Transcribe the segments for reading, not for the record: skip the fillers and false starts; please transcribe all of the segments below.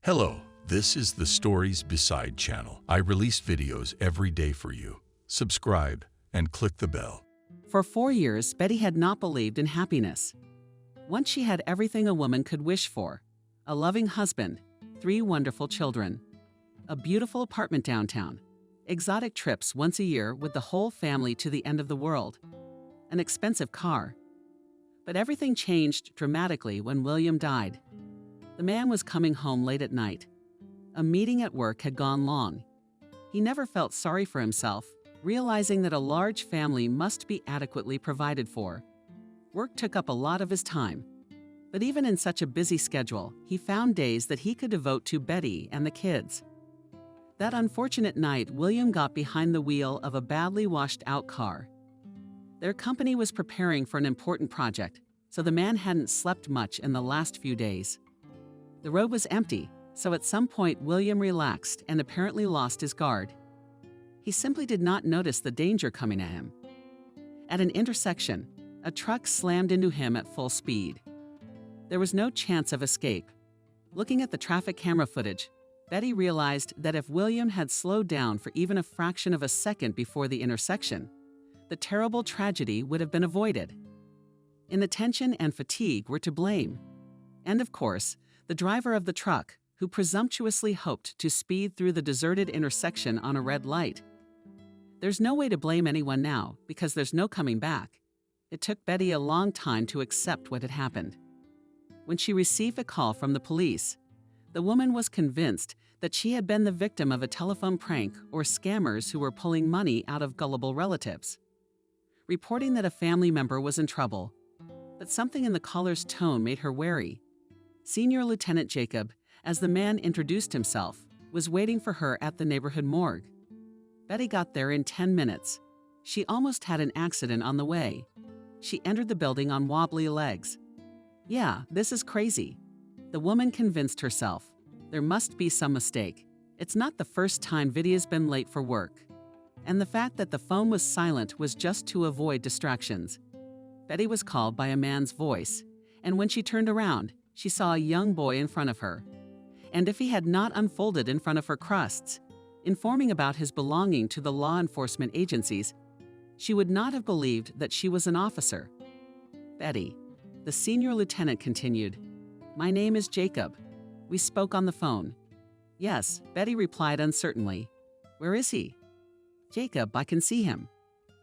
Hello, this is the Stories Beside channel. I release videos every day for you. Subscribe and click the bell. For 4 years, Betty had not believed in happiness. Once she had everything a woman could wish for: a loving husband, 3 wonderful children, a beautiful apartment downtown, exotic trips once a year with the whole family to the end of the world, an expensive car. But everything changed dramatically when William died. The man was coming home late at night. A meeting at work had gone long. He never felt sorry for himself, realizing that a large family must be adequately provided for. Work took up a lot of his time. But even in such a busy schedule, he found days that he could devote to Betty and the kids. That unfortunate night, William got behind the wheel of a badly washed-out car. Their company was preparing for an important project, so the man hadn't slept much in the last few days. The road was empty, so at some point William relaxed and apparently lost his guard. He simply did not notice the danger coming at him. At an intersection, a truck slammed into him at full speed. There was no chance of escape. Looking at the traffic camera footage, Betty realized that if William had slowed down for even a fraction of a second before the intersection, the terrible tragedy would have been avoided. Inattention and fatigue were to blame. And of course, the driver of the truck, who presumptuously hoped to speed through the deserted intersection on a red light. There's no way to blame anyone now, because there's no coming back. It took Betty a long time to accept what had happened. When she received a call from the police, the woman was convinced that she had been the victim of a telephone prank or scammers who were pulling money out of gullible relatives, reporting that a family member was in trouble. But something in the caller's tone made her wary. Senior Lieutenant Jacob, as the man introduced himself, was waiting for her at the neighborhood morgue. Betty got there in 10 minutes. She almost had an accident on the way. She entered the building on wobbly legs. Yeah, this is crazy. The woman convinced herself. There must be some mistake. It's not the first time Vidya's been late for work. And the fact that the phone was silent was just to avoid distractions. Betty was called by a man's voice, and when she turned around, she saw a young boy in front of her. And if he had not unfolded in front of her crusts, informing about his belonging to the law enforcement agencies, she would not have believed that she was an officer. Betty, the senior lieutenant continued, "My name is Jacob. We spoke on the phone." "Yes," Betty replied uncertainly. "Where is he?" "Jacob, I can see him."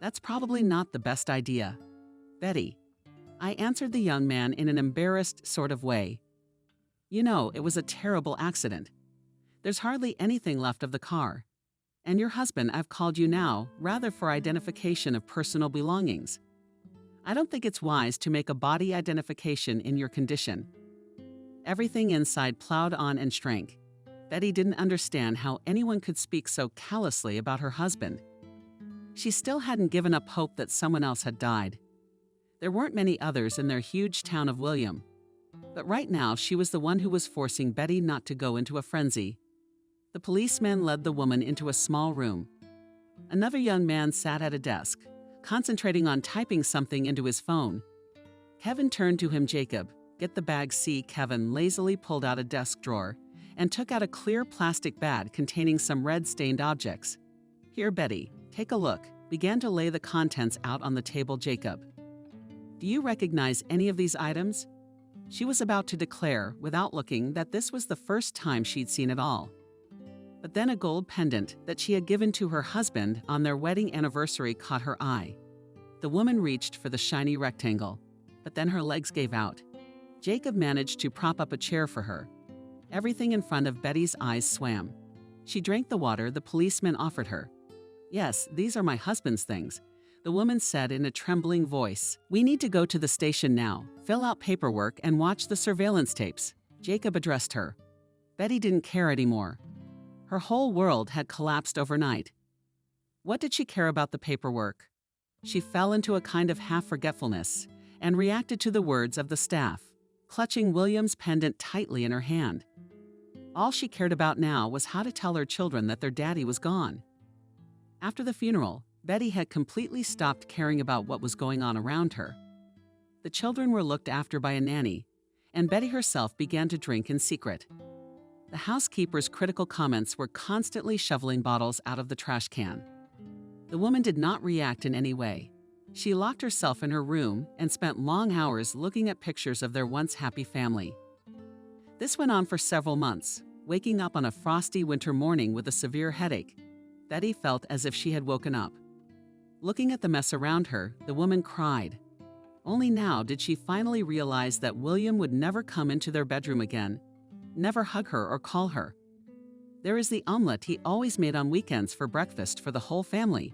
"That's probably not the best idea." "Betty," I answered the young man in an embarrassed sort of way. "You know, it was a terrible accident. There's hardly anything left of the car. And your husband, I've called you now, rather for identification of personal belongings. I don't think it's wise to make a body identification in your condition." Everything inside plowed on and shrank. Betty didn't understand how anyone could speak so callously about her husband. She still hadn't given up hope that someone else had died. There weren't many others in their huge town of William. But right now, she was the one who was forcing Betty not to go into a frenzy. The policeman led the woman into a small room. Another young man sat at a desk, concentrating on typing something into his phone. Kevin turned to him. "Jacob, get the bag." Kevin lazily pulled out a desk drawer and took out a clear plastic bag containing some red-stained objects. "Here, Betty, take a look," began to lay the contents out on the table. "Jacob, do you recognize any of these items?" She was about to declare, without looking, that this was the first time she'd seen it all. But then a gold pendant that she had given to her husband on their wedding anniversary caught her eye. The woman reached for the shiny rectangle, but then her legs gave out. Jacob managed to prop up a chair for her. Everything in front of Betty's eyes swam. She drank the water the policeman offered her. "Yes, these are my husband's things," the woman said in a trembling voice. "We need to go to the station now, fill out paperwork, and watch the surveillance tapes." Jacob addressed her. Betty didn't care anymore. Her whole world had collapsed overnight. What did she care about the paperwork? She fell into a kind of half-forgetfulness and reacted to the words of the staff, clutching William's pendant tightly in her hand. All she cared about now was how to tell her children that their daddy was gone. After the funeral, Betty had completely stopped caring about what was going on around her. The children were looked after by a nanny, and Betty herself began to drink in secret. The housekeeper's critical comments were constantly shoveling bottles out of the trash can. The woman did not react in any way. She locked herself in her room and spent long hours looking at pictures of their once happy family. This went on for several months. Waking up on a frosty winter morning with a severe headache, Betty felt as if she had woken up. Looking at the mess around her, the woman cried. Only now did she finally realize that William would never come into their bedroom again, never hug her or call her. There is the omelet he always made on weekends for breakfast for the whole family.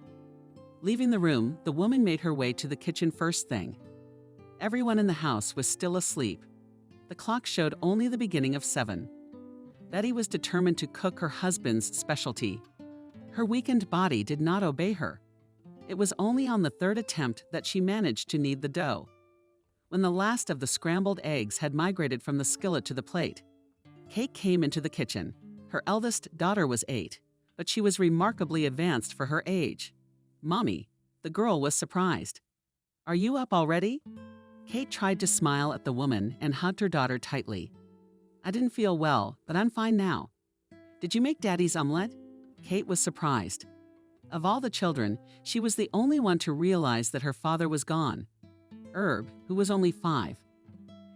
Leaving the room, the woman made her way to the kitchen first thing. Everyone in the house was still asleep. The clock showed only the beginning of 7. Betty was determined to cook her husband's specialty. Her weakened body did not obey her. It was only on the 3rd attempt that she managed to knead the dough. When the last of the scrambled eggs had migrated from the skillet to the plate, Kate came into the kitchen. Her eldest daughter was 8, but she was remarkably advanced for her age. "Mommy," the girl was surprised. "Are you up already?" Kate tried to smile at the woman and hugged her daughter tightly. "I didn't feel well, but I'm fine now." "Did you make Daddy's omelet?" Kate was surprised. Of all the children, she was the only one to realize that her father was gone. Herb, who was only 5.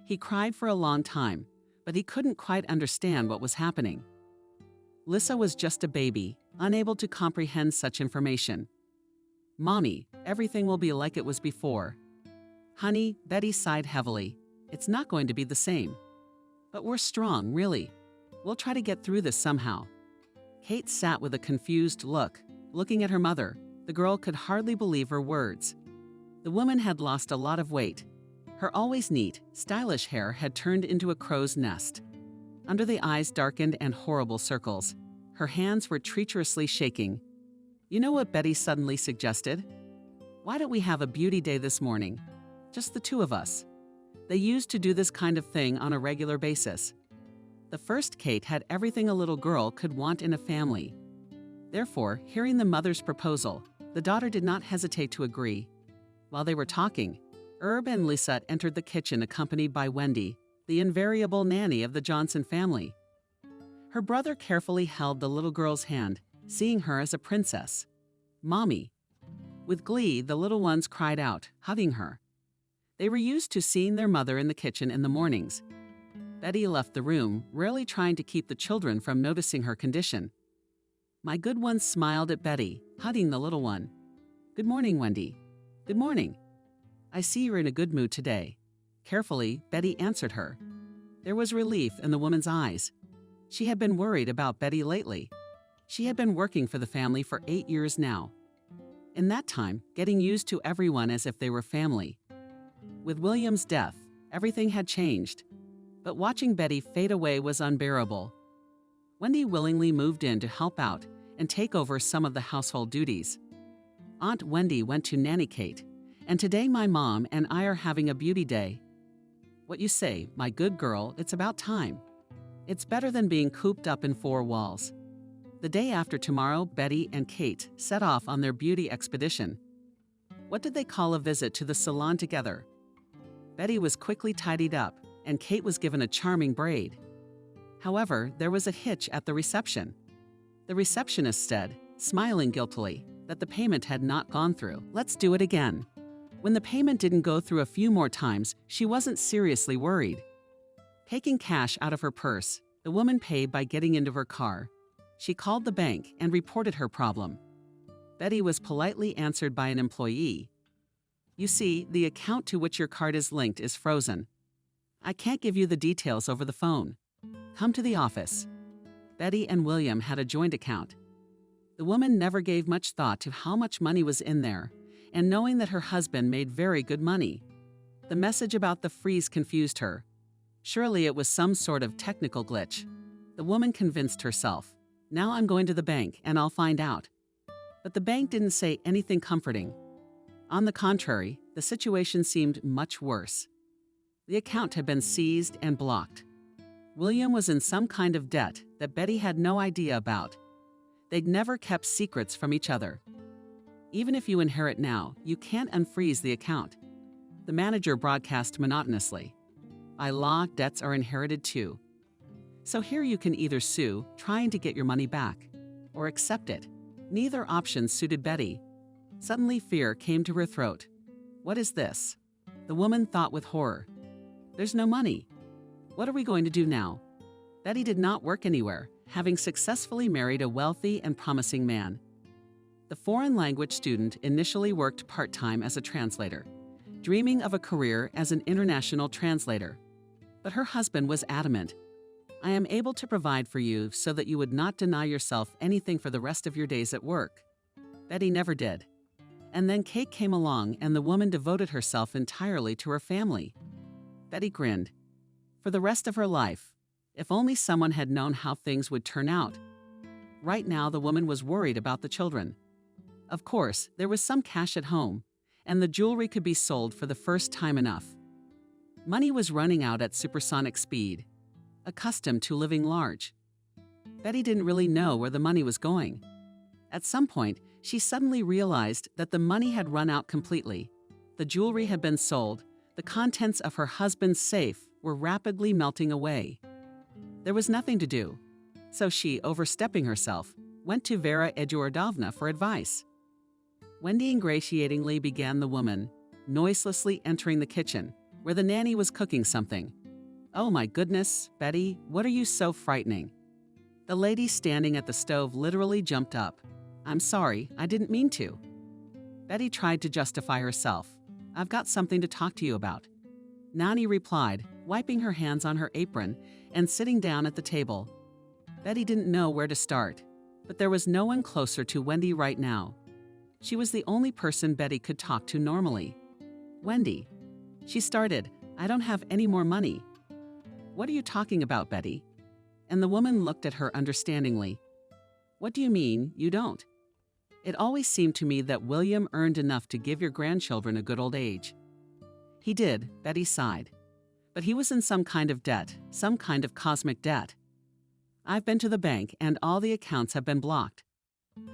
He cried for a long time, but he couldn't quite understand what was happening. Lissa was just a baby, unable to comprehend such information. "Mommy, everything will be like it was before." "Honey," Betty sighed heavily. "It's not going to be the same. But we're strong, really. We'll try to get through this somehow." Kate sat with a confused look, looking at her mother. The girl could hardly believe her words. The woman had lost a lot of weight. Her always neat, stylish hair had turned into a crow's nest. Under the eyes darkened and horrible circles. Her hands were treacherously shaking. You know what Betty suddenly suggested? "Why don't we have a beauty day this morning? Just the 2 of us." They used to do this kind of thing on a regular basis. The first Kate had everything a little girl could want in a family. Therefore, hearing the mother's proposal, the daughter did not hesitate to agree. While they were talking, Herb and Lisette entered the kitchen accompanied by Wendy, the invariable nanny of the Johnson family. Her brother carefully held the little girl's hand, seeing her as a princess. "Mommy." With glee, the little ones cried out, hugging her. They were used to seeing their mother in the kitchen in the mornings. Betty left the room, rarely trying to keep the children from noticing her condition. My good one smiled at Betty, hugging the little one. "Good morning, Wendy." "Good morning." "I see you're in a good mood today." Carefully, Betty answered her. There was relief in the woman's eyes. She had been worried about Betty lately. She had been working for the family for 8 years now. In that time, getting used to everyone as if they were family. With William's death, everything had changed. But watching Betty fade away was unbearable. Wendy willingly moved in to help out and take over some of the household duties. Aunt Wendy went to nanny Kate, and today my mom and I are having a beauty day. What you say, my good girl, it's about time. It's better than being cooped up in 4 walls. The day after tomorrow, Betty and Kate set off on their beauty expedition. What did they call a visit to the salon together? Betty was quickly tidied up, and Kate was given a charming braid. However, there was a hitch at the reception. The receptionist said, smiling guiltily, that the payment had not gone through. "Let's do it again." When the payment didn't go through a few more times, she wasn't seriously worried. Taking cash out of her purse, the woman paid by getting into her car. She called the bank and reported her problem. Betty was politely answered by an employee. "You see, the account to which your card is linked is frozen. I can't give you the details over the phone. Come to the office." Betty and William had a joint account. The woman never gave much thought to how much money was in there, and knowing that her husband made very good money. The message about the freeze confused her. Surely it was some sort of technical glitch. The woman convinced herself, "Now I'm going to the bank and I'll find out." But the bank didn't say anything comforting. On the contrary, the situation seemed much worse. The account had been seized and blocked. William was in some kind of debt that Betty had no idea about. They'd never kept secrets from each other. Even if you inherit now, you can't unfreeze the account. The manager broadcast monotonously. By law, debts are inherited too. So here you can either sue, trying to get your money back, or accept it. Neither option suited Betty. Suddenly fear came to her throat. What is this? The woman thought with horror. There's no money. What are we going to do now? Betty did not work anywhere, having successfully married a wealthy and promising man. The foreign language student initially worked part-time as a translator, dreaming of a career as an international translator. But her husband was adamant. I am able to provide for you so that you would not deny yourself anything for the rest of your days at work. Betty never did. And then Kate came along and the woman devoted herself entirely to her family. Betty grinned. For the rest of her life, if only someone had known how things would turn out. Right now, the woman was worried about the children. Of course, there was some cash at home, and the jewelry could be sold for the first time enough. Money was running out at supersonic speed, accustomed to living large. Betty didn't really know where the money was going. At some point, she suddenly realized that the money had run out completely. The jewelry had been sold, the contents of her husband's safe were rapidly melting away. There was nothing to do, so she, overstepping herself, went to Vera Eduardovna for advice. Wendy ingratiatingly began the woman, noiselessly entering the kitchen, where the nanny was cooking something. Oh my goodness, Betty, what are you so frightening? The lady standing at the stove literally jumped up. I'm sorry, I didn't mean to. Betty tried to justify herself. I've got something to talk to you about. Nani replied, wiping her hands on her apron and sitting down at the table. Betty didn't know where to start, but there was no one closer to Wendy right now. She was the only person Betty could talk to normally. Wendy. She started, I don't have any more money. What are you talking about, Betty? And the woman looked at her understandingly. What do you mean, you don't? It always seemed to me that William earned enough to give your grandchildren a good old age. He did, Betty sighed. But he was in some kind of debt, some kind of cosmic debt. I've been to the bank and all the accounts have been blocked.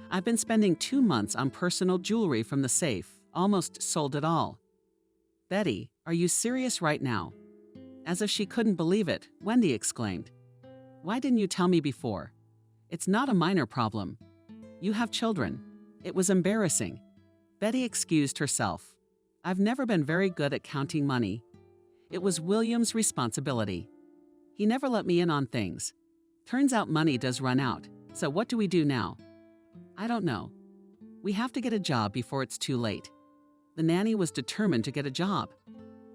I've been spending 2 months on personal jewelry from the safe, almost sold it all. Betty, are you serious right now? As if she couldn't believe it, Wendy exclaimed. Why didn't you tell me before? It's not a minor problem. You have children. It was embarrassing. Betty excused herself. I've never been very good at counting money. It was William's responsibility. He never let me in on things. Turns out money does run out, so what do we do now? I don't know. We have to get a job before it's too late. The nanny was determined to get a job.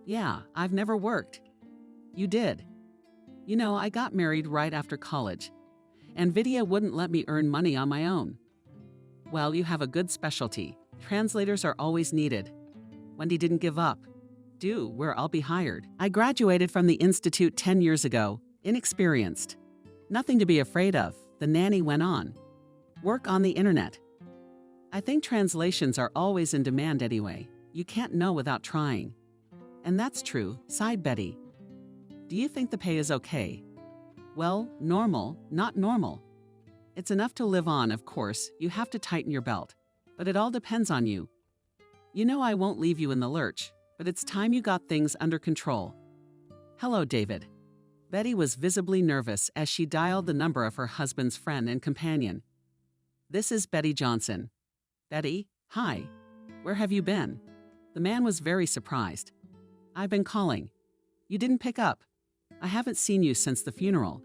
Yeah, I've never worked. You did. You know, I got married right after college, and Vidya wouldn't let me earn money on my own. Well, you have a good specialty. Translators are always needed. Wendy didn't give up. Do, where I'll be hired. I graduated from the Institute 10 years ago, inexperienced. Nothing to be afraid of, the nanny went on. Work on the internet. I think translations are always in demand anyway. You can't know without trying. And that's true, sighed Betty. Do you think the pay is okay? Well, normal, not normal. It's enough to live on, of course. You have to tighten your belt. But it all depends on you. You know I won't leave you in the lurch, but it's time you got things under control. Hello, David. Betty was visibly nervous as she dialed the number of her husband's friend and companion. This is Betty Johnson. Betty, hi. Where have you been? The man was very surprised. I've been calling. You didn't pick up. I haven't seen you since the funeral.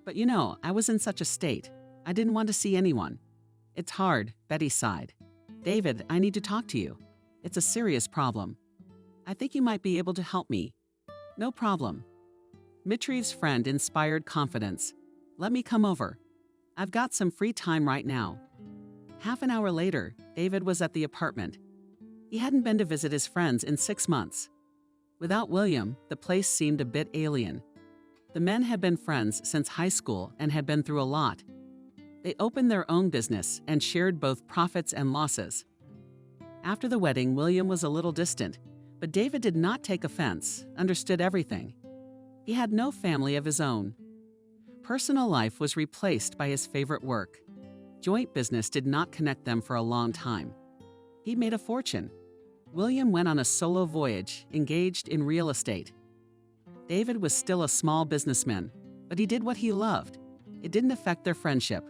But you know, I was in such a state. I didn't want to see anyone. It's hard, Betty sighed. David, I need to talk to you. It's a serious problem. I think you might be able to help me. No problem. Mitrieve's friend inspired confidence. Let me come over. I've got some free time right now. Half an hour later, David was at the apartment. He hadn't been to visit his friends in 6 months. Without William, the place seemed a bit alien. The men had been friends since high school and had been through a lot. They opened their own business and shared both profits and losses. After the wedding, William was a little distant, but David did not take offense, understood everything. He had no family of his own. Personal life was replaced by his favorite work. Joint business did not connect them for a long time. He made a fortune. William went on a solo voyage, engaged in real estate. David was still a small businessman, but he did what he loved. It didn't affect their friendship.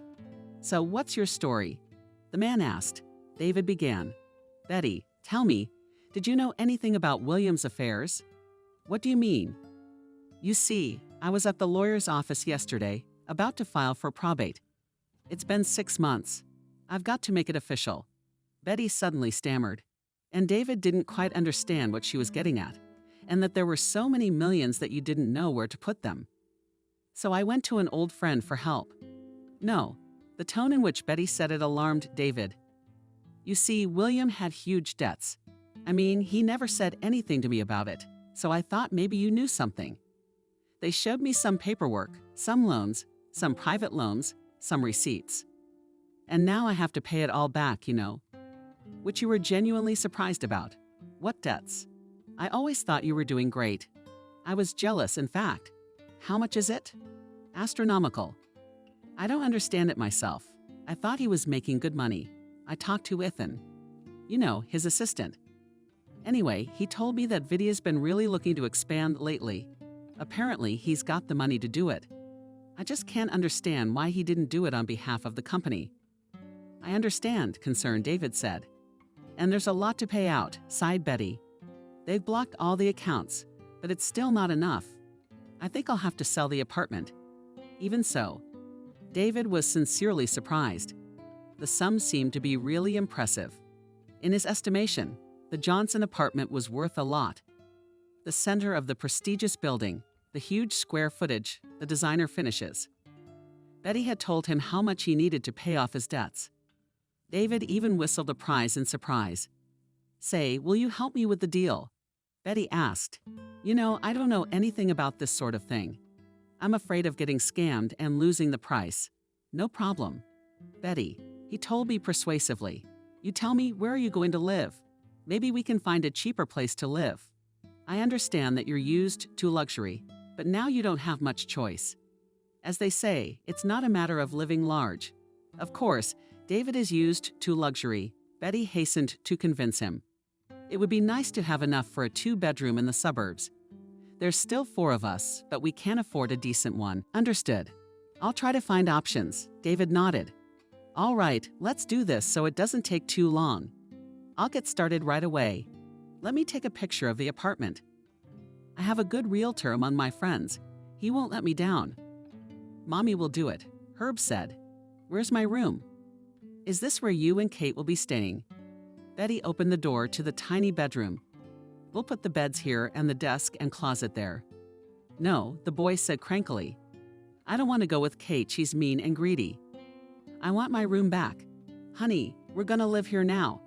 So what's your story? The man asked. David began. Betty, tell me, did you know anything about William's affairs? What do you mean? You see, I was at the lawyer's office yesterday, about to file for probate. It's been 6 months. I've got to make it official. Betty suddenly stammered, and David didn't quite understand what she was getting at, and that there were so many millions that you didn't know where to put them. So I went to an old friend for help. No, the tone in which Betty said it alarmed David. You see, William had huge debts. I mean, he never said anything to me about it, so I thought maybe you knew something. They showed me some paperwork, some loans, some private loans, some receipts. And now I have to pay it all back, you know. Which you were genuinely surprised about. What debts? I always thought you were doing great. I was jealous, in fact. How much is it? Astronomical. I don't understand it myself. I thought he was making good money. I talked to Ethan. You know, his assistant. Anyway, he told me that Vidya's been really looking to expand lately. Apparently, he's got the money to do it. I just can't understand why he didn't do it on behalf of the company. I understand, concerned David said. And there's a lot to pay out, sighed Betty. They've blocked all the accounts, but it's still not enough. I think I'll have to sell the apartment. Even so, David was sincerely surprised. The sum seemed to be really impressive. In his estimation, the Johnson apartment was worth a lot. The center of the prestigious building, the huge square footage, the designer finishes. Betty had told him how much he needed to pay off his debts. David even whistled a prize in surprise. Say, will you help me with the deal? Betty asked. You know, I don't know anything about this sort of thing. I'm afraid of getting scammed and losing the price. No problem. Betty, he told me persuasively. You tell me, where are you going to live? Maybe we can find a cheaper place to live. I understand that you're used to luxury, but now you don't have much choice. As they say, it's not a matter of living large. Of course, David is used to luxury. Betty hastened to convince him. It would be nice to have enough for a 2-bedroom in the suburbs. There's still 4 of us, but we can't afford a decent one. Understood. I'll try to find options. David nodded. All right, let's do this so it doesn't take too long. I'll get started right away. Let me take a picture of the apartment. I have a good realtor among my friends. He won't let me down. Mommy will do it, Herb said. Where's my room? Is this where you and Kate will be staying? Betty opened the door to the tiny bedroom. We'll put the beds here and the desk and closet there. No, the boy said crankily. I don't want to go with Kate, she's mean and greedy. I want my room back. Honey, we're gonna live here now.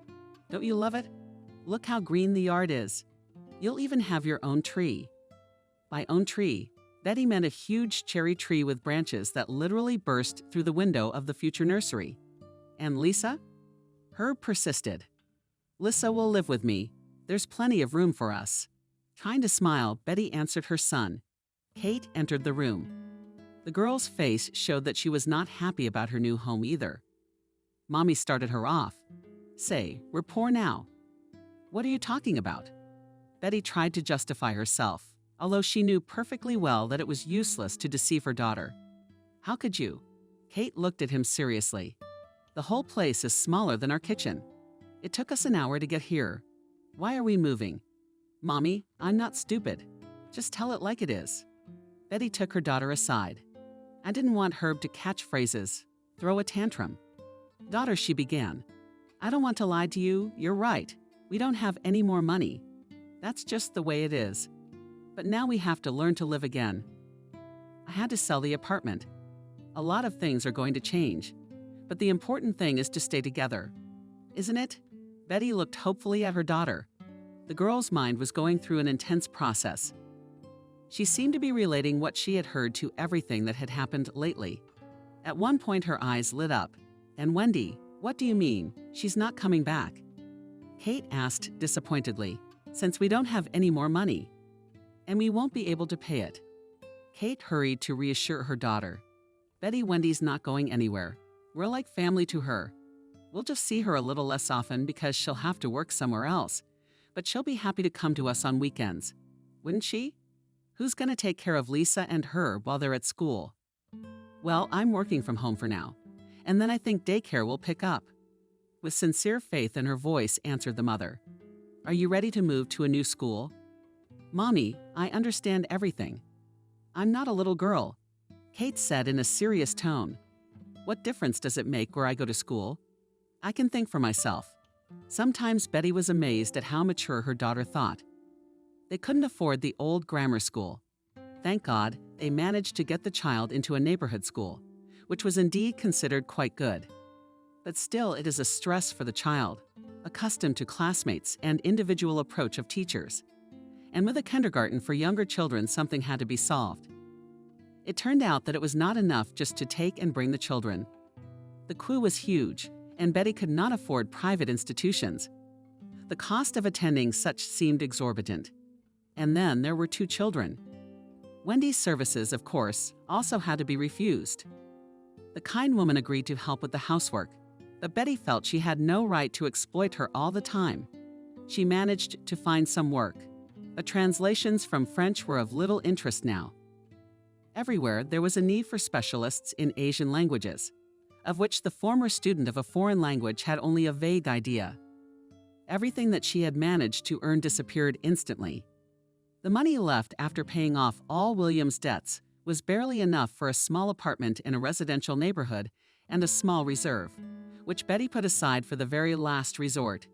Don't you love it? Look how green the yard is. You'll even have your own tree. By own tree, Betty meant a huge cherry tree with branches that literally burst through the window of the future nursery. And Lisa? Herb persisted. Lisa will live with me. There's plenty of room for us. Trying to smile, Betty answered her son. Kate entered the room. The girl's face showed that she was not happy about her new home either. Mommy started her off. Say, we're poor now. What are you talking about? Betty tried to justify herself, although she knew perfectly well that it was useless to deceive her daughter. How could you? Kate looked at him seriously. The whole place is smaller than our kitchen. It took us an hour to get here. Why are we moving? Mommy, I'm not stupid. Just tell it like it is. Betty took her daughter aside. I didn't want Herb to catch phrases, throw a tantrum. Daughter, she began. I don't want to lie to you, you're right. We don't have any more money. That's just the way it is. But now we have to learn to live again. I had to sell the apartment. A lot of things are going to change. But the important thing is to stay together. Isn't it? Betty looked hopefully at her daughter. The girl's mind was going through an intense process. She seemed to be relating what she had heard to everything that had happened lately. At one point her eyes lit up. And Wendy, what do you mean? She's not coming back. Kate asked disappointedly, since we don't have any more money. And we won't be able to pay it. Kate hurried to reassure her daughter. Betty, Wendy's not going anywhere. We're like family to her. We'll just see her a little less often because she'll have to work somewhere else. But she'll be happy to come to us on weekends. Wouldn't she? Who's going to take care of Lisa and Herb while they're at school? Well, I'm working from home for now, and then I think daycare will pick up. With sincere faith in her voice, answered the mother. Are you ready to move to a new school? Mommy, I understand everything. I'm not a little girl, Kate said in a serious tone. What difference does it make where I go to school? I can think for myself. Sometimes Betty was amazed at how mature her daughter thought. They couldn't afford the old grammar school. Thank God, they managed to get the child into a neighborhood school, which was indeed considered quite good. But still, it is a stress for the child, accustomed to classmates and individual approach of teachers. And with a kindergarten for younger children, something had to be solved. It turned out that it was not enough just to take and bring the children. The queue was huge, and Betty could not afford private institutions. The cost of attending such seemed exorbitant. And then there were 2 children. Wendy's services, of course, also had to be refused. The kind woman agreed to help with the housework, but Betty felt she had no right to exploit her all the time. She managed to find some work, but translations from French were of little interest now. Everywhere there was a need for specialists in Asian languages, of which the former student of a foreign language had only a vague idea. Everything that she had managed to earn disappeared instantly. The money left after paying off all William's debts was barely enough for a small apartment in a residential neighborhood and a small reserve, which Betty put aside for the very last resort.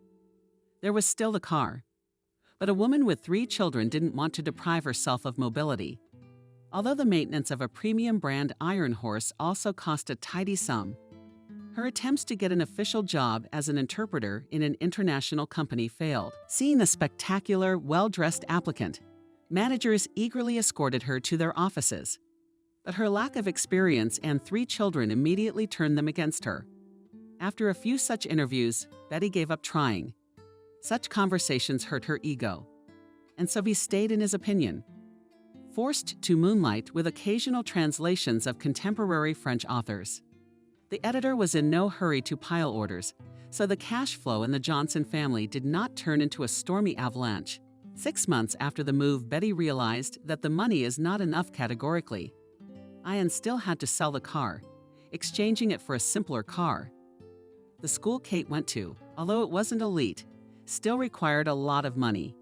There was still the car. But a woman with 3 children didn't want to deprive herself of mobility. Although the maintenance of a premium brand iron horse also cost a tidy sum, her attempts to get an official job as an interpreter in an international company failed. Seeing a spectacular, well-dressed applicant, managers eagerly escorted her to their offices. But her lack of experience and 3 children immediately turned them against her. After a few such interviews, Betty gave up trying. Such conversations hurt her ego. And so he stayed in his opinion. Forced to moonlight with occasional translations of contemporary French authors. The editor was in no hurry to pile orders, so the cash flow in the Johnson family did not turn into a stormy avalanche. 6 months after the move, Betty realized that the money is not enough categorically. Ian still had to sell the car, exchanging it for a simpler car. The school Kate went to, although it wasn't elite, still required a lot of money.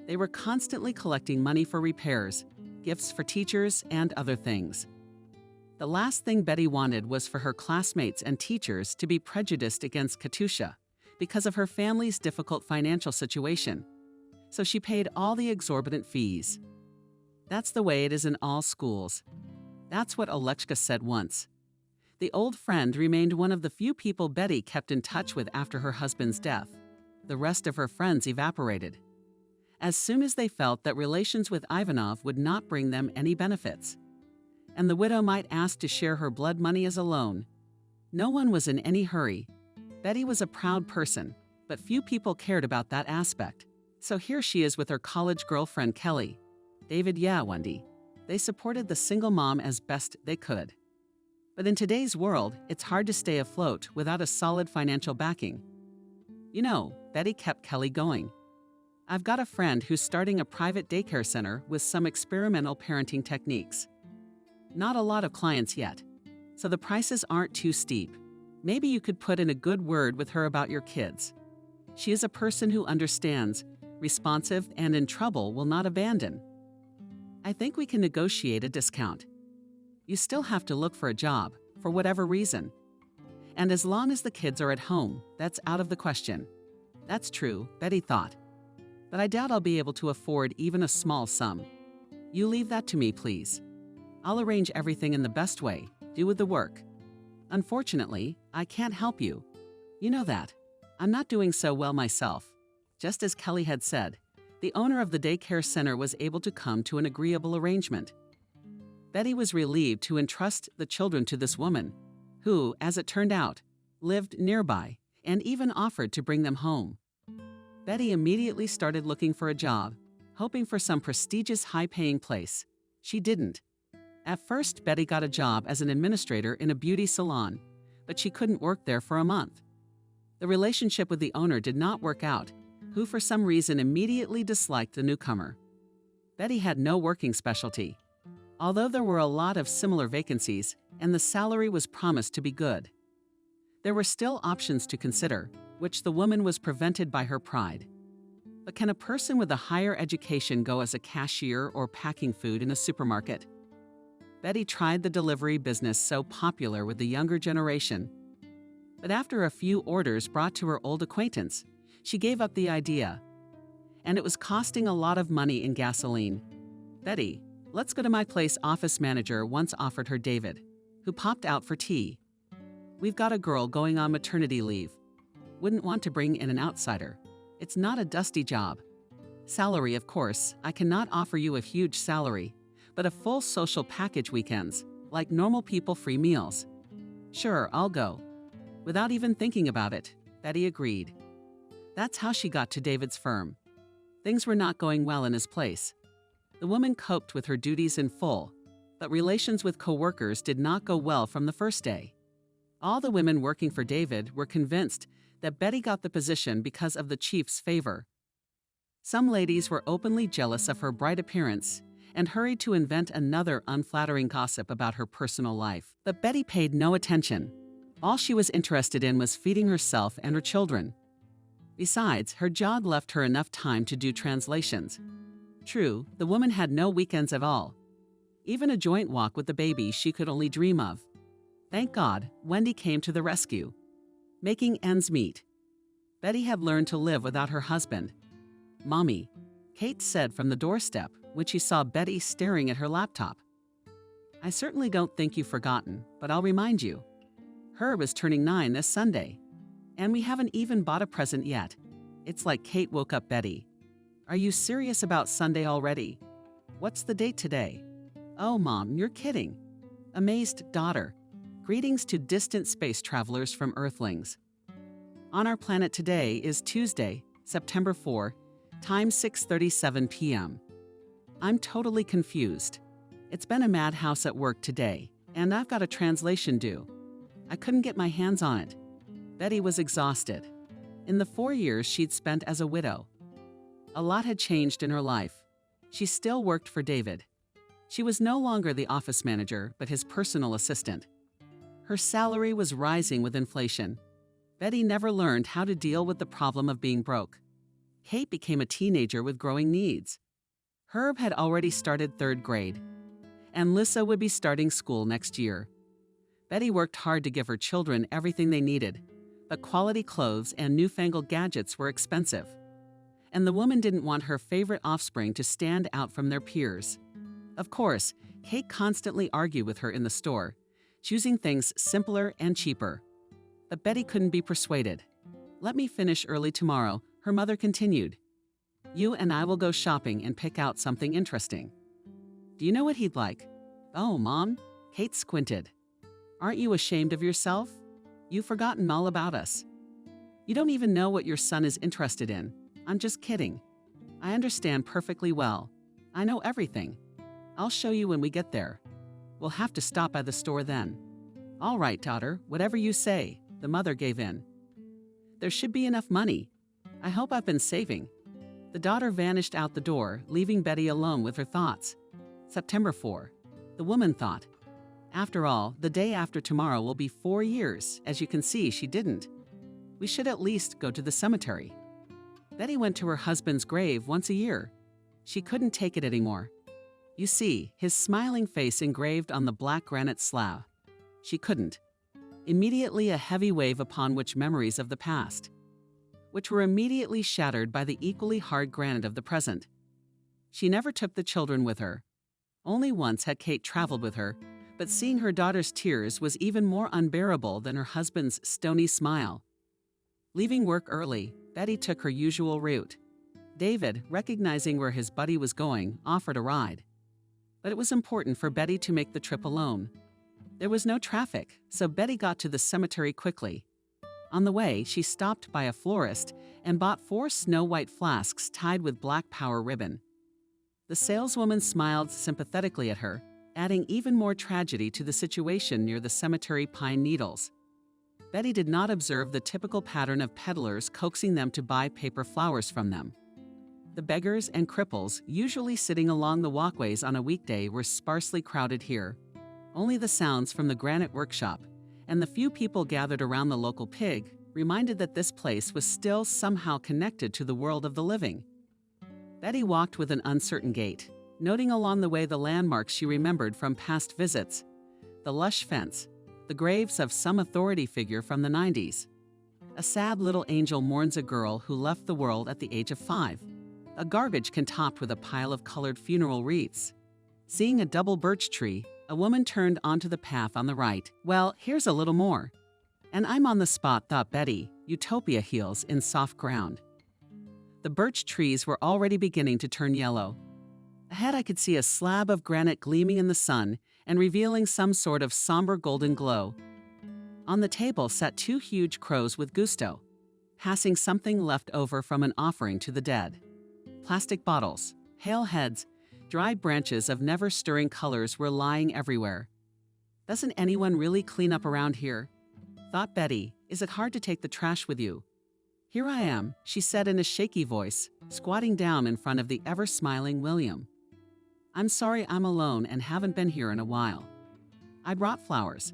They were constantly collecting money for repairs, gifts for teachers, and other things. The last thing Betty wanted was for her classmates and teachers to be prejudiced against Katusha because of her family's difficult financial situation, so she paid all the exorbitant fees. That's the way it is in all schools. That's what Alexka said once. The old friend remained one of the few people Betty kept in touch with after her husband's death. The rest of her friends evaporated. As soon as they felt that relations with Ivanov would not bring them any benefits, and the widow might ask to share her blood money as a loan. No one was in any hurry. Betty was a proud person, but few people cared about that aspect. So here she is with her college girlfriend Kelly. David, yeah, Wendy. They supported the single mom as best they could. But in today's world, it's hard to stay afloat without a solid financial backing. You know, Betty kept Kelly going. I've got a friend who's starting a private daycare center with some experimental parenting techniques. Not a lot of clients yet, so the prices aren't too steep. Maybe you could put in a good word with her about your kids. She is a person who understands, responsive, and in trouble will not abandon. I think we can negotiate a discount. You still have to look for a job, for whatever reason. And as long as the kids are at home, that's out of the question. That's true, Betty thought. But I doubt I'll be able to afford even a small sum. You leave that to me, please. I'll arrange everything in the best way, do with the work. Unfortunately, I can't help you. You know that. I'm not doing so well myself. Just as Kelly had said, the owner of the daycare center was able to come to an agreeable arrangement. Betty was relieved to entrust the children to this woman, who, as it turned out, lived nearby and even offered to bring them home. Betty immediately started looking for a job, hoping for some prestigious, high-paying place. She didn't. At first, Betty got a job as an administrator in a beauty salon, but she couldn't work there for a month. The relationship with the owner did not work out, who for some reason immediately disliked the newcomer. Betty had no working specialty, although there were a lot of similar vacancies and the salary was promised to be good. There were still options to consider, which the woman was prevented by her pride. But can a person with a higher education go as a cashier or packing food in a supermarket? Betty tried the delivery business so popular with the younger generation. But after a few orders brought to her old acquaintance, she gave up the idea. And it was costing a lot of money in gasoline. Betty, let's go to my place office manager once offered her David, who popped out for tea. We've got a girl going on maternity leave. Wouldn't want to bring in an outsider. It's not a dusty job. Salary, of course, I cannot offer you a huge salary, but a full social package weekends, like normal people free meals. Sure, I'll go. Without even thinking about it, Betty agreed. That's how she got to David's firm. Things were not going well in his place. The woman coped with her duties in full, but relations with coworkers did not go well from the first day. All the women working for David were convinced that Betty got the position because of the chief's favor. Some ladies were openly jealous of her bright appearance and hurried to invent another unflattering gossip about her personal life. But Betty paid no attention. All she was interested in was feeding herself and her children. Besides, her job left her enough time to do translations. True, the woman had no weekends at all. Even a joint walk with the baby she could only dream of. Thank God, Wendy came to the rescue. Making ends meet. Betty had learned to live without her husband. "Mommy," Kate said from the doorstep when she saw Betty staring at her laptop. "I certainly don't think you've forgotten, but I'll remind you. Herb is turning 9 this Sunday, and we haven't even bought a present yet." It's like Kate woke up Betty. "Are you serious about Sunday already? What's the date today?" "Oh, Mom, you're kidding." Amazed daughter. Greetings to distant space travelers from Earthlings. On our planet today is Tuesday, September 4, time 6:37 p.m. I'm totally confused. It's been a madhouse at work today, and I've got a translation due. I couldn't get my hands on it. Betty was exhausted. In the 4 years she'd spent as a widow, a lot had changed in her life. She still worked for David. She was no longer the office manager, but his personal assistant. Her salary was rising with inflation. Betty never learned how to deal with the problem of being broke. Kate became a teenager with growing needs. Herb had already started 3rd grade, and Lissa would be starting school next year. Betty worked hard to give her children everything they needed, but quality clothes and newfangled gadgets were expensive. And the woman didn't want her favorite offspring to stand out from their peers. Of course, Kate constantly argued with her in the store, choosing things simpler and cheaper. But Betty couldn't be persuaded. "Let me finish early tomorrow," her mother continued. "You and I will go shopping and pick out something interesting." "Do you know what he'd like?" "Oh, Mom." Kate squinted. "Aren't you ashamed of yourself? You've forgotten all about us. You don't even know what your son is interested in." "I'm just kidding. I understand perfectly well. I know everything. I'll show you when we get there. We'll have to stop by the store then." "All right, daughter, whatever you say," the mother gave in. "There should be enough money. I hope I've been saving." The daughter vanished out the door, leaving Betty alone with her thoughts. September 4. The woman thought. After all, the day after tomorrow will be 4 years. As you can see, she didn't. We should at least go to the cemetery. Betty went to her husband's grave once a year. She couldn't take it anymore. You see, his smiling face engraved on the black granite slab. She couldn't. Immediately a heavy wave upon which memories of the past, which were immediately shattered by the equally hard granite of the present. She never took the children with her. Only once had Kate traveled with her, but seeing her daughter's tears was even more unbearable than her husband's stony smile. Leaving work early, Betty took her usual route. David, recognizing where his buddy was going, offered a ride. But it was important for Betty to make the trip alone. There was no traffic, so Betty got to the cemetery quickly. On the way, she stopped by a florist and bought 4 snow-white flasks tied with black power ribbon. The saleswoman smiled sympathetically at her, adding even more tragedy to the situation near the cemetery pine needles. Betty did not observe the typical pattern of peddlers coaxing them to buy paper flowers from them. The beggars and cripples, usually sitting along the walkways on a weekday, were sparsely crowded here. Only the sounds from the granite workshop and the few people gathered around the local pig reminded that this place was still somehow connected to the world of the living. Betty walked with an uncertain gait, noting along the way the landmarks she remembered from past visits: the lush fence, the graves of some authority figure from the 90s. A sad little angel mourns a girl who left the world at the age of 5. A garbage can topped with a pile of colored funeral wreaths. Seeing a double birch tree, a woman turned onto the path on the right. Well, here's a little more. And I'm on the spot, thought Betty, utopia heels in soft ground. The birch trees were already beginning to turn yellow. Ahead I could see a slab of granite gleaming in the sun and revealing some sort of somber golden glow. On the table sat 2 huge crows with gusto, passing something left over from an offering to the dead. Plastic bottles, pale heads, dried branches of never-stirring colors were lying everywhere. Doesn't anyone really clean up around here? Thought Betty. Is it hard to take the trash with you? Here I am, she said in a shaky voice, squatting down in front of the ever-smiling William. I'm sorry I'm alone and haven't been here in a while. I brought flowers.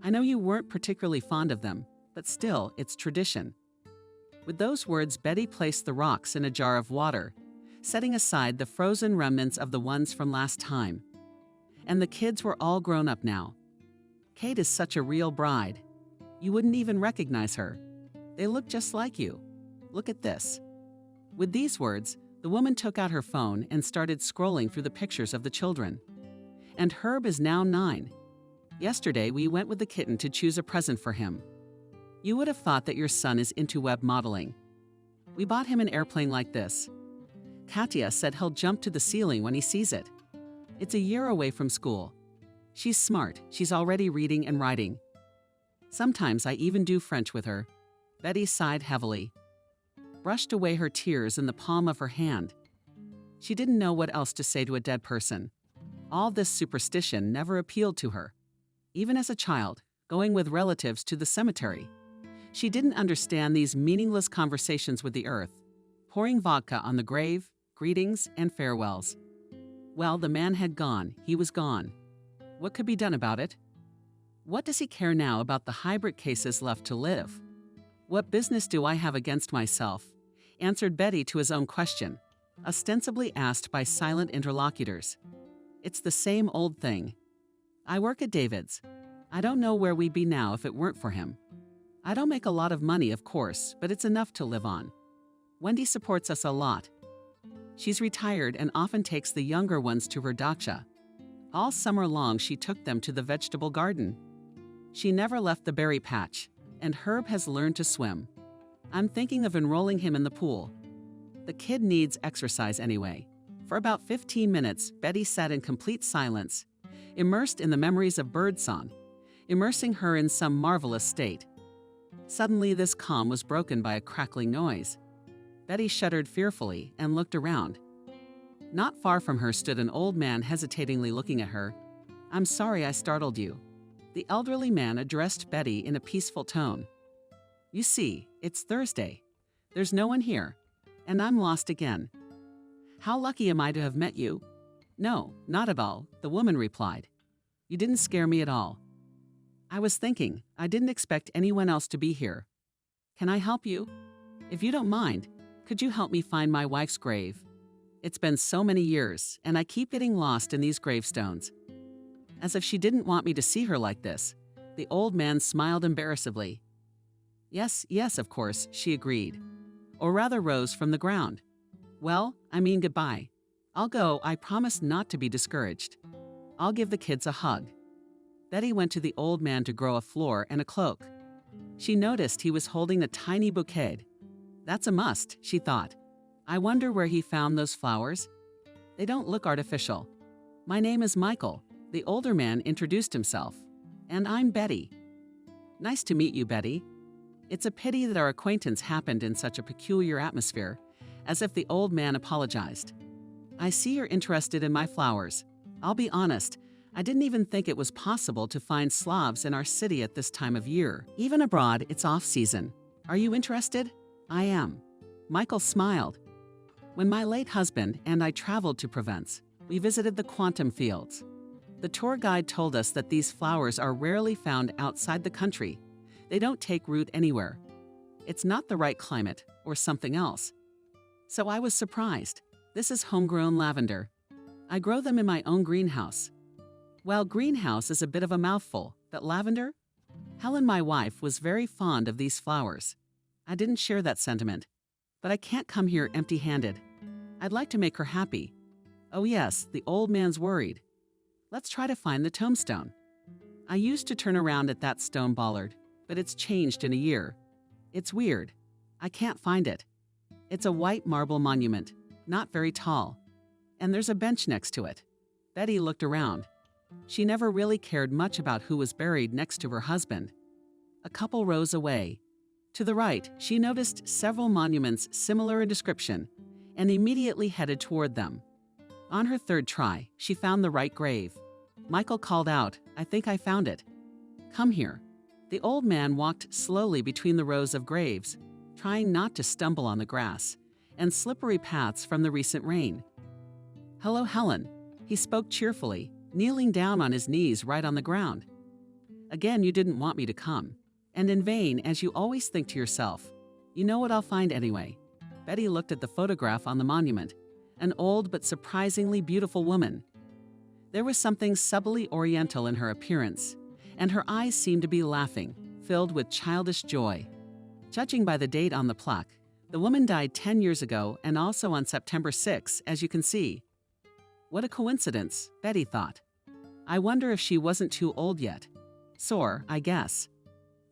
I know you weren't particularly fond of them, but still, it's tradition. With those words, Betty placed the rocks in a jar of water, setting aside the frozen remnants of the ones from last time. And the kids were all grown up now. Kate is such a real bride. You wouldn't even recognize her. They look just like you. Look at this. With these words, the woman took out her phone and started scrolling through the pictures of the children. And Herb is now 9. Yesterday, we went with the kitten to choose a present for him. You would have thought that your son is into web modeling. We bought him an airplane like this. Katya said he'll jump to the ceiling when he sees it. It's a year away from school. She's smart. She's already reading and writing. Sometimes I even do French with her. Betty sighed heavily, brushed away her tears in the palm of her hand. She didn't know what else to say to a dead person. All this superstition never appealed to her. Even as a child, going with relatives to the cemetery, she didn't understand these meaningless conversations with the earth, pouring vodka on the grave, greetings, and farewells. Well, the man had gone. He was gone. What could be done about it? What does he care now about the hybrid cases left to live? What business do I have against myself? Answered Betty to his own question, ostensibly asked by silent interlocutors. It's the same old thing. I work at David's. I don't know where we'd be now if it weren't for him. I don't make a lot of money, of course, but it's enough to live on. Wendy supports us a lot. She's retired and often takes the younger ones to her dacha. All summer long, she took them to the vegetable garden. She never left the berry patch, and Herb has learned to swim. I'm thinking of enrolling him in the pool. The kid needs exercise anyway. For about 15 minutes, Betty sat in complete silence, immersed in the memories of birdsong, immersing her in some marvelous state. Suddenly, this calm was broken by a crackling noise. Betty shuddered fearfully and looked around. Not far from her stood an old man hesitatingly looking at her. I'm sorry I startled you. The elderly man addressed Betty in a peaceful tone. You see, it's Thursday. There's no one here, and I'm lost again. How lucky am I to have met you? No, not at all, the woman replied. You didn't scare me at all. I was thinking, I didn't expect anyone else to be here. Can I help you? If you don't mind, could you help me find my wife's grave? It's been so many years, and I keep getting lost in these gravestones. As if she didn't want me to see her like this, the old man smiled embarrassedly. Yes, of course, she agreed, or rather rose from the ground. Well, I mean goodbye. I'll go, I promise not to be discouraged. I'll give the kids a hug. Betty went to the old man to grow a floor and a cloak. She noticed he was holding a tiny bouquet. That's a must, she thought. I wonder where he found those flowers. They don't look artificial. My name is Michael, the older man introduced himself. And I'm Betty. Nice to meet you, Betty. It's a pity that our acquaintance happened in such a peculiar atmosphere, as if the old man apologized. I see you're interested in my flowers. I'll be honest, I didn't even think it was possible to find Slavs in our city at this time of year. Even abroad, it's off-season. Are you interested? I am. Michael smiled. When my late husband and I traveled to Provence, we visited the quantum fields. The tour guide told us that these flowers are rarely found outside the country. They don't take root anywhere. It's not the right climate or something else. So I was surprised. This is homegrown lavender. I grow them in my own greenhouse. Well, greenhouse is a bit of a mouthful, but lavender? Helen, my wife, was very fond of these flowers. I didn't share that sentiment, but I can't come here empty-handed. I'd like to make her happy. Oh yes, the old man's worried. Let's try to find the tombstone. I used to turn around at that stone bollard, but it's changed in a year. It's weird. I can't find it. It's a white marble monument, not very tall. And there's a bench next to it. Betty looked around. She never really cared much about who was buried next to her husband. A couple rows away. To the right, she noticed several monuments similar in description and immediately headed toward them. On her third try, she found the right grave. Michael called out, "I think I found it. Come here." The old man walked slowly between the rows of graves, trying not to stumble on the grass and slippery paths from the recent rain. "Hello, Helen," he spoke cheerfully, kneeling down on his knees right on the ground. "Again, you didn't want me to come. And in vain, as you always think to yourself, you know what I'll find anyway." Betty looked at the photograph on the monument, an old but surprisingly beautiful woman. There was something subtly oriental in her appearance, and her eyes seemed to be laughing, filled with childish joy. Judging by the date on the plaque, the woman died 10 years ago and also on September 6, as you can see. What a coincidence, Betty thought. I wonder if she wasn't too old yet. Sore, I guess.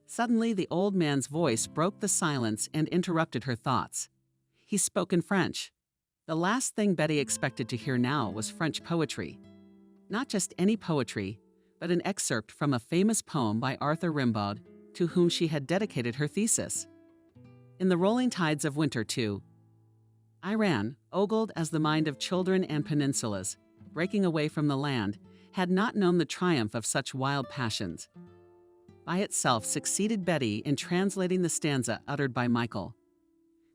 Suddenly, the old man's voice broke the silence and interrupted her thoughts. He spoke in French. The last thing Betty expected to hear now was French poetry. Not just any poetry, but an excerpt from a famous poem by Arthur Rimbaud, to whom she had dedicated her thesis. In the rolling tides of winter, too. I ran, ogled as the mind of children and peninsulas, breaking away from the land, had not known the triumph of such wild passions. By itself succeeded Betty in translating the stanza uttered by Michael.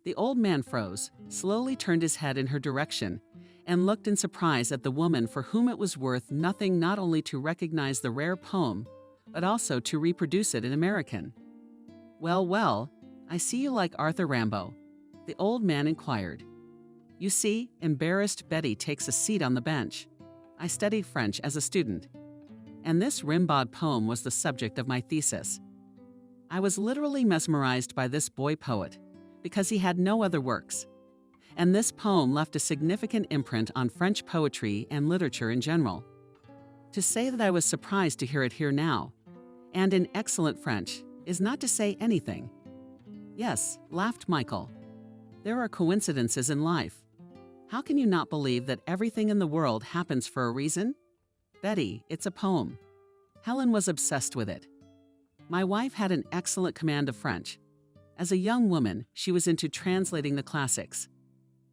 The old man froze, slowly turned his head in her direction, and looked in surprise at the woman for whom it was worth nothing not only to recognize the rare poem, but also to reproduce it in American. "Well, well, I see you like Arthur Rimbaud," the old man inquired. You see, embarrassed Betty takes a seat on the bench. I studied French as a student, and this Rimbaud poem was the subject of my thesis. I was literally mesmerized by this boy poet, because he had no other works. And this poem left a significant imprint on French poetry and literature in general. To say that I was surprised to hear it here now, and in excellent French, is not to say anything. Yes, laughed Michael. There are coincidences in life. How can you not believe that everything in the world happens for a reason? Betty, it's a poem. Helen was obsessed with it. My wife had an excellent command of French. As a young woman, she was into translating the classics.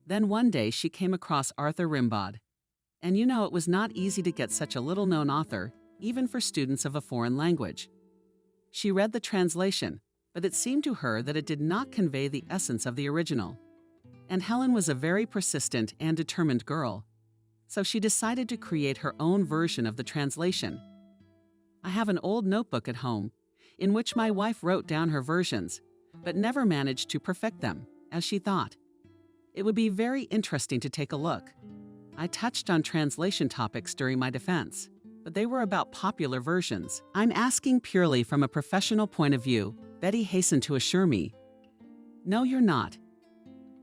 Then one day she came across Arthur Rimbaud. And you know it was not easy to get such a little-known author, even for students of a foreign language. She read the translation, but it seemed to her that it did not convey the essence of the original. And Helen was a very persistent and determined girl. So she decided to create her own version of the translation. I have an old notebook at home, in which my wife wrote down her versions, but never managed to perfect them, as she thought. It would be very interesting to take a look. I touched on translation topics during my defense, but they were about popular versions. I'm asking purely from a professional point of view, Betty hastened to assure me. No, you're not.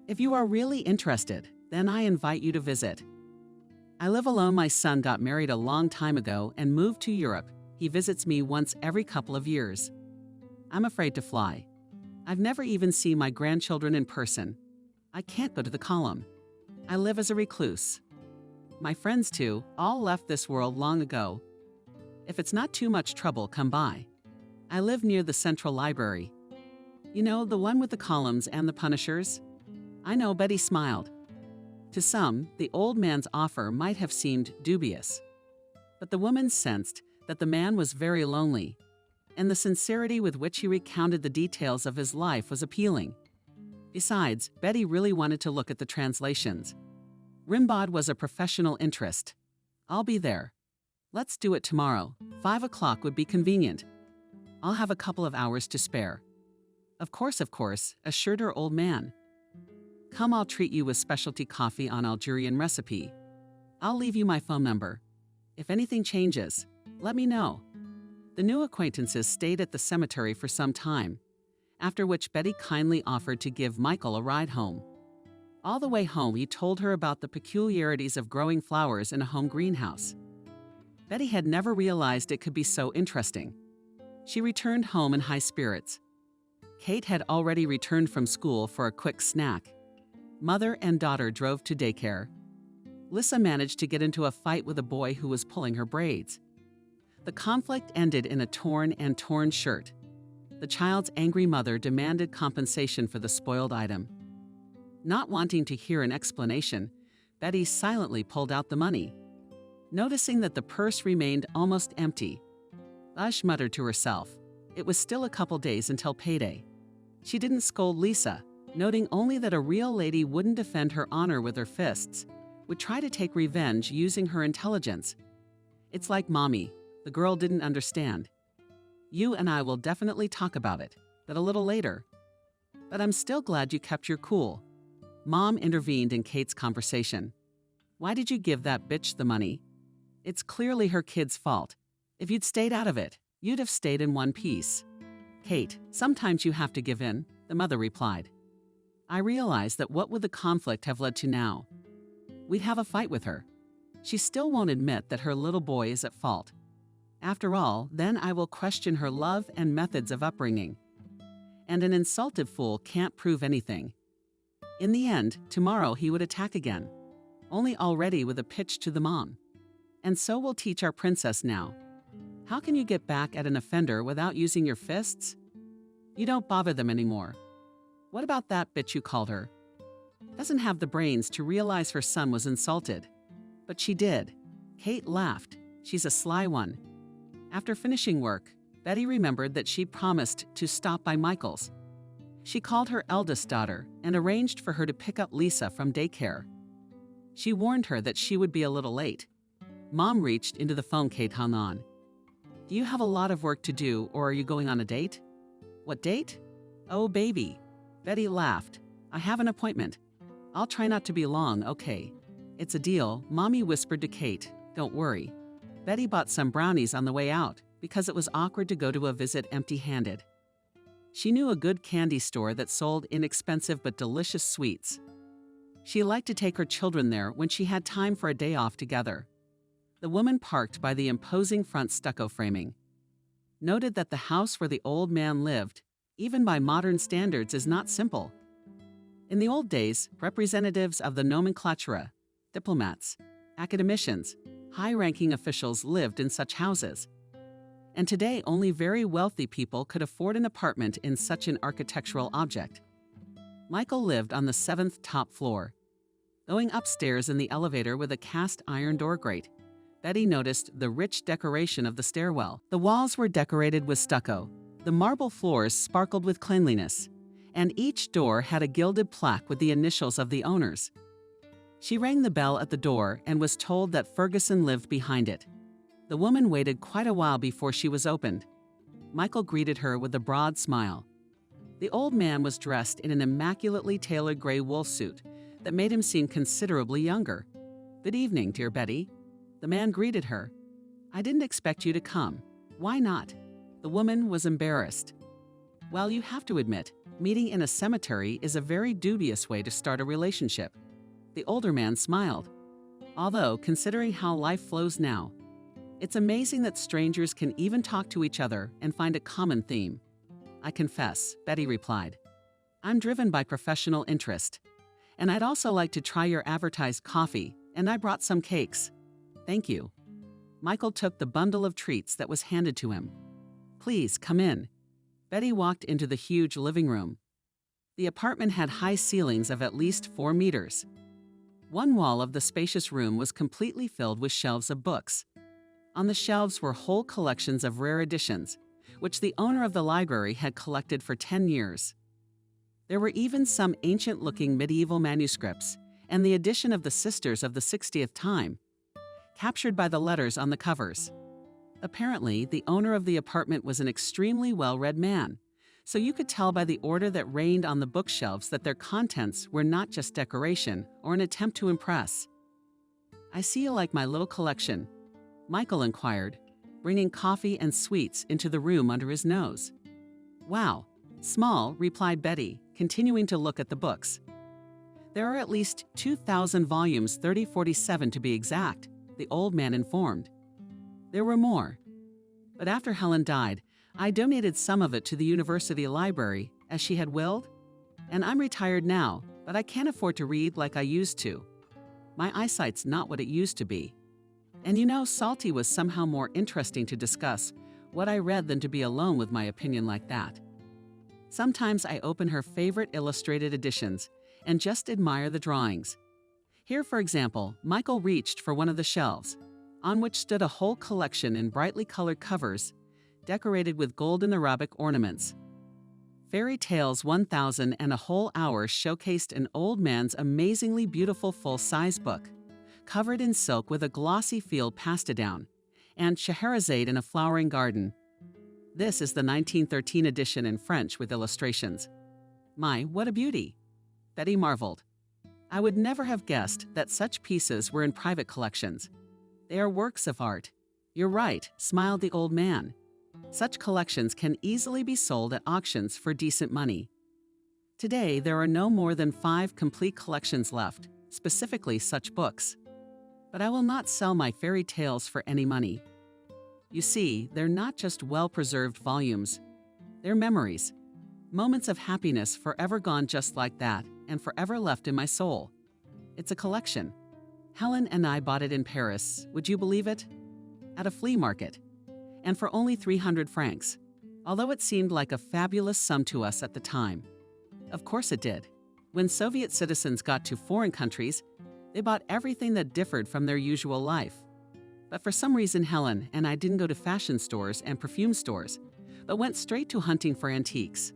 If you are really interested, then I invite you to visit. I live alone. My son got married a long time ago and moved to Europe. He visits me once every couple of years. I'm afraid to fly. I've never even seen my grandchildren in person. I can't go to the column. I live as a recluse. My friends, too, all left this world long ago. If it's not too much trouble, come by. I live near the Central Library. You know, the one with the columns and the punishers? I know, Betty smiled. To some, the old man's offer might have seemed dubious. But the woman sensed that the man was very lonely, and the sincerity with which he recounted the details of his life was appealing. Besides, Betty really wanted to look at the translations. Rimbaud was a professional interest. I'll be there. Let's do it tomorrow. 5 o'clock would be convenient. I'll have a couple of hours to spare. Of course, assured her old man. Come, I'll treat you with specialty coffee on Algerian recipe. I'll leave you my phone number. If anything changes, let me know. The new acquaintances stayed at the cemetery for some time, after which Betty kindly offered to give Michael a ride home. All the way home, he told her about the peculiarities of growing flowers in a home greenhouse. Betty had never realized it could be so interesting. She returned home in high spirits. Kate had already returned from school for a quick snack. Mother and daughter drove to daycare. Lissa managed to get into a fight with a boy who was pulling her braids. The conflict ended in a torn shirt. The child's angry mother demanded compensation for the spoiled item. Not wanting to hear an explanation, Betty silently pulled out the money. Noticing that the purse remained almost empty, Ush muttered to herself. It was still a couple days until payday. She didn't scold Lisa, noting only that a real lady wouldn't defend her honor with her fists, would try to take revenge using her intelligence. It's like Mommy, the girl didn't understand. You and I will definitely talk about it, but a little later. But I'm still glad you kept your cool. Mom intervened in Kate's conversation. Why did you give that bitch the money? It's clearly her kid's fault. If you'd stayed out of it, you'd have stayed in one piece. Kate, sometimes you have to give in, the mother replied. I realize that what would the conflict have led to now? We'd have a fight with her. She still won't admit that her little boy is at fault. After all, then I will question her love and methods of upbringing. And an insulted fool can't prove anything. In the end, tomorrow he would attack again, only already with a pitch to the mom. And so we'll teach our princess now. How can you get back at an offender without using your fists? You don't bother them anymore. What about that bitch you called her? Doesn't have the brains to realize her son was insulted. But she did. Kate laughed. She's a sly one. After finishing work, Betty remembered that she'd promised to stop by Michael's. She called her eldest daughter and arranged for her to pick up Lisa from daycare. She warned her that she would be a little late. Mom reached into the phone Kate hung on. Do you have a lot of work to do, or are you going on a date? What date? Oh, baby. Betty laughed. I have an appointment. I'll try not to be long, okay? It's a deal, Mommy whispered to Kate. Don't worry. Betty bought some brownies on the way out because it was awkward to go to a visit empty-handed. She knew a good candy store that sold inexpensive but delicious sweets. She liked to take her children there when she had time for a day off together. The woman parked by the imposing front stucco framing. Noted that the house where the old man lived, even by modern standards, is not simple. In the old days, representatives of the nomenclatura, diplomats, academicians, high-ranking officials lived in such houses. And today, only very wealthy people could afford an apartment in such an architectural object. Michael lived on the 7th top floor. Going upstairs in the elevator with a cast-iron door grate, Betty noticed the rich decoration of the stairwell. The walls were decorated with stucco, the marble floors sparkled with cleanliness, and each door had a gilded plaque with the initials of the owners. She rang the bell at the door and was told that Ferguson lived behind it. The woman waited quite a while before she was opened. Michael greeted her with a broad smile. The old man was dressed in an immaculately tailored gray wool suit that made him seem considerably younger. Good evening, dear Betty. The man greeted her. I didn't expect you to come. Why not? The woman was embarrassed. Well, you have to admit, meeting in a cemetery is a very dubious way to start a relationship. The older man smiled. Although, considering how life flows now, it's amazing that strangers can even talk to each other and find a common theme. I confess, Betty replied. I'm driven by professional interest. And I'd also like to try your advertised coffee, and I brought some cakes. Thank you. Michael took the bundle of treats that was handed to him. Please, come in. Betty walked into the huge living room. The apartment had high ceilings of at least 4 meters. One wall of the spacious room was completely filled with shelves of books. On the shelves were whole collections of rare editions, which the owner of the library had collected for 10 years. There were even some ancient-looking medieval manuscripts and the edition of the Sisters of the 60th Time, captured by the letters on the covers. Apparently, the owner of the apartment was an extremely well-read man, so you could tell by the order that reigned on the bookshelves that their contents were not just decoration or an attempt to impress. "I see you like my little collection," Michael inquired, bringing coffee and sweets into the room under his nose. "Wow, small," replied Betty, continuing to look at the books. "There are at least 2,000 volumes, 3047 to be exact," the old man informed. There were more. But after Helen died, I donated some of it to the university library, as she had willed. And I'm retired now, but I can't afford to read like I used to. My eyesight's not what it used to be. And you know, Salty was somehow more interesting to discuss what I read than to be alone with my opinion like that. Sometimes I open her favorite illustrated editions and just admire the drawings. Here, for example, Michael reached for one of the shelves, on which stood a whole collection in brightly colored covers, decorated with golden Arabic ornaments. Fairy Tales 1000 and a Whole Hour showcased an old man's amazingly beautiful full-size book, covered in silk with a glossy field pastadown, and Scheherazade in a Flowering Garden. This is the 1913 edition in French with illustrations. My, what a beauty! Betty marveled. I would never have guessed that such pieces were in private collections. They are works of art. You're right, smiled the old man. Such collections can easily be sold at auctions for decent money. Today, there are no more than 5 complete collections left, specifically such books. But I will not sell my fairy tales for any money. You see, they're not just well-preserved volumes. They're memories. Moments of happiness forever gone just like that and forever left in my soul. It's a collection. Helen and I bought it in Paris, would you believe it? At a flea market. And for only 300 francs, although it seemed like a fabulous sum to us at the time. Of course it did. When Soviet citizens got to foreign countries, they bought everything that differed from their usual life. But for some reason, Helen and I didn't go to fashion stores and perfume stores, but went straight to hunting for antiques.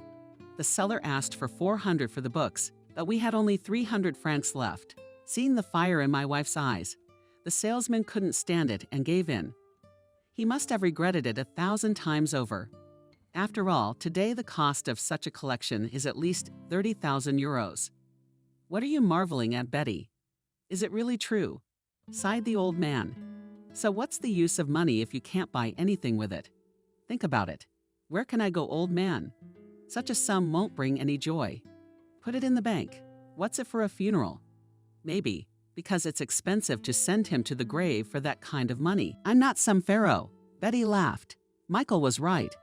The seller asked for 400 for the books, but we had only 300 francs left. Seeing the fire in my wife's eyes, the salesman couldn't stand it and gave in. He must have regretted it 1,000 times over. After all, today the cost of such a collection is at least 30,000 euros. What are you marveling at, Betty? Is it really true? Sighed the old man. So what's the use of money if you can't buy anything with it? Think about it. Where can I go, old man? Such a sum won't bring any joy. Put it in the bank. What's it for a funeral? Maybe, because it's expensive to send him to the grave for that kind of money. I'm not some pharaoh. Betty laughed. Michael was right.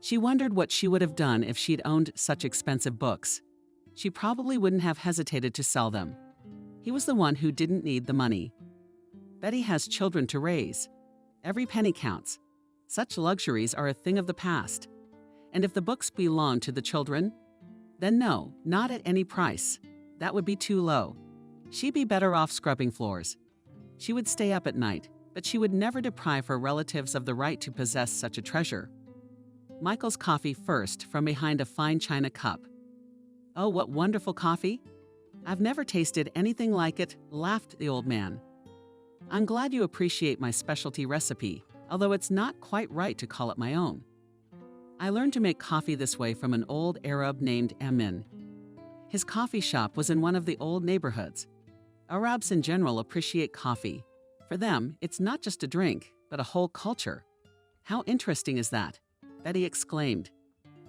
She wondered what she would have done if she'd owned such expensive books. She probably wouldn't have hesitated to sell them. He was the one who didn't need the money. Betty has children to raise. Every penny counts. Such luxuries are a thing of the past. And if the books belong to the children, then no, not at any price. That would be too low. She'd be better off scrubbing floors. She would stay up at night, but she would never deprive her relatives of the right to possess such a treasure. Michael's coffee first from behind a fine china cup. Oh, what wonderful coffee! I've never tasted anything like it, laughed the old man. I'm glad you appreciate my specialty recipe, although it's not quite right to call it my own. I learned to make coffee this way from an old Arab named Amin. His coffee shop was in one of the old neighborhoods. Arabs in general appreciate coffee. For them, it's not just a drink, but a whole culture. How interesting is that? Betty exclaimed.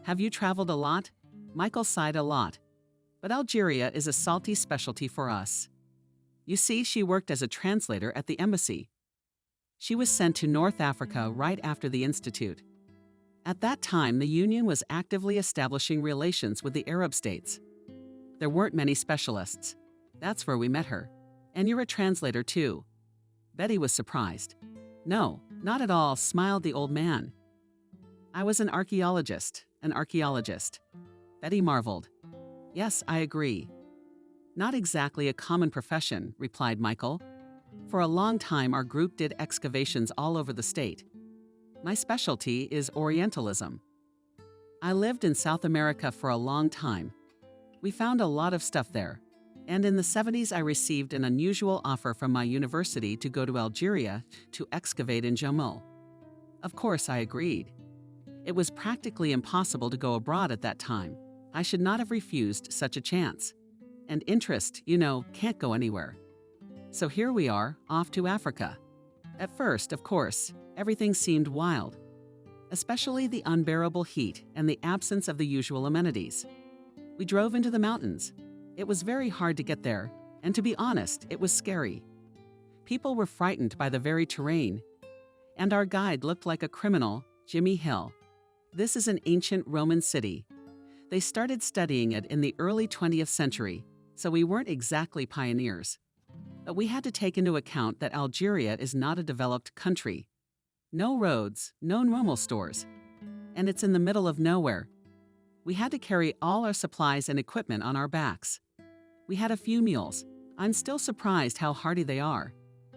Have you traveled a lot? Michael sighed a lot. But Algeria is a salty specialty for us. You see, she worked as a translator at the embassy. She was sent to North Africa right after the Institute. At that time, the Union was actively establishing relations with the Arab states. There weren't many specialists. That's where we met her. And you're a translator too. Betty was surprised. No, not at all, smiled the old man. I was an archaeologist. Betty marveled. Yes, I agree. Not exactly a common profession, replied Michael. For a long time, our group did excavations all over the state. My specialty is Orientalism. I lived in South America for a long time. We found a lot of stuff there. And in the 70s, I received an unusual offer from my university to go to Algeria to excavate in Jammu. Of course, I agreed. It was practically impossible to go abroad at that time. I should not have refused such a chance. And interest, can't go anywhere. So here we are, off to Africa. At first, of course, everything seemed wild, especially the unbearable heat and the absence of the usual amenities. We drove into the mountains. It was very hard to get there, and to be honest, it was scary. People were frightened by the very terrain, and our guide looked like a criminal, Jimmy Hill. This is an ancient Roman city. They started studying it in the early 20th century, so we weren't exactly pioneers. But we had to take into account that Algeria is not a developed country. No roads, no normal stores, and it's in the middle of nowhere. We had to carry all our supplies and equipment on our backs. We had a few mules. I'm still surprised how hardy they are.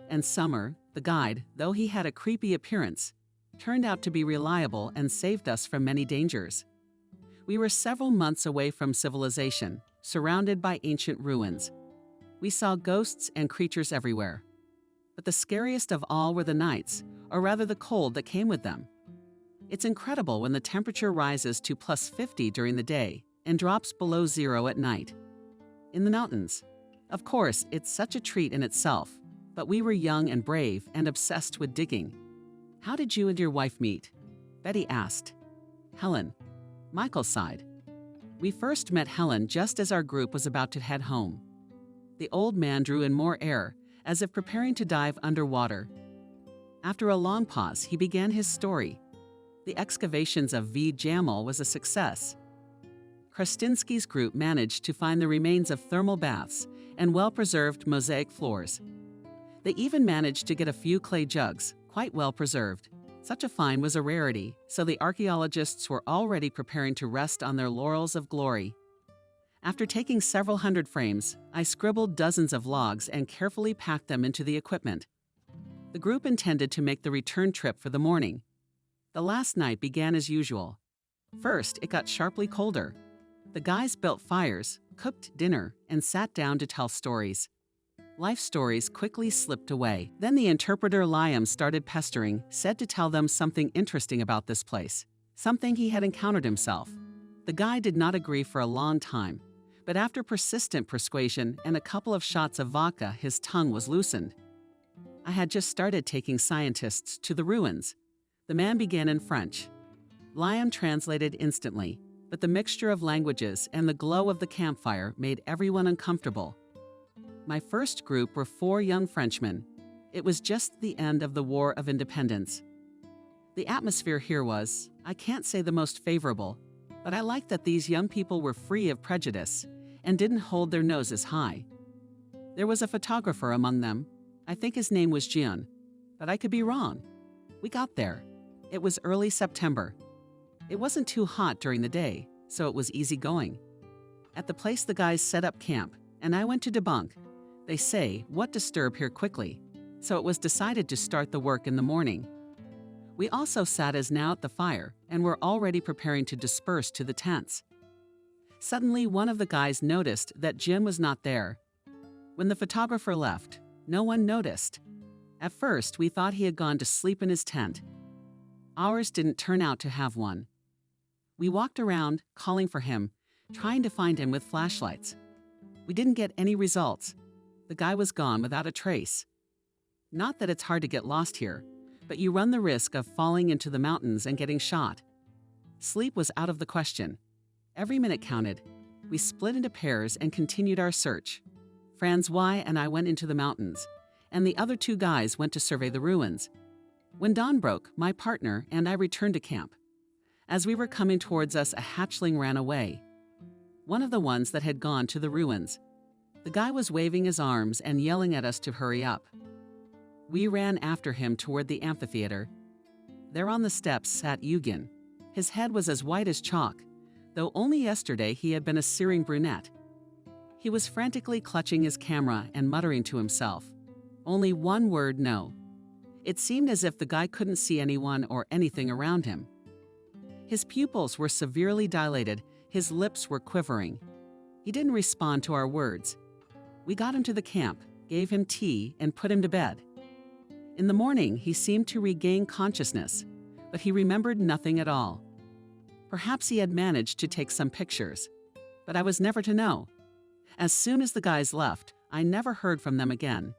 And Summer, the guide, though he had a creepy appearance, turned out to be reliable and saved us from many dangers. We were several months away from civilization, surrounded by ancient ruins. We saw ghosts and creatures everywhere. But the scariest of all were the nights, or rather the cold that came with them. It's incredible when the temperature rises to plus 50 during the day and drops below zero at night. In the mountains. Of course, it's such a treat in itself, but we were young and brave and obsessed with digging. How did you and your wife meet? Betty asked. Helen. Michael sighed. We first met Helen just as our group was about to head home. The old man drew in more air, as if preparing to dive underwater. After a long pause, he began his story. The excavations of V. Jamal was a success. Krastinsky's group managed to find the remains of thermal baths and well-preserved mosaic floors. They even managed to get a few clay jugs, quite well preserved. Such a find was a rarity, so the archaeologists were already preparing to rest on their laurels of glory. After taking several hundred frames, I scribbled dozens of logs and carefully packed them into the equipment. The group intended to make the return trip for the morning. The last night began as usual. First, it got sharply colder. The guys built fires, cooked dinner, and sat down to tell stories. Life stories quickly slipped away. Then the interpreter Liam started pestering, said to tell them something interesting about this place, something he had encountered himself. The guy did not agree for a long time, but after persistent persuasion and a couple of shots of vodka, his tongue was loosened. I had just started taking scientists to the ruins. The man began in French. Liam translated instantly, but the mixture of languages and the glow of the campfire made everyone uncomfortable. My first group were 4 young Frenchmen. It was just the end of the War of Independence. The atmosphere here was, I can't say the most favorable, but I liked that these young people were free of prejudice and didn't hold their noses high. There was a photographer among them. I think his name was Jean, but I could be wrong. We got there. It was early September. It wasn't too hot during the day, so it was easy going. At the place the guys set up camp, and I went to debunk. They say, what disturb here quickly, so it was decided to start the work in the morning. We also sat as now at the fire and were already preparing to disperse to the tents. Suddenly, one of the guys noticed that Jim was not there. When the photographer left, no one noticed. At first, we thought he had gone to sleep in his tent. Ours didn't turn out to have one. We walked around, calling for him, trying to find him with flashlights. We didn't get any results. The guy was gone without a trace. Not that it's hard to get lost here, but you run the risk of falling into the mountains and getting shot. Sleep was out of the question. Every minute counted. We split into pairs and continued our search. Francois and I went into the mountains, and the other 2 guys went to survey the ruins. When dawn broke, my partner and I returned to camp. As we were coming towards us, a hatchling ran away. One of the ones that had gone to the ruins. The guy was waving his arms and yelling at us to hurry up. We ran after him toward the amphitheater. There on the steps sat Eugen. His head was as white as chalk, though only yesterday he had been a searing brunette. He was frantically clutching his camera and muttering to himself. Only one word, no. It seemed as if the guy couldn't see anyone or anything around him. His pupils were severely dilated, his lips were quivering. He didn't respond to our words. We got him to the camp, gave him tea, and put him to bed. In the morning, he seemed to regain consciousness, but he remembered nothing at all. Perhaps he had managed to take some pictures, but I was never to know. As soon as the guys left, I never heard from them again.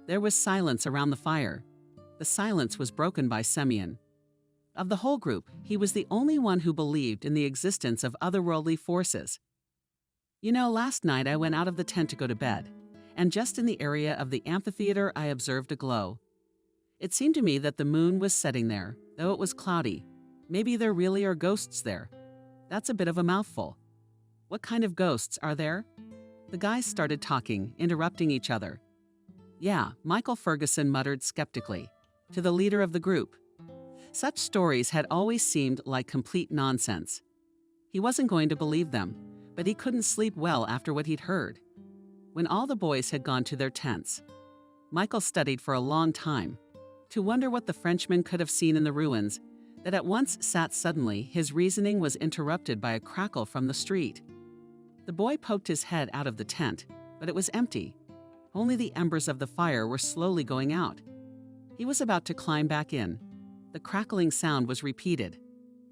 There was silence around the fire. The silence was broken by Semyon. Of the whole group, he was the only one who believed in the existence of otherworldly forces. You know, last night I went out of the tent to go to bed, and just in the area of the amphitheater I observed a glow. It seemed to me that the moon was setting there, though it was cloudy. Maybe there really are ghosts there. That's a bit of a mouthful. What kind of ghosts are there? The guys started talking, interrupting each other. Yeah, Michael Ferguson muttered skeptically, to the leader of the group. Such stories had always seemed like complete nonsense. He wasn't going to believe them, but he couldn't sleep well after what he'd heard. When all the boys had gone to their tents, Michael studied for a long time, to wonder what the Frenchman could have seen in the ruins that at once sat suddenly. His reasoning was interrupted by a crackle from the street. The boy poked his head out of the tent, but it was empty. Only the embers of the fire were slowly going out. He was about to climb back in. The crackling sound was repeated.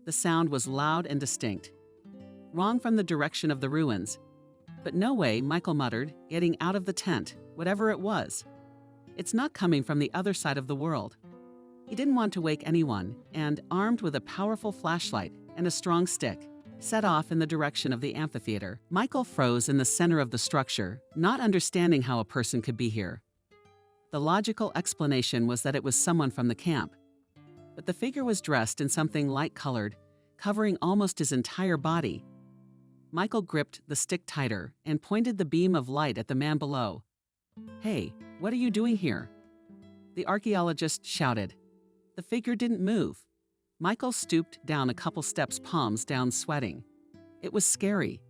The sound was loud and distinct. Wrong from the direction of the ruins. But no way, Michael muttered, getting out of the tent, whatever it was. It's not coming from the other side of the world. He didn't want to wake anyone, and, armed with a powerful flashlight and a strong stick, set off in the direction of the amphitheater. Michael froze in the center of the structure, not understanding how a person could be here. The logical explanation was that it was someone from the camp. But the figure was dressed in something light-colored, covering almost his entire body. Michael gripped the stick tighter and pointed the beam of light at the man below. "Hey, what are you doing here?" The archaeologist shouted. The figure didn't move. Michael stooped down a couple steps, palms down, sweating. It was scary.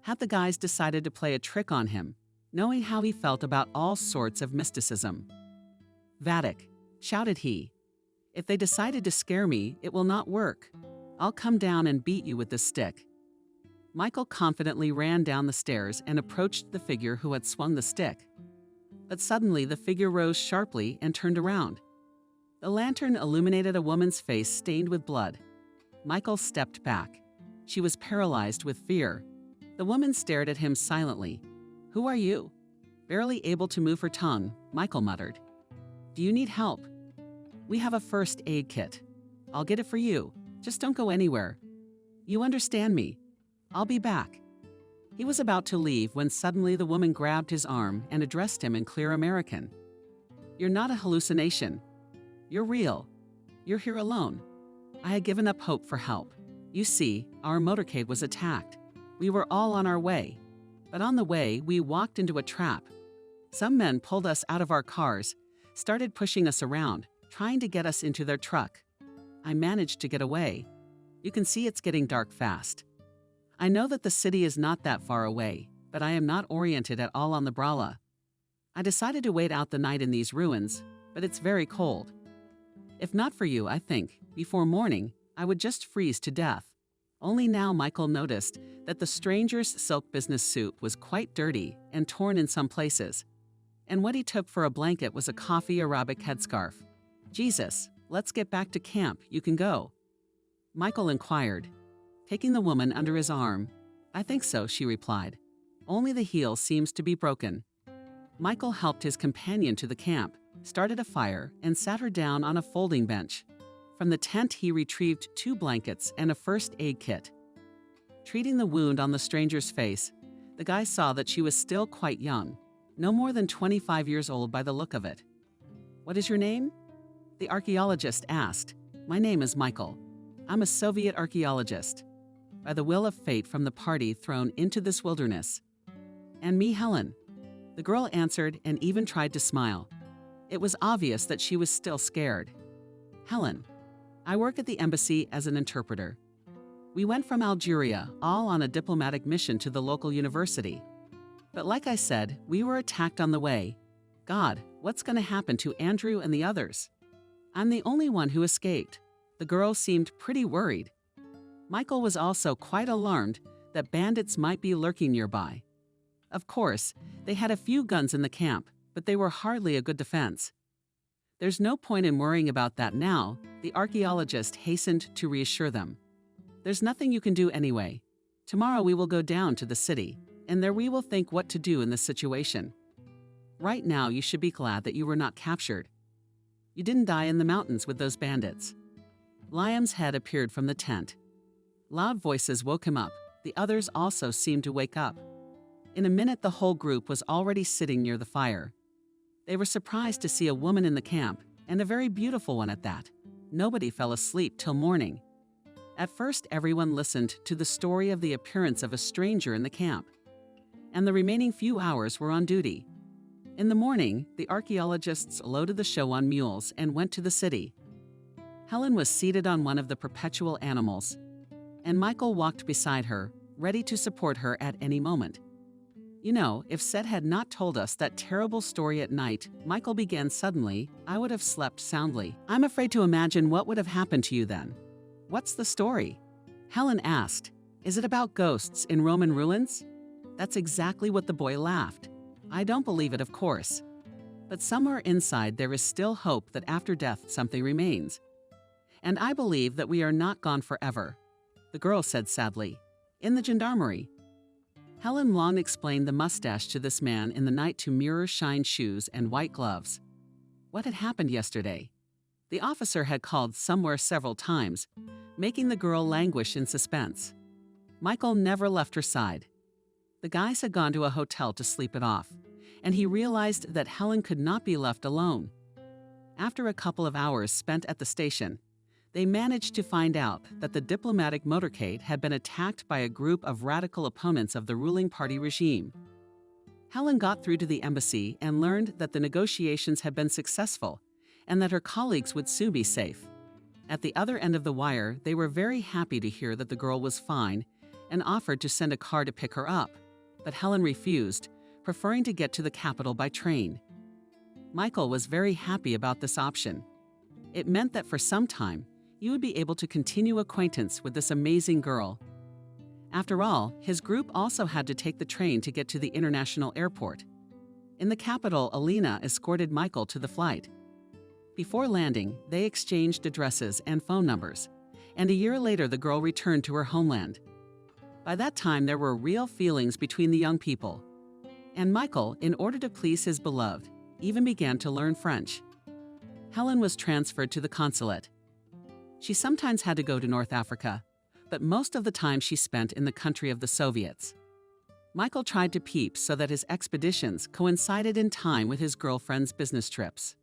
Had the guys decided to play a trick on him, knowing how he felt about all sorts of mysticism? "Vatic," shouted he. "If they decided to scare me, it will not work. I'll come down and beat you with this stick." Michael confidently ran down the stairs and approached the figure who had swung the stick. But suddenly the figure rose sharply and turned around. The lantern illuminated a woman's face stained with blood. Michael stepped back. She was paralyzed with fear. The woman stared at him silently. "Who are you?" Barely able to move her tongue, Michael muttered. "Do you need help?" "We have a first aid kit. I'll get it for you. Just don't go anywhere. You understand me. I'll be back." He was about to leave when suddenly the woman grabbed his arm and addressed him in clear American. "You're not a hallucination. You're real. You're here alone." I had given up hope for help. You see, our motorcade was attacked. We were all on our way. But on the way, we walked into a trap. Some men pulled us out of our cars, started pushing us around, trying to get us into their truck. I managed to get away. You can see it's getting dark fast. I know that the city is not that far away, but I am not oriented at all on the Brala. I decided to wait out the night in these ruins, but it's very cold. If not for you, I think, before morning, I would just freeze to death. Only now Michael noticed that the stranger's silk business suit was quite dirty and torn in some places, and what he took for a blanket was a coffee Arabic headscarf. "Jesus, let's get back to camp, you can go," Michael inquired, taking the woman under his arm. "I think so," she replied. "Only the heel seems to be broken." Michael helped his companion to the camp, started a fire, and sat her down on a folding bench. From the tent he retrieved 2 blankets and a first aid kit. Treating the wound on the stranger's face, the guy saw that she was still quite young, no more than 25 years old by the look of it. "What is your name?" the archaeologist asked. "My name is Michael. I'm a Soviet archaeologist, by the will of fate from the party thrown into this wilderness." "And me, Helen," the girl answered and even tried to smile. It was obvious that she was still scared. "Helen. I work at the embassy as an interpreter. We went from Algeria, all on a diplomatic mission to the local university. But like I said, we were attacked on the way. God, what's going to happen to Andrew and the others? I'm the only one who escaped." The girl seemed pretty worried. Michael was also quite alarmed that bandits might be lurking nearby. Of course, they had a few guns in the camp, but they were hardly a good defense. There's no point in worrying about that now, the archaeologist hastened to reassure them. There's nothing you can do anyway. Tomorrow we will go down to the city, and there we will think what to do in this situation. Right now you should be glad that you were not captured. You didn't die in the mountains with those bandits. Liam's head appeared from the tent. Loud voices woke him up. The others also seemed to wake up. In a minute, the whole group was already sitting near the fire. They were surprised to see a woman in the camp, and a very beautiful one at that. Nobody fell asleep till morning. At first, everyone listened to the story of the appearance of a stranger in the camp, and the remaining few hours were on duty. In the morning, the archaeologists loaded the show on mules and went to the city. Helen was seated on one of the perpetual animals, and Michael walked beside her, ready to support her at any moment. You know, if Seth had not told us that terrible story at night, Michael began suddenly, I would have slept soundly. I'm afraid to imagine what would have happened to you then. What's the story? Helen asked. Is it about ghosts in Roman ruins? That's exactly what the boy laughed. I don't believe it, of course. But somewhere inside there is still hope that after death something remains. And I believe that we are not gone forever, the girl said sadly. In the gendarmerie. Helen long explained the mustache to this man in the night to mirror-shine shoes and white gloves. What had happened yesterday? The officer had called somewhere several times, making the girl languish in suspense. Michael never left her side. The guys had gone to a hotel to sleep it off, and he realized that Helen could not be left alone. After a couple of hours spent at the station, they managed to find out that the diplomatic motorcade had been attacked by a group of radical opponents of the ruling party regime. Helen got through to the embassy and learned that the negotiations had been successful and that her colleagues would soon be safe. At the other end of the wire, they were very happy to hear that the girl was fine and offered to send a car to pick her up, but Helen refused, preferring to get to the capital by train. Michael was very happy about this option. It meant that for some time, he would be able to continue acquaintance with this amazing girl. After all, his group also had to take the train to get to the international airport. In the capital, Alina escorted Michael to the flight. Before landing, they exchanged addresses and phone numbers, and a year later the girl returned to her homeland. By that time, there were real feelings between the young people. And Michael, in order to please his beloved, even began to learn French. Helen was transferred to the consulate. She sometimes had to go to North Africa, but most of the time she spent in the country of the Soviets. Michael tried to peep so that his expeditions coincided in time with his girlfriend's business trips.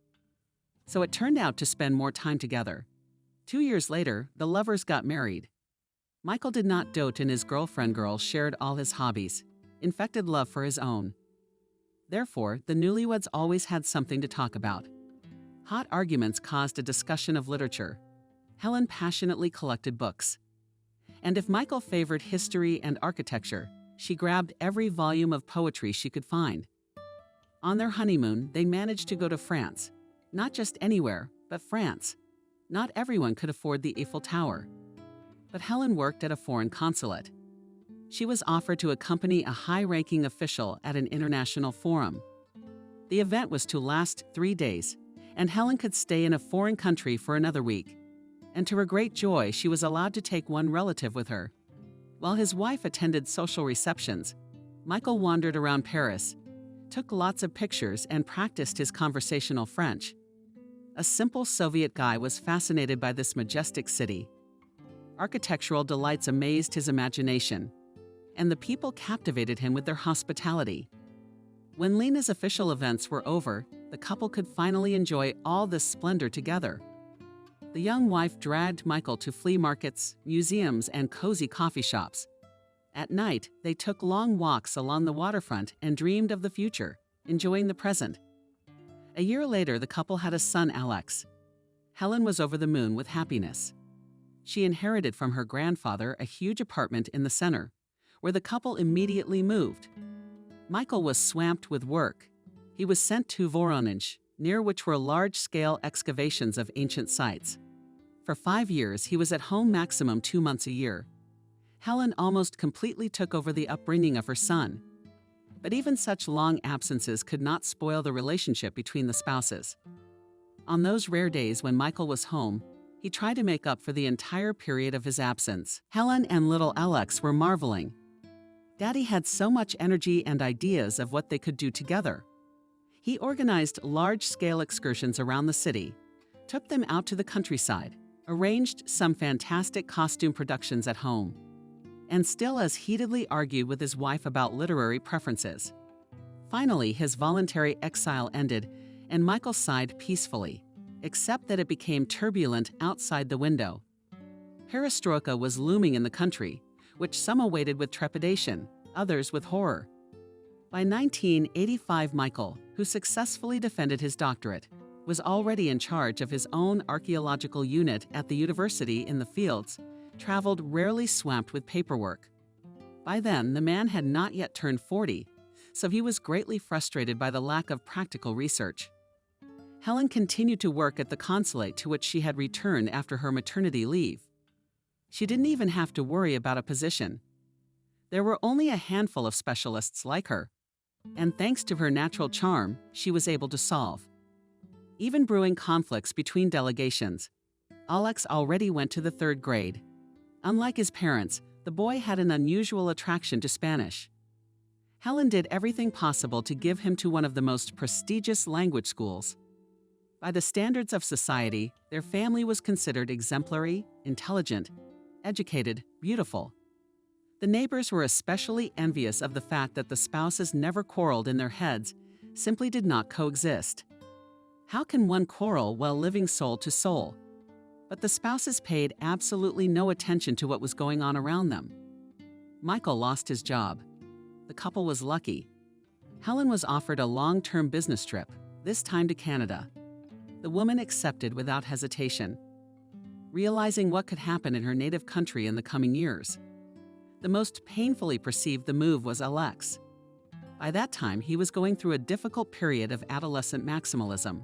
So it turned out to spend more time together. 2 years later, the lovers got married. Michael did not dote in his girlfriend. Girl shared all his hobbies, infected love for his own. Therefore, the newlyweds always had something to talk about. Hot arguments caused a discussion of literature. Helen passionately collected books. And if Michael favored history and architecture, she grabbed every volume of poetry she could find. On their honeymoon, they managed to go to France. Not just anywhere, but France. Not everyone could afford the Eiffel Tower. But Helen worked at a foreign consulate. She was offered to accompany a high-ranking official at an international forum. The event was to last 3 days, and Helen could stay in a foreign country for another week. And to her great joy, she was allowed to take one relative with her. While his wife attended social receptions, Michael wandered around Paris, took lots of pictures, and practiced his conversational French. A simple Soviet guy was fascinated by this majestic city. Architectural delights amazed his imagination, and the people captivated him with their hospitality. When Lena's official events were over, the couple could finally enjoy all this splendor together. The young wife dragged Michael to flea markets, museums, and cozy coffee shops. At night, they took long walks along the waterfront and dreamed of the future, enjoying the present. A year later, the couple had a son, Alex. Helen was over the moon with happiness. She inherited from her grandfather a huge apartment in the center, where the couple immediately moved. Michael was swamped with work. He was sent to Voronezh, near which were large-scale excavations of ancient sites. For 5 years, he was at home maximum 2 months a year. Helen almost completely took over the upbringing of her son. But even such long absences could not spoil the relationship between the spouses. On those rare days when Michael was home, he tried to make up for the entire period of his absence. Helen and little Alex were marveling. Daddy had so much energy and ideas of what they could do together. He organized large-scale excursions around the city, took them out to the countryside, arranged some fantastic costume productions at home, and still as heatedly argued with his wife about literary preferences. Finally, his voluntary exile ended, and Michael sighed peacefully, except that it became turbulent outside the window. Perestroika was looming in the country, which some awaited with trepidation, others with horror. By 1985, Michael, who successfully defended his doctorate, was already in charge of his own archaeological unit at the university in the fields, traveled rarely swamped with paperwork. By then, the man had not yet turned 40, so he was greatly frustrated by the lack of practical research. Helen continued to work at the consulate to which she had returned after her maternity leave. She didn't even have to worry about a position. There were only a handful of specialists like her, and thanks to her natural charm, she was able to solve. Even brewing conflicts between delegations, Alex already went to the 3rd grade. Unlike his parents, the boy had an unusual attraction to Spanish. Helen did everything possible to give him to one of the most prestigious language schools. By the standards of society, their family was considered exemplary, intelligent, educated, beautiful. The neighbors were especially envious of the fact that the spouses never quarreled in their heads, simply did not coexist. How can one quarrel while living soul to soul? But the spouses paid absolutely no attention to what was going on around them. Michael lost his job. The couple was lucky. Helen was offered a long-term business trip, this time to Canada. The woman accepted without hesitation, realizing what could happen in her native country in the coming years. The most painfully perceived the move was Alex. By that time, he was going through a difficult period of adolescent maximalism.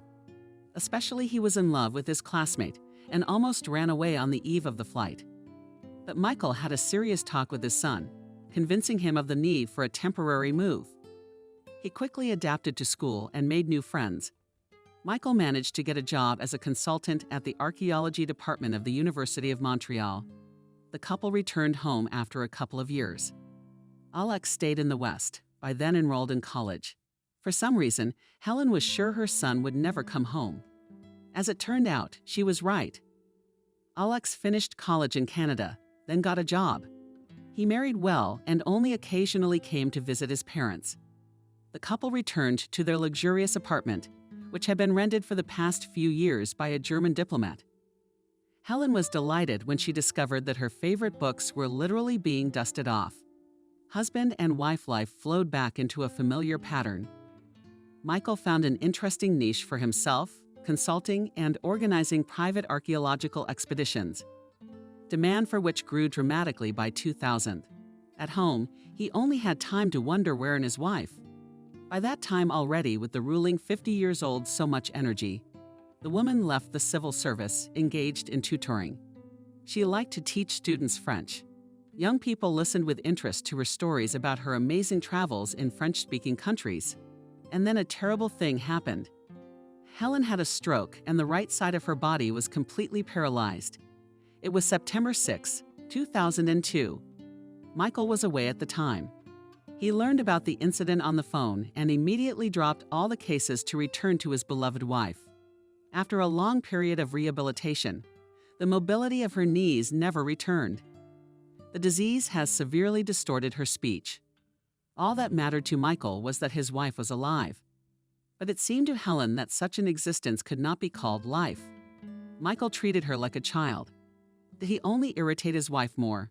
Especially, he was in love with his classmate and almost ran away on the eve of the flight. But Michael had a serious talk with his son, convincing him of the need for a temporary move. He quickly adapted to school and made new friends. Michael managed to get a job as a consultant at the archaeology department of the University of Montreal. The couple returned home after a couple of years. Alex stayed in the West, by then enrolled in college. For some reason, Helen was sure her son would never come home. As it turned out, she was right. Alex finished college in Canada, then got a job. He married well and only occasionally came to visit his parents. The couple returned to their luxurious apartment, which had been rented for the past few years by a German diplomat. Helen was delighted when she discovered that her favorite books were literally being dusted off. Husband and wife life flowed back into a familiar pattern. Michael found an interesting niche for himself, consulting and organizing private archaeological expeditions, demand for which grew dramatically by 2000. At home, he only had time to wonder where in his wife. By that time already, with the ruling 50 years old so much energy, the woman left the civil service, engaged in tutoring. She liked to teach students French. Young people listened with interest to her stories about her amazing travels in French-speaking countries. And then a terrible thing happened. Helen had a stroke and the right side of her body was completely paralyzed. It was September 6, 2002. Michael was away at the time. He learned about the incident on the phone and immediately dropped all the cases to return to his beloved wife. After a long period of rehabilitation, the mobility of her knees never returned. The disease has severely distorted her speech. All that mattered to Michael was that his wife was alive. But it seemed to Helen that such an existence could not be called life. Michael treated her like a child. Did he only irritate his wife more?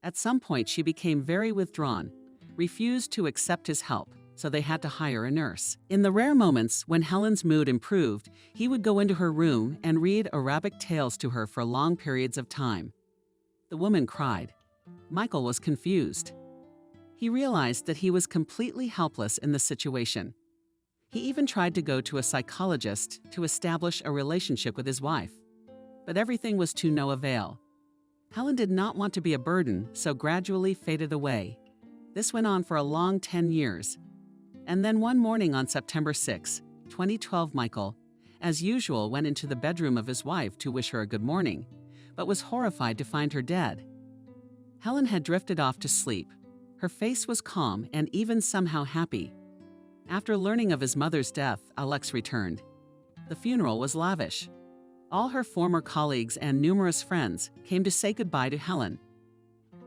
At some point, she became very withdrawn, refused to accept his help, so they had to hire a nurse. In the rare moments when Helen's mood improved, he would go into her room and read Arabic tales to her for long periods of time. The woman cried. Michael was confused. He realized that he was completely helpless in the situation. He even tried to go to a psychologist to establish a relationship with his wife. But everything was to no avail. Helen did not want to be a burden, so gradually faded away. This went on for a long 10 years. And then one morning on September 6, 2012, Michael, as usual, went into the bedroom of his wife to wish her a good morning, but was horrified to find her dead. Helen had drifted off to sleep. Her face was calm and even somehow happy. After learning of his mother's death, Alex returned. The funeral was lavish. All her former colleagues and numerous friends came to say goodbye to Helen.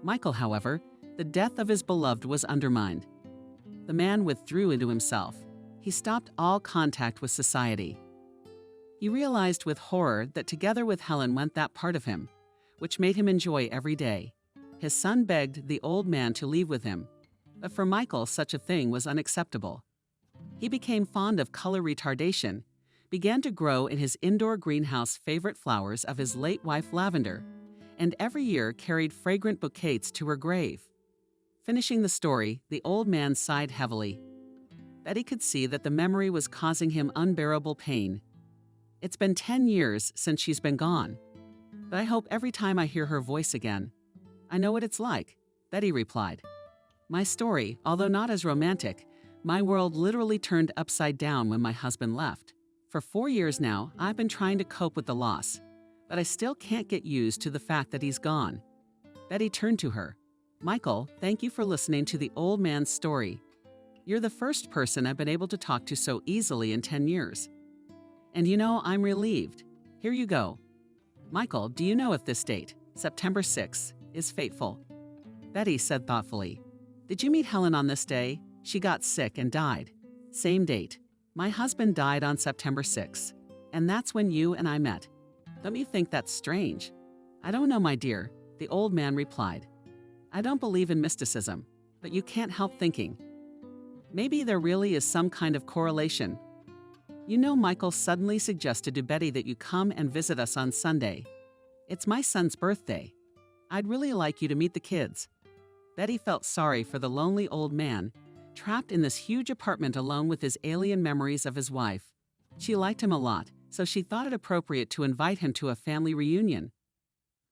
Michael, however, the death of his beloved was undermined. The man withdrew into himself. He stopped all contact with society. He realized with horror that together with Helen went that part of him, which made him enjoy every day. His son begged the old man to leave with him, but for Michael such a thing was unacceptable. He became fond of color retardation, began to grow in his indoor greenhouse favorite flowers of his late wife Lavender, and every year carried fragrant bouquets to her grave. Finishing the story, the old man sighed heavily. Betty could see that the memory was causing him unbearable pain. It's been 10 years since she's been gone, but I hope every time I hear her voice again. I know what it's like, Betty replied. My story, although not as romantic, my world literally turned upside down when my husband left. For 4 years now, I've been trying to cope with the loss, but I still can't get used to the fact that he's gone. Betty turned to her. Michael, thank you for listening to the old man's story. You're the first person I've been able to talk to so easily in 10 years. And you know, I'm relieved. Here you go. Michael, do you know if this date, September 6th, is fateful? Betty said thoughtfully. Did you meet Helen on this day? She got sick and died. Same date. My husband died on September 6th, and that's when you and I met. Don't you think that's strange? I don't know, my dear, the old man replied. I don't believe in mysticism, but you can't help thinking. Maybe there really is some kind of correlation. You know, Michael suddenly suggested to Betty that you come and visit us on Sunday. It's my son's birthday. I'd really like you to meet the kids. Betty felt sorry for the lonely old man, trapped in this huge apartment alone with his alien memories of his wife. She liked him a lot, so she thought it appropriate to invite him to a family reunion.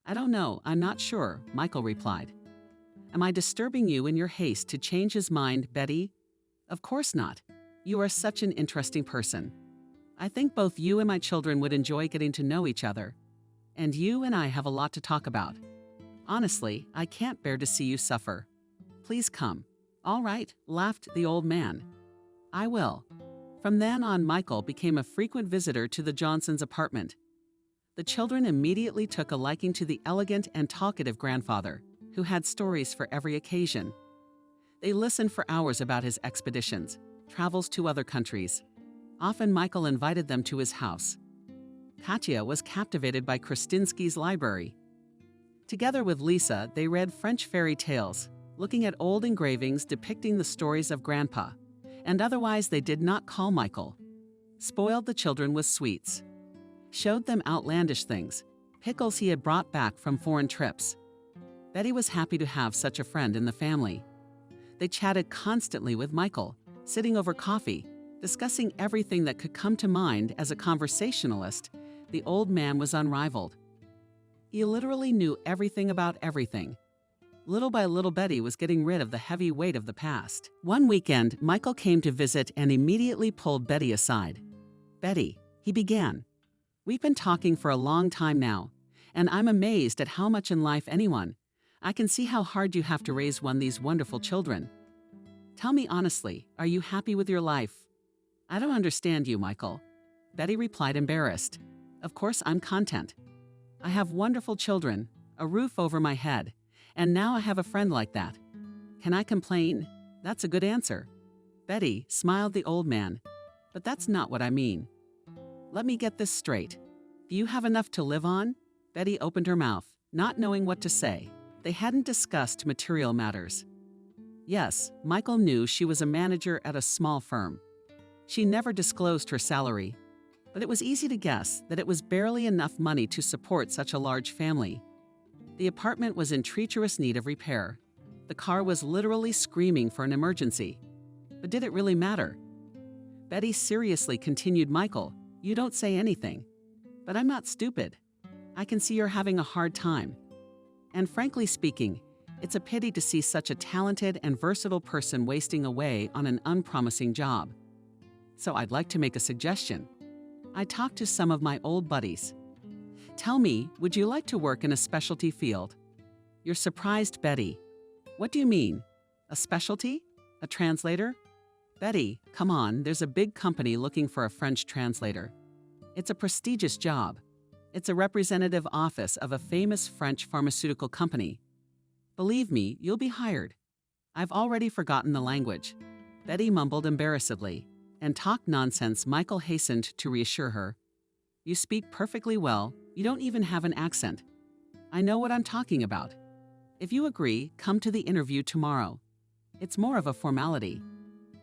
I don't know, I'm not sure, Michael replied. Am I disturbing you in your haste to change his mind, Betty? Of course not. You are such an interesting person. I think both you and my children would enjoy getting to know each other. And you and I have a lot to talk about. Honestly, I can't bear to see you suffer. Please come. All right, laughed the old man. I will. From then on, Michael became a frequent visitor to the Johnsons' apartment. The children immediately took a liking to the elegant and talkative grandfather, who had stories for every occasion. They listened for hours about his expeditions, travels to other countries. Often Michael invited them to his house. Katya was captivated by Krasinski's library. Together with Lisa, they read French fairy tales, looking at old engravings depicting the stories of Grandpa, and otherwise they did not call Michael. Spoiled the children with sweets. Showed them outlandish things, pickles he had brought back from foreign trips. Betty was happy to have such a friend in the family. They chatted constantly with Michael, sitting over coffee, discussing everything that could come to mind. As a conversationalist, the old man was unrivaled. He literally knew everything about everything. Little by little, Betty was getting rid of the heavy weight of the past. One weekend, Michael came to visit and immediately pulled Betty aside. Betty, he began. We've been talking for a long time now, and I'm amazed at how much in life anyone. I can see how hard you have to raise these wonderful children. Tell me honestly, are you happy with your life? I don't understand you, Michael. Betty replied, embarrassed. Of course I'm content. I have wonderful children, a roof over my head, and now I have a friend like that. Can I complain? That's a good answer. Betty, smiled the old man. But that's not what I mean. Let me get this straight. Do you have enough to live on? Betty opened her mouth, not knowing what to say. They hadn't discussed material matters. Yes, Michael knew she was a manager at a small firm. She never disclosed her salary, but it was easy to guess that it was barely enough money to support such a large family. The apartment was in treacherous need of repair. The car was literally screaming for an emergency. But did it really matter? Betty seriously continued, Michael, you don't say anything. But I'm not stupid. I can see you're having a hard time. And frankly speaking, it's a pity to see such a talented and versatile person wasting away on an unpromising job. So I'd like to make a suggestion. I talked to some of my old buddies. Tell me, would you like to work in a specialty field? You're surprised, Betty. What do you mean? A specialty? A translator? Betty, come on, there's a big company looking for a French translator. It's a prestigious job. It's a representative office of a famous French pharmaceutical company. Believe me, you'll be hired. I've already forgotten the language. Betty mumbled embarrassedly, and talked nonsense. Michael hastened to reassure her. You speak perfectly well. You don't even have an accent. I know what I'm talking about. If you agree, come to the interview tomorrow. It's more of a formality.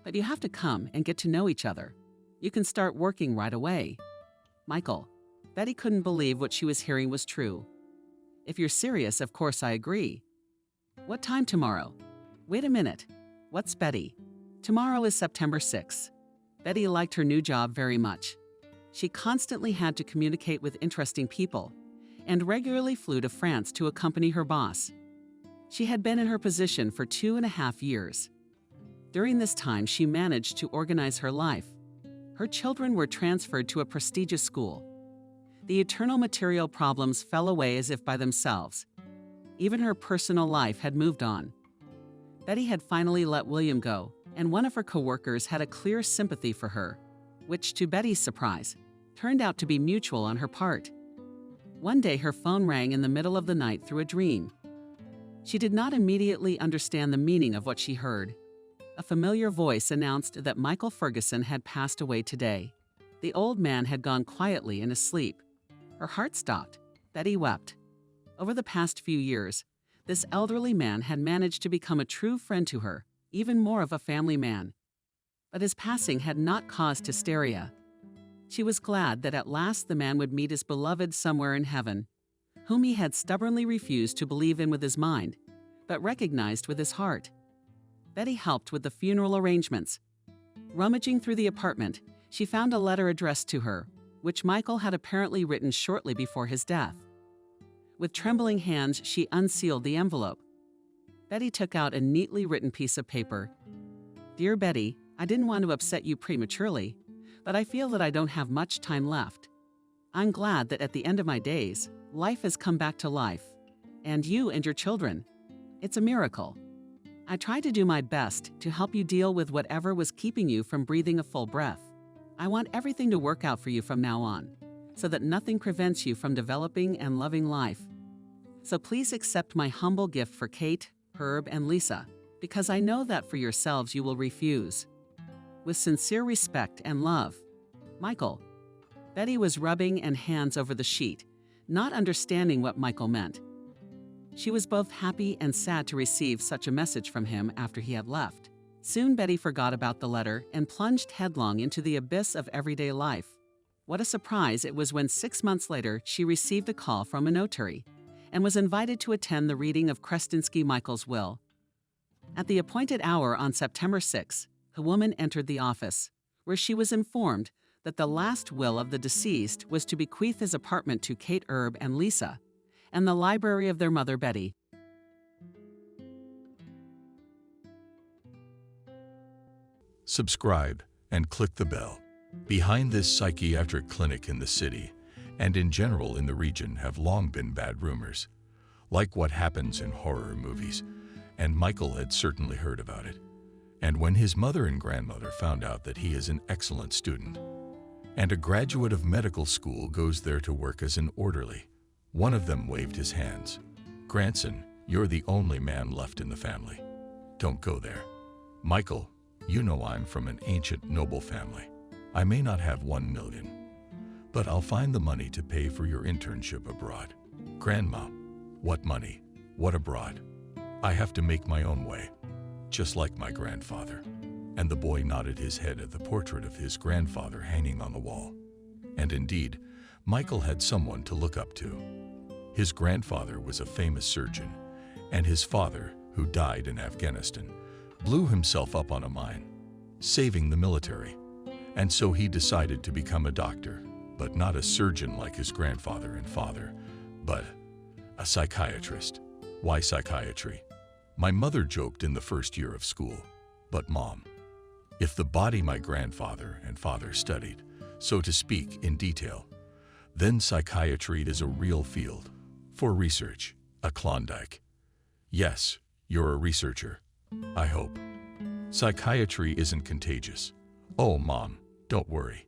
But you have to come and get to know each other. You can start working right away. Michael, Betty couldn't believe what she was hearing was true. If you're serious, of course I agree. What time tomorrow? Wait a minute. What's Betty? Tomorrow is September 6th. Betty liked her new job very much. She constantly had to communicate with interesting people and regularly flew to France to accompany her boss. She had been in her position for 2.5 years. During this time, she managed to organize her life. Her children were transferred to a prestigious school. The eternal material problems fell away as if by themselves. Even her personal life had moved on. Betty had finally let William go, and one of her coworkers had a clear sympathy for her, which, to Betty's surprise, turned out to be mutual on her part. One day her phone rang in the middle of the night through a dream. She did not immediately understand the meaning of what she heard. A familiar voice announced that Michael Ferguson had passed away today. The old man had gone quietly in his sleep. Her heart stopped. Betty wept. Over the past few years, this elderly man had managed to become a true friend to her, even more of a family man. But his passing had not caused hysteria. She was glad that at last the man would meet his beloved somewhere in heaven, whom he had stubbornly refused to believe in with his mind, but recognized with his heart. Betty helped with the funeral arrangements. Rummaging through the apartment, she found a letter addressed to her, which Michael had apparently written shortly before his death. With trembling hands, she unsealed the envelope. Betty took out a neatly written piece of paper. Dear Betty, I didn't want to upset you prematurely, but I feel that I don't have much time left. I'm glad that at the end of my days, life has come back to life, and you and your children. It's a miracle. I tried to do my best to help you deal with whatever was keeping you from breathing a full breath. I want everything to work out for you from now on, so that nothing prevents you from developing and loving life. So please accept my humble gift for Kate, Herb, and Lisa, because I know that for yourselves you will refuse. With sincere respect and love, Michael. Betty was rubbing her hands over the sheet, not understanding what Michael meant. She was both happy and sad to receive such a message from him after he had left. Soon Betty forgot about the letter and plunged headlong into the abyss of everyday life. What a surprise it was when 6 months later she received a call from a notary and was invited to attend the reading of Krestinsky Michael's will. At the appointed hour on September 6, the woman entered the office, where she was informed that the last will of the deceased was to bequeath his apartment to Kate, Herb, and Lisa, and the library of their mother, Betty. Subscribe and click the bell. Behind this psychiatric clinic in the city, and in general in the region, have long been bad rumors, like what happens in horror movies, and Michael had certainly heard about it. And when his mother and grandmother found out that he is an excellent student, and a graduate of medical school goes there to work as an orderly, one of them waved his hands. Grandson, you're the only man left in the family. Don't go there. Michael, you know I'm from an ancient noble family. I may not have 1 million, but I'll find the money to pay for your internship abroad. Grandma, what money? What abroad? I have to make my own way, just like my grandfather. And the boy nodded his head at the portrait of his grandfather hanging on the wall. And indeed, Michael had someone to look up to. His grandfather was a famous surgeon, and his father, who died in Afghanistan, blew himself up on a mine, saving the military. And so he decided to become a doctor, but not a surgeon like his grandfather and father, but a psychiatrist. Why psychiatry? My mother joked in the first year of school. But Mom, if the body my grandfather and father studied, so to speak, in detail, then psychiatry is a real field. For research, a Klondike. Yes, you're a researcher. I hope. Psychiatry isn't contagious. Oh, Mom, don't worry.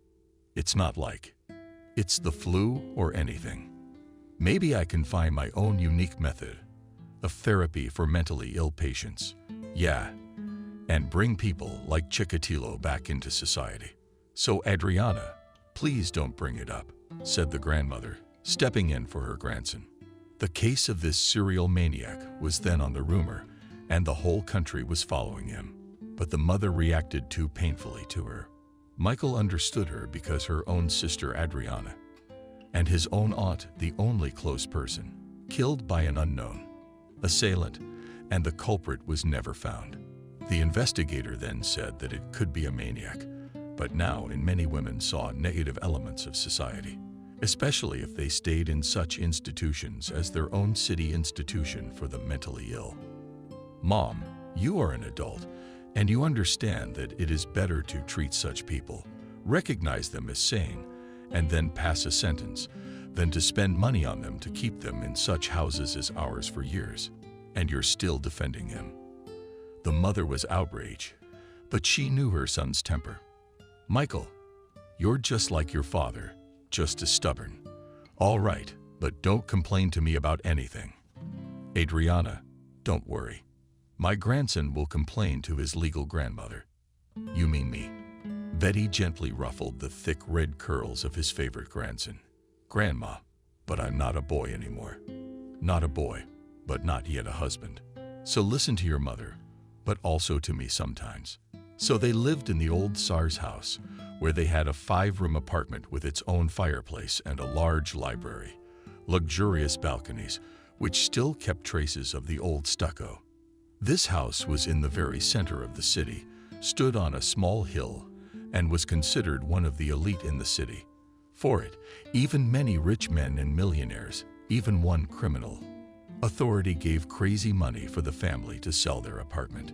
It's not like it's the flu or anything. Maybe I can find my own unique method of therapy for mentally ill patients. Yeah, and bring people like Chikatilo back into society. So Adriana, please don't bring it up, said the grandmother, stepping in for her grandson. The case of this serial maniac was then on the rumor, and the whole country was following him. But the mother reacted too painfully to her. Michael understood her because her own sister Adriana, and his own aunt, the only close person, killed by an unknown assailant, and the culprit was never found. The investigator then said that it could be a maniac, but now in many women saw negative elements of society, especially if they stayed in such institutions as their own city institution for the mentally ill. Mom, you are an adult, and you understand that it is better to treat such people, recognize them as sane, and then pass a sentence, than to spend money on them to keep them in such houses as ours for years. And you're still defending him. The mother was outraged, but she knew her son's temper. Michael, you're just like your father, just as stubborn. All right, but don't complain to me about anything. Adriana, don't worry. My grandson will complain to his legal grandmother. You mean me? Betty gently ruffled the thick red curls of his favorite grandson. Grandma, but I'm not a boy anymore. Not a boy, but not yet a husband. So listen to your mother, but also to me sometimes. So they lived in the old Tsar's house, where they had a 5-room apartment with its own fireplace and a large library, luxurious balconies, which still kept traces of the old stucco. This house was in the very center of the city, stood on a small hill, and was considered one of the elite in the city. For it, even many rich men and millionaires, even one criminal authority gave crazy money for the family to sell their apartment.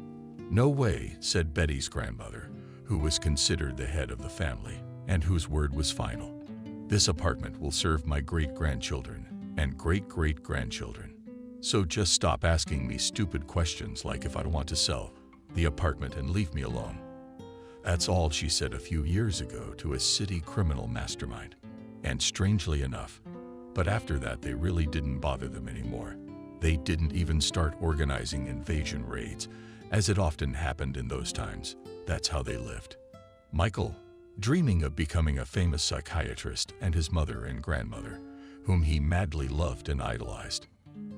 No way, said Betty's grandmother, who was considered the head of the family and whose word was final. This apartment will serve my great-grandchildren and great-great-grandchildren. So just stop asking me stupid questions like if I want to sell the apartment and leave me alone. That's all she said a few years ago to a city criminal mastermind. And strangely enough, but after that they really didn't bother them anymore. They didn't even start organizing invasion raids, as it often happened in those times. That's how they lived. Michael, dreaming of becoming a famous psychiatrist, and his mother and grandmother, whom he madly loved and idolized.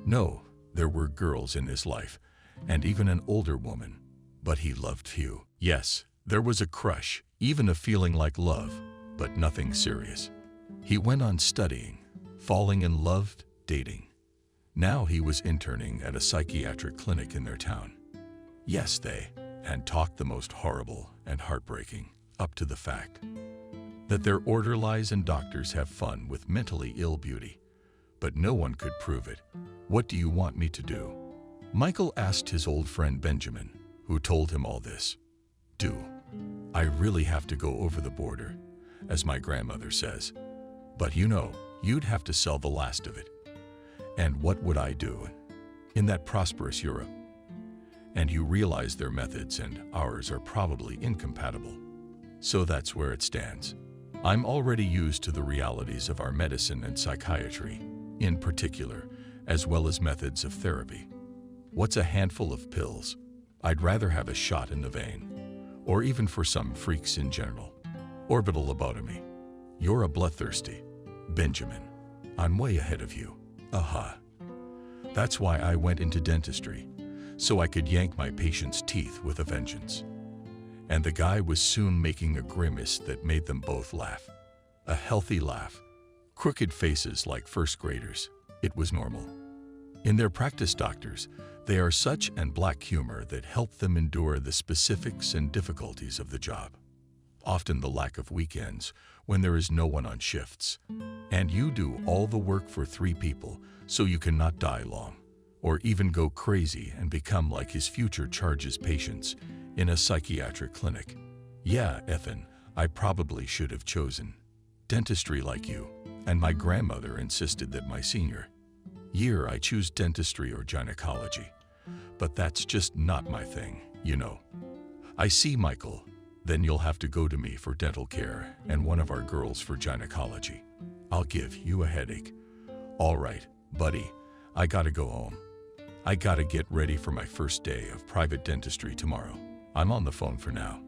No, there were girls in his life, and even an older woman, but he loved few. Yes, there was a crush, even a feeling like love, but nothing serious. He went on studying, falling in love, dating. Now he was interning at a psychiatric clinic in their town. Yes, they had talked the most horrible and heartbreaking, up to the fact that their orderlies and doctors have fun with mentally ill beauty. But no one could prove it. What do you want me to do? Michael asked his old friend Benjamin, who told him all this. Do. I really have to go over the border, as my grandmother says. But you know, you'd have to sell the last of it. And what would I do in that prosperous Europe? And you realize their methods and ours are probably incompatible. So that's where it stands. I'm already used to the realities of our medicine and psychiatry, in particular, as well as methods of therapy. What's a handful of pills? I'd rather have a shot in the vein, or even for some freaks in general. Orbital lobotomy. You're a bloodthirsty. Benjamin, I'm way ahead of you. Aha. That's why I went into dentistry, so I could yank my patient's teeth with a vengeance. And the guy was soon making a grimace that made them both laugh. A healthy laugh. Crooked faces like first graders. It was normal. In their practice, doctors, they are such and black humor that help them endure the specifics and difficulties of the job. Often the lack of weekends, when there is no one on shifts, and you do all the work for 3 people so you cannot die long. or even go crazy and become like his future charges patients in a psychiatric clinic. Yeah, Ethan, I probably should have chosen dentistry like you, and my grandmother insisted that my senior year I choose dentistry or gynecology. But that's just not my thing, you know. I see, Michael. Then you'll have to go to me for dental care and one of our girls for gynecology. I'll give you a headache. All right, buddy, I gotta go home. I gotta get ready for my first day of private dentistry tomorrow. I'm on the phone for now.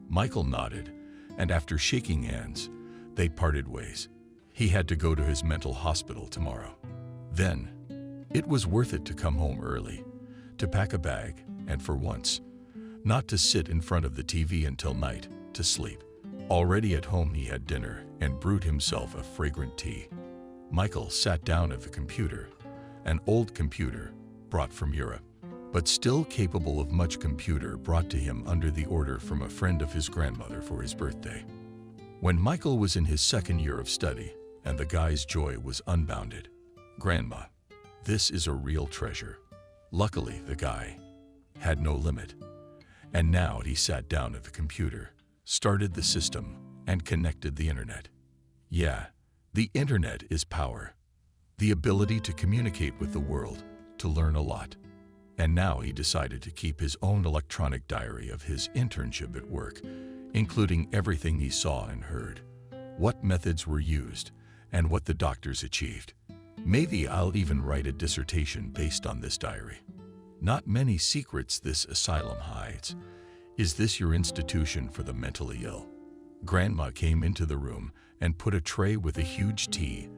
Michael nodded, and after shaking hands, they parted ways. He had to go to his mental hospital tomorrow. Then, it was worth it to come home early, to pack a bag, and for once, not to sit in front of the TV until night to sleep. Already at home he had dinner and brewed himself a fragrant tea. Michael sat down at the computer, an old computer brought from Europe, but still capable of much computer brought to him under the order from a friend of his grandmother for his birthday. When Michael was in his second year of study, and the guy's joy was unbounded. Grandma, this is a real treasure. Luckily, the guy had no limit. And now he sat down at the computer, started the system, and connected the internet. Yeah, the internet is power. The ability to communicate with the world, to learn a lot. And now he decided to keep his own electronic diary of his internship at work, including everything he saw and heard, what methods were used, and what the doctors achieved. Maybe I'll even write a dissertation based on this diary. Not many secrets this asylum hides. Is this your institution for the mentally ill? Grandma came into the room and put a tray with a huge tea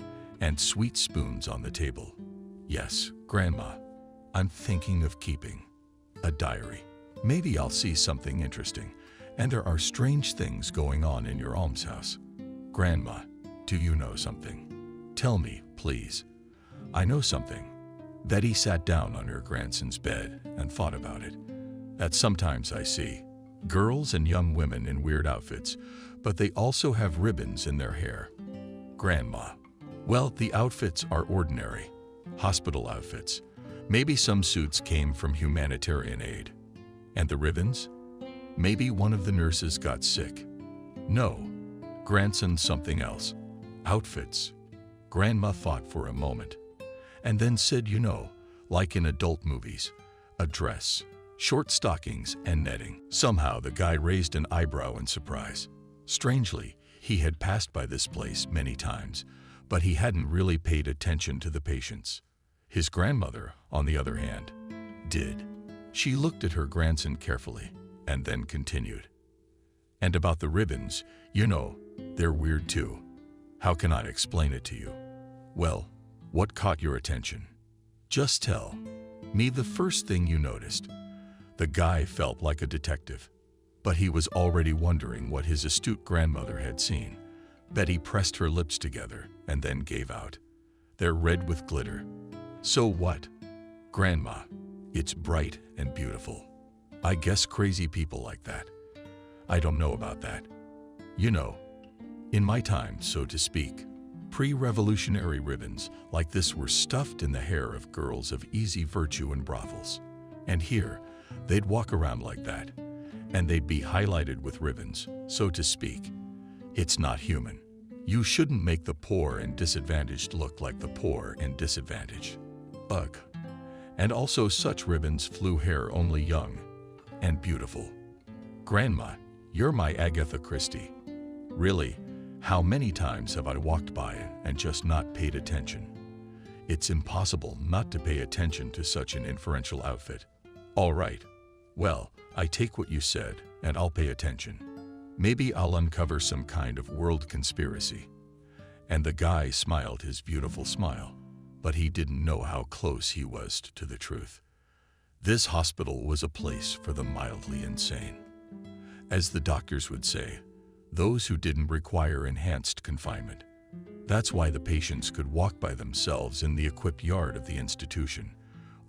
and sweet spoons on the table. Yes, Grandma, I'm thinking of keeping a diary. Maybe I'll see something interesting, and there are strange things going on in your almshouse. Grandma, do you know something? Tell me, please. I know something. Betty sat down on her grandson's bed and thought about it. That sometimes I see girls and young women in weird outfits, but they also have ribbons in their hair. Grandma, well, the outfits are ordinary, hospital outfits. Maybe some suits came from humanitarian aid. And the ribbons? Maybe one of the nurses got sick. No, grandson, something else. Outfits. Grandma thought for a moment, and then said, you know, like in adult movies, a dress, short stockings, and netting. Somehow the guy raised an eyebrow in surprise. Strangely, he had passed by this place many times, but he hadn't really paid attention to the patients. His grandmother, on the other hand, did. She looked at her grandson carefully and then continued. And about the ribbons, you know, they're weird too. How can I explain it to you? Well, what caught your attention? Just tell me the first thing you noticed. The guy felt like a detective, but he was already wondering what his astute grandmother had seen. Betty pressed her lips together and then gave out. They're red with glitter. So what? Grandma, it's bright and beautiful. I guess crazy people like that. I don't know about that. You know, in my time, so to speak, pre-revolutionary ribbons like this were stuffed in the hair of girls of easy virtue in brothels. And here, they'd walk around like that, and they'd be highlighted with ribbons, so to speak. It's not human. You shouldn't make the poor and disadvantaged look like the poor and disadvantaged. Ugh. And also such ribbons flew hair only young and beautiful. Grandma, you're my Agatha Christie. Really, how many times have I walked by and just not paid attention? It's impossible not to pay attention to such an inferential outfit. All right. Well, I take what you said, and I'll pay attention. Maybe I'll uncover some kind of world conspiracy. And the guy smiled his beautiful smile, but he didn't know how close he was to the truth. This hospital was a place for the mildly insane. As the doctors would say, those who didn't require enhanced confinement. That's why the patients could walk by themselves in the equipped yard of the institution,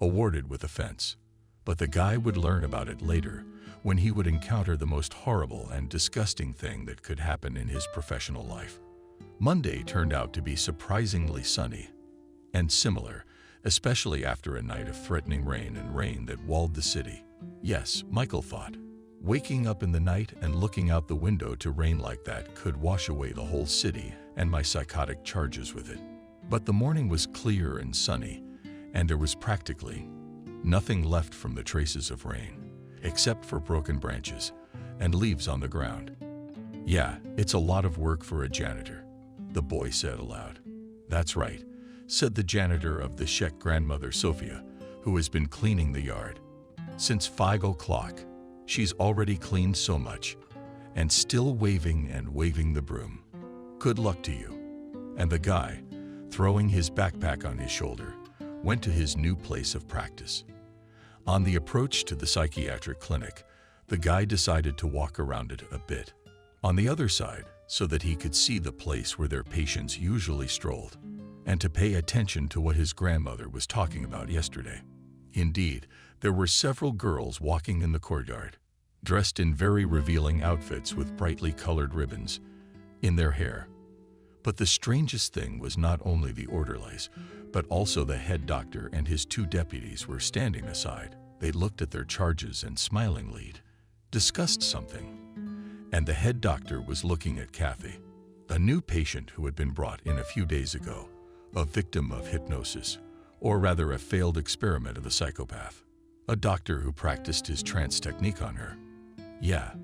awarded with a fence. But the guy would learn about it later, when he would encounter the most horrible and disgusting thing that could happen in his professional life. Monday turned out to be surprisingly sunny and similar, especially after a night of threatening rain and rain that walled the city. Yes, Michael thought. Waking up in the night and looking out the window to rain like that could wash away the whole city and my psychotic charges with it. But the morning was clear and sunny, and there was practically nothing left from the traces of rain, except for broken branches and leaves on the ground. "Yeah, it's a lot of work for a janitor," the boy said aloud. "That's right," said the janitor of the Sheck grandmother Sophia, who has been cleaning the yard. "Since 5 o'clock, she's already cleaned so much, and still waving and waving the broom. Good luck to you." And the guy, throwing his backpack on his shoulder, went to his new place of practice. On the approach to the psychiatric clinic, the guy decided to walk around it a bit, on the other side, so that he could see the place where their patients usually strolled, and to pay attention to what his grandmother was talking about yesterday. Indeed, there were several girls walking in the courtyard, dressed in very revealing outfits with brightly colored ribbons in their hair. But the strangest thing was not only the orderlies, but also the head doctor and his 2 deputies were standing aside. They looked at their charges and smilingly discussed something. And the head doctor was looking at Kathy, a new patient who had been brought in a few days ago, a victim of hypnosis, or rather a failed experiment of a psychopath, a doctor who practiced his trance technique on her. Yeah,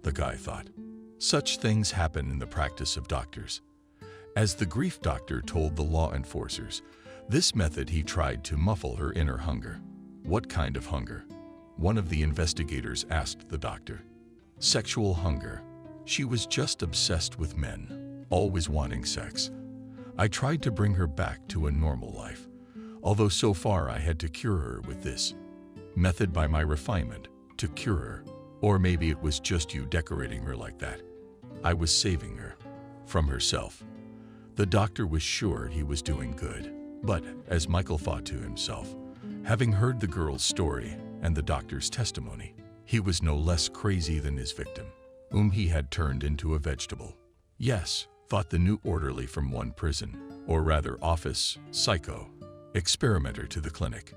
the guy thought. Such things happen in the practice of doctors. As the grief doctor told the law enforcers, this method he tried to muffle her inner hunger. What kind of hunger? One of the investigators asked the doctor. Sexual hunger. She was just obsessed with men, always wanting sex. I tried to bring her back to a normal life, although so far I had to cure her with this method by my refinement, to cure her. Or maybe it was just you decorating her like that. I was saving her from herself. The doctor was sure he was doing good, but, as Michael thought to himself, having heard the girl's story and the doctor's testimony, he was no less crazy than his victim, whom he had turned into a vegetable. Yes, thought the new orderly from one prison, or rather office, psycho, experimenter to the clinic,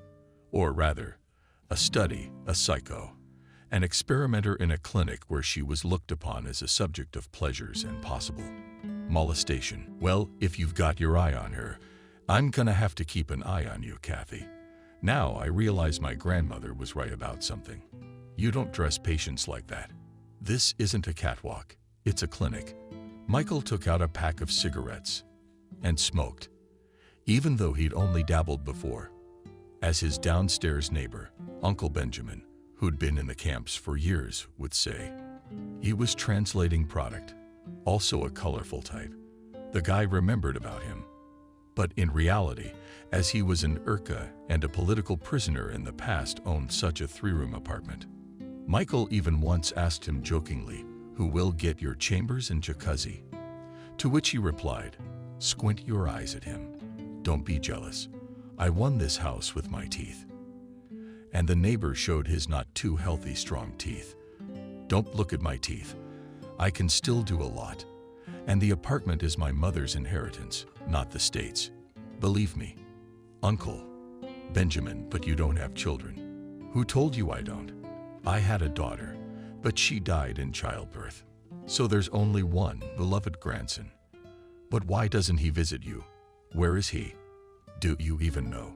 or rather, a study, a psycho, an experimenter in a clinic where she was looked upon as a subject of pleasures and possible molestation. "Well, if you've got your eye on her, I'm gonna have to keep an eye on you, Kathy. Now I realize my grandmother was right about something. You don't dress patients like that. This isn't a catwalk, it's a clinic." Michael took out a pack of cigarettes and smoked, even though he'd only dabbled before. As his downstairs neighbor, Uncle Benjamin, who'd been in the camps for years, would say, he was translating product, also a colorful type. The guy remembered about him. But in reality, as he was an Urka and a political prisoner in the past owned such a 3-room apartment. Michael even once asked him jokingly, "Who will get your chambers and jacuzzi?" To which he replied, "Squint your eyes at him. Don't be jealous. I won this house with my teeth." And the neighbor showed his not too healthy strong teeth. "Don't look at my teeth. I can still do a lot. And the apartment is my mother's inheritance, not the state's. Believe me, Uncle Benjamin, but you don't have children." "Who told you I don't? I had a daughter, but she died in childbirth. So there's only one beloved grandson. But why doesn't he visit you? Where is he? Do you even know?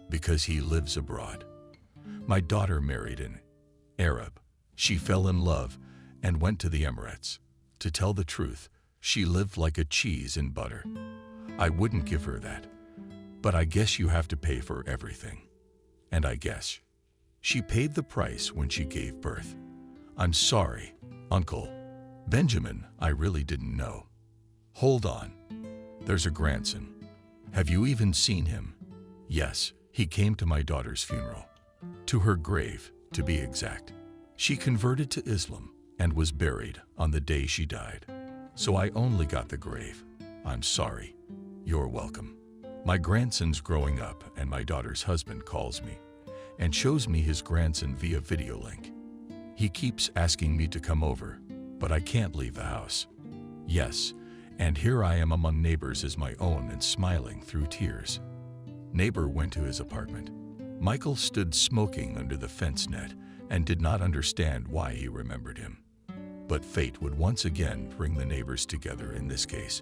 Because he lives abroad. My daughter married an Arab. She fell in love and went to the Emirates. To tell the truth, she lived like a cheese in butter. I wouldn't give her that. But I guess you have to pay for everything. And I guess she paid the price when she gave birth. I'm sorry, Uncle Benjamin, I really didn't know. Hold on. There's a grandson. Have you even seen him?" "Yes, he came to my daughter's funeral. To her grave, to be exact. She converted to Islam and was buried on the day she died. So I only got the grave. I'm sorry. You're welcome. My grandson's growing up and my daughter's husband calls me and shows me his grandson via video link. He keeps asking me to come over, but I can't leave the house. Yes, and here I am among neighbors as my own and smiling through tears. Neighbor went to his apartment. Michael stood smoking under the fence net and did not understand why he remembered him. But fate would once again bring the neighbors together in this case,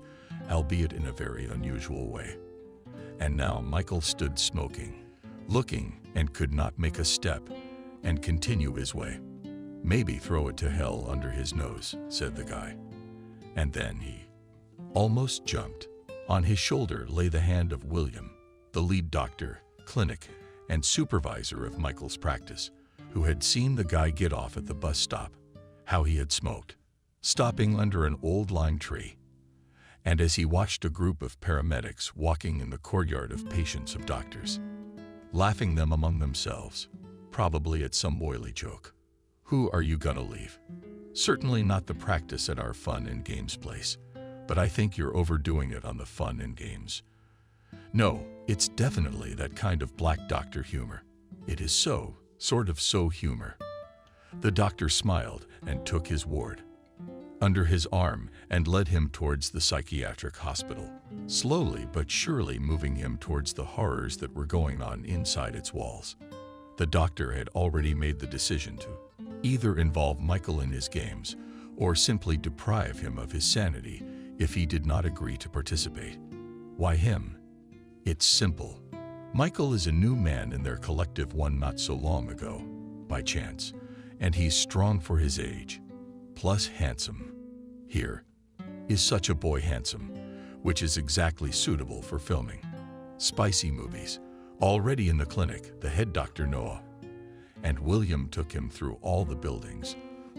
albeit in a very unusual way. And now Michael stood smoking, looking, and could not make a step and continue his way. "Maybe throw it to hell under his nose," said the guy. And then he almost jumped. On his shoulder lay the hand of William, the lead doctor, clinic, and supervisor of Michael's practice, who had seen the guy get off at the bus stop, how he had smoked, stopping under an old lime tree. And as he watched a group of paramedics walking in the courtyard of patients of doctors, laughing them among themselves, probably at some oily joke. "Who are you gonna leave? Certainly not the practice at our fun and games place, but I think you're overdoing it on the fun and games. No, it's definitely that kind of black doctor humor. It is so, sort of so humor." The doctor smiled and took his ward under his arm and led him towards the psychiatric hospital, slowly but surely moving him towards the horrors that were going on inside its walls. The doctor had already made the decision to either involve Michael in his games or simply deprive him of his sanity if he did not agree to participate. Why him? It's simple. Michael is a new man in their collective one not so long ago, by chance, and he's strong for his age, plus handsome. Here is such a boy handsome, which is exactly suitable for filming spicy movies. Already in the clinic, the head doctor Noah and William took him through all the buildings,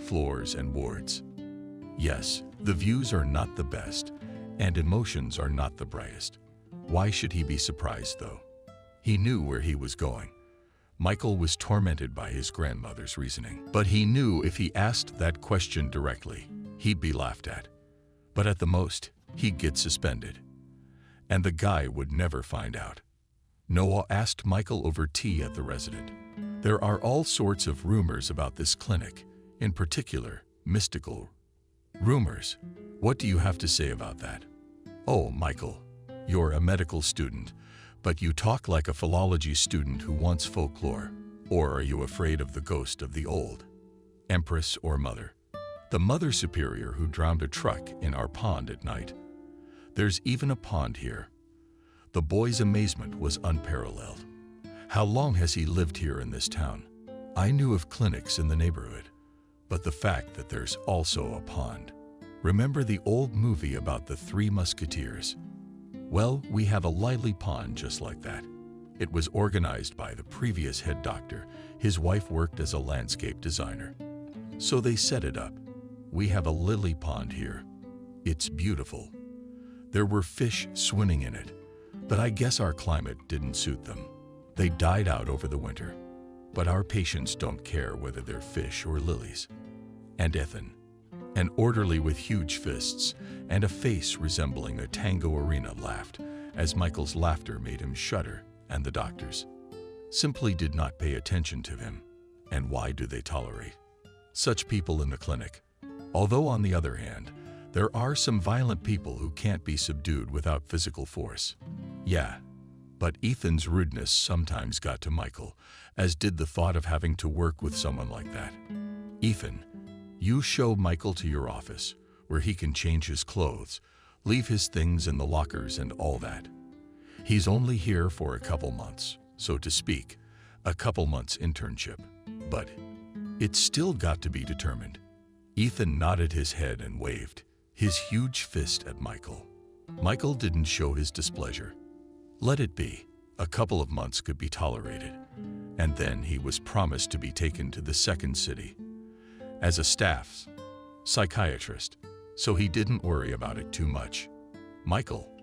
floors, and wards. Yes, the views are not the best, and emotions are not the brightest. Why should he be surprised, though? He knew where he was going. Michael was tormented by his grandmother's reasoning, but he knew if he asked that question directly, he'd be laughed at. But at the most, he'd get suspended. And the guy would never find out. Noah asked Michael over tea at the resident. There are all sorts of rumors about this clinic, in particular, mystical rumors. What do you have to say about that? Oh, Michael, you're a medical student, but you talk like a philology student who wants folklore. Or are you afraid of the ghost of the old empress or mother? The mother superior who drowned a truck in our pond at night. There's even a pond here. The boy's amazement was unparalleled. How long has he lived here in this town? I knew of clinics in the neighborhood, but the fact that there's also a pond. Remember the old movie about the Three Musketeers? Well, we have a lively pond just like that. It was organized by the previous head doctor. His wife worked as a landscape designer. So they set it up. We have a lily pond here. It's beautiful. There were fish swimming in it, but I guess our climate didn't suit them. They died out over the winter. But our patients don't care whether they're fish or lilies. And Ethan, an orderly with huge fists and a face resembling a tango arena, laughed as Michael's laughter made him shudder, and the doctors simply did not pay attention to him. And why do they tolerate such people in the clinic? Although on the other hand, there are some violent people who can't be subdued without physical force. Yeah, but Ethan's rudeness sometimes got to Michael, as did the thought of having to work with someone like that. Ethan, you show Michael to your office, where he can change his clothes, leave his things in the lockers and all that. He's only here for a couple months, so to speak, a couple months internship. But it's still got to be determined. Ethan nodded his head and waved his huge fist at Michael. Michael didn't show his displeasure. Let it be. A couple of months could be tolerated. And then he was promised to be taken to the second city as a staff psychiatrist, so he didn't worry about it too much. Michael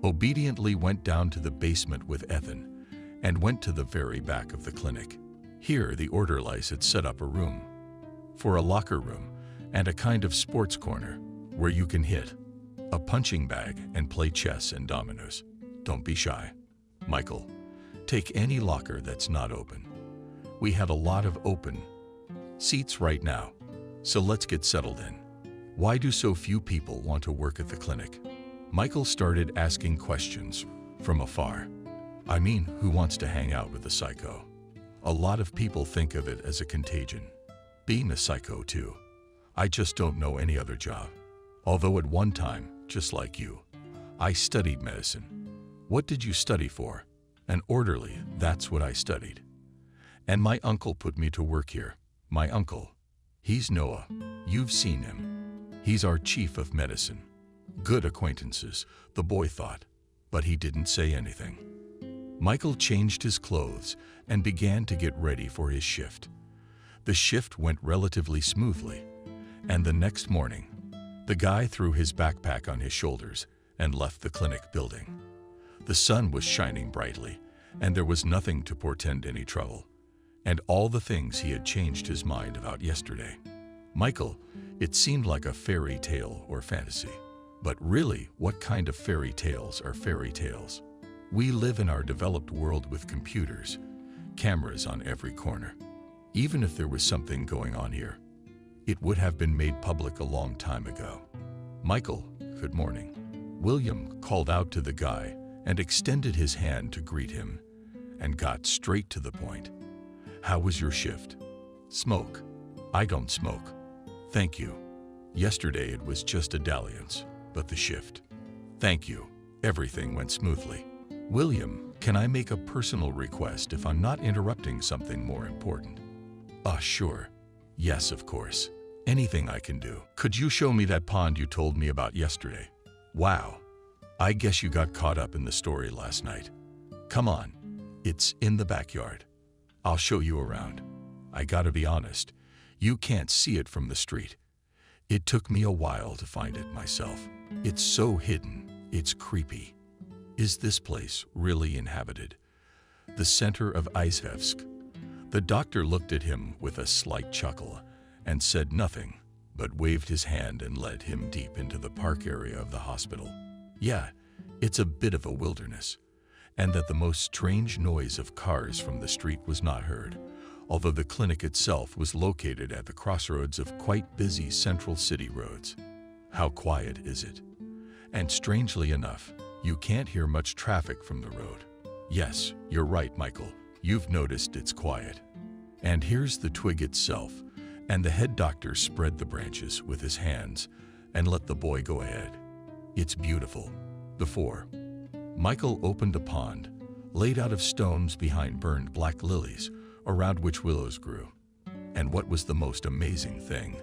obediently went down to the basement with Ethan and went to the very back of the clinic. Here, the orderlies had set up a room for a locker room and a kind of sports corner where you can hit a punching bag and play chess and dominoes. Don't be shy. Michael, take any locker that's not open. We have a lot of open seats right now, so let's get settled in. Why do so few people want to work at the clinic? Michael started asking questions from afar. I mean, who wants to hang out with a psycho? A lot of people think of it as a contagion. Being a psycho too. I just don't know any other job. Although at one time, just like you, I studied medicine. What did you study for? An orderly, that's what I studied. And my uncle put me to work here. My uncle. He's Noah. You've seen him. He's our chief of medicine. Good acquaintances, the boy thought, but he didn't say anything. Michael changed his clothes and began to get ready for his shift. The shift went relatively smoothly, and the next morning, the guy threw his backpack on his shoulders and left the clinic building. The sun was shining brightly, and there was nothing to portend any trouble, and all the things he had changed his mind about yesterday. Michael, it seemed like a fairy tale or fantasy. But really, what kind of fairy tales are fairy tales? We live in our developed world with computers, cameras on every corner. Even if there was something going on here, it would have been made public a long time ago. Michael, good morning. William called out to the guy and extended his hand to greet him and got straight to the point. How was your shift? Smoke. I don't smoke. Thank you. Yesterday it was just a dalliance, but the shift. Thank you. Everything went smoothly. William, can I make a personal request if I'm not interrupting something more important? Sure. Yes, of course. Anything I can do. Could you show me that pond you told me about yesterday? Wow. I guess you got caught up in the story last night. Come on. It's in the backyard. I'll show you around. I gotta be honest, you can't see it from the street. It took me a while to find it myself. It's so hidden, it's creepy. Is this place really inhabited? The center of Izhevsk. The doctor looked at him with a slight chuckle and said nothing, but waved his hand and led him deep into the park area of the hospital. Yeah, it's a bit of a wilderness, and that the most strange noise of cars from the street was not heard, although the clinic itself was located at the crossroads of quite busy central city roads. How quiet is it? And strangely enough, you can't hear much traffic from the road. Yes, you're right, Michael. You've noticed it's quiet. And here's the twig itself, and the head doctor spread the branches with his hands and let the boy go ahead. It's beautiful. Before, Michael opened a pond, laid out of stones behind burned black lilies, around which willows grew. And what was the most amazing thing?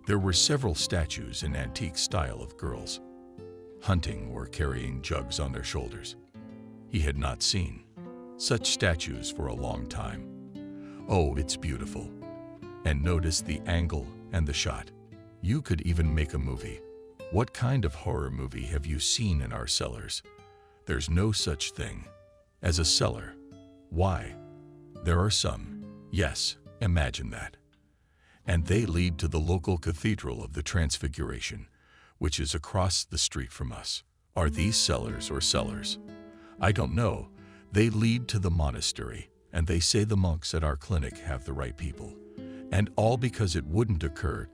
There were several statues in antique style of girls, hunting or carrying jugs on their shoulders. He had not seen such statues for a long time. Oh, it's beautiful. And notice the angle and the shot. You could even make a movie. What kind of horror movie have you seen in our cellars? There's no such thing as a cellar. Why? There are some. Yes, imagine that. And they lead to the local cathedral of the Transfiguration, which is across the street from us. Are these cellars or cellars? I don't know. They lead to the monastery, and they say the monks at our clinic have the right people. And all because it wouldn't occur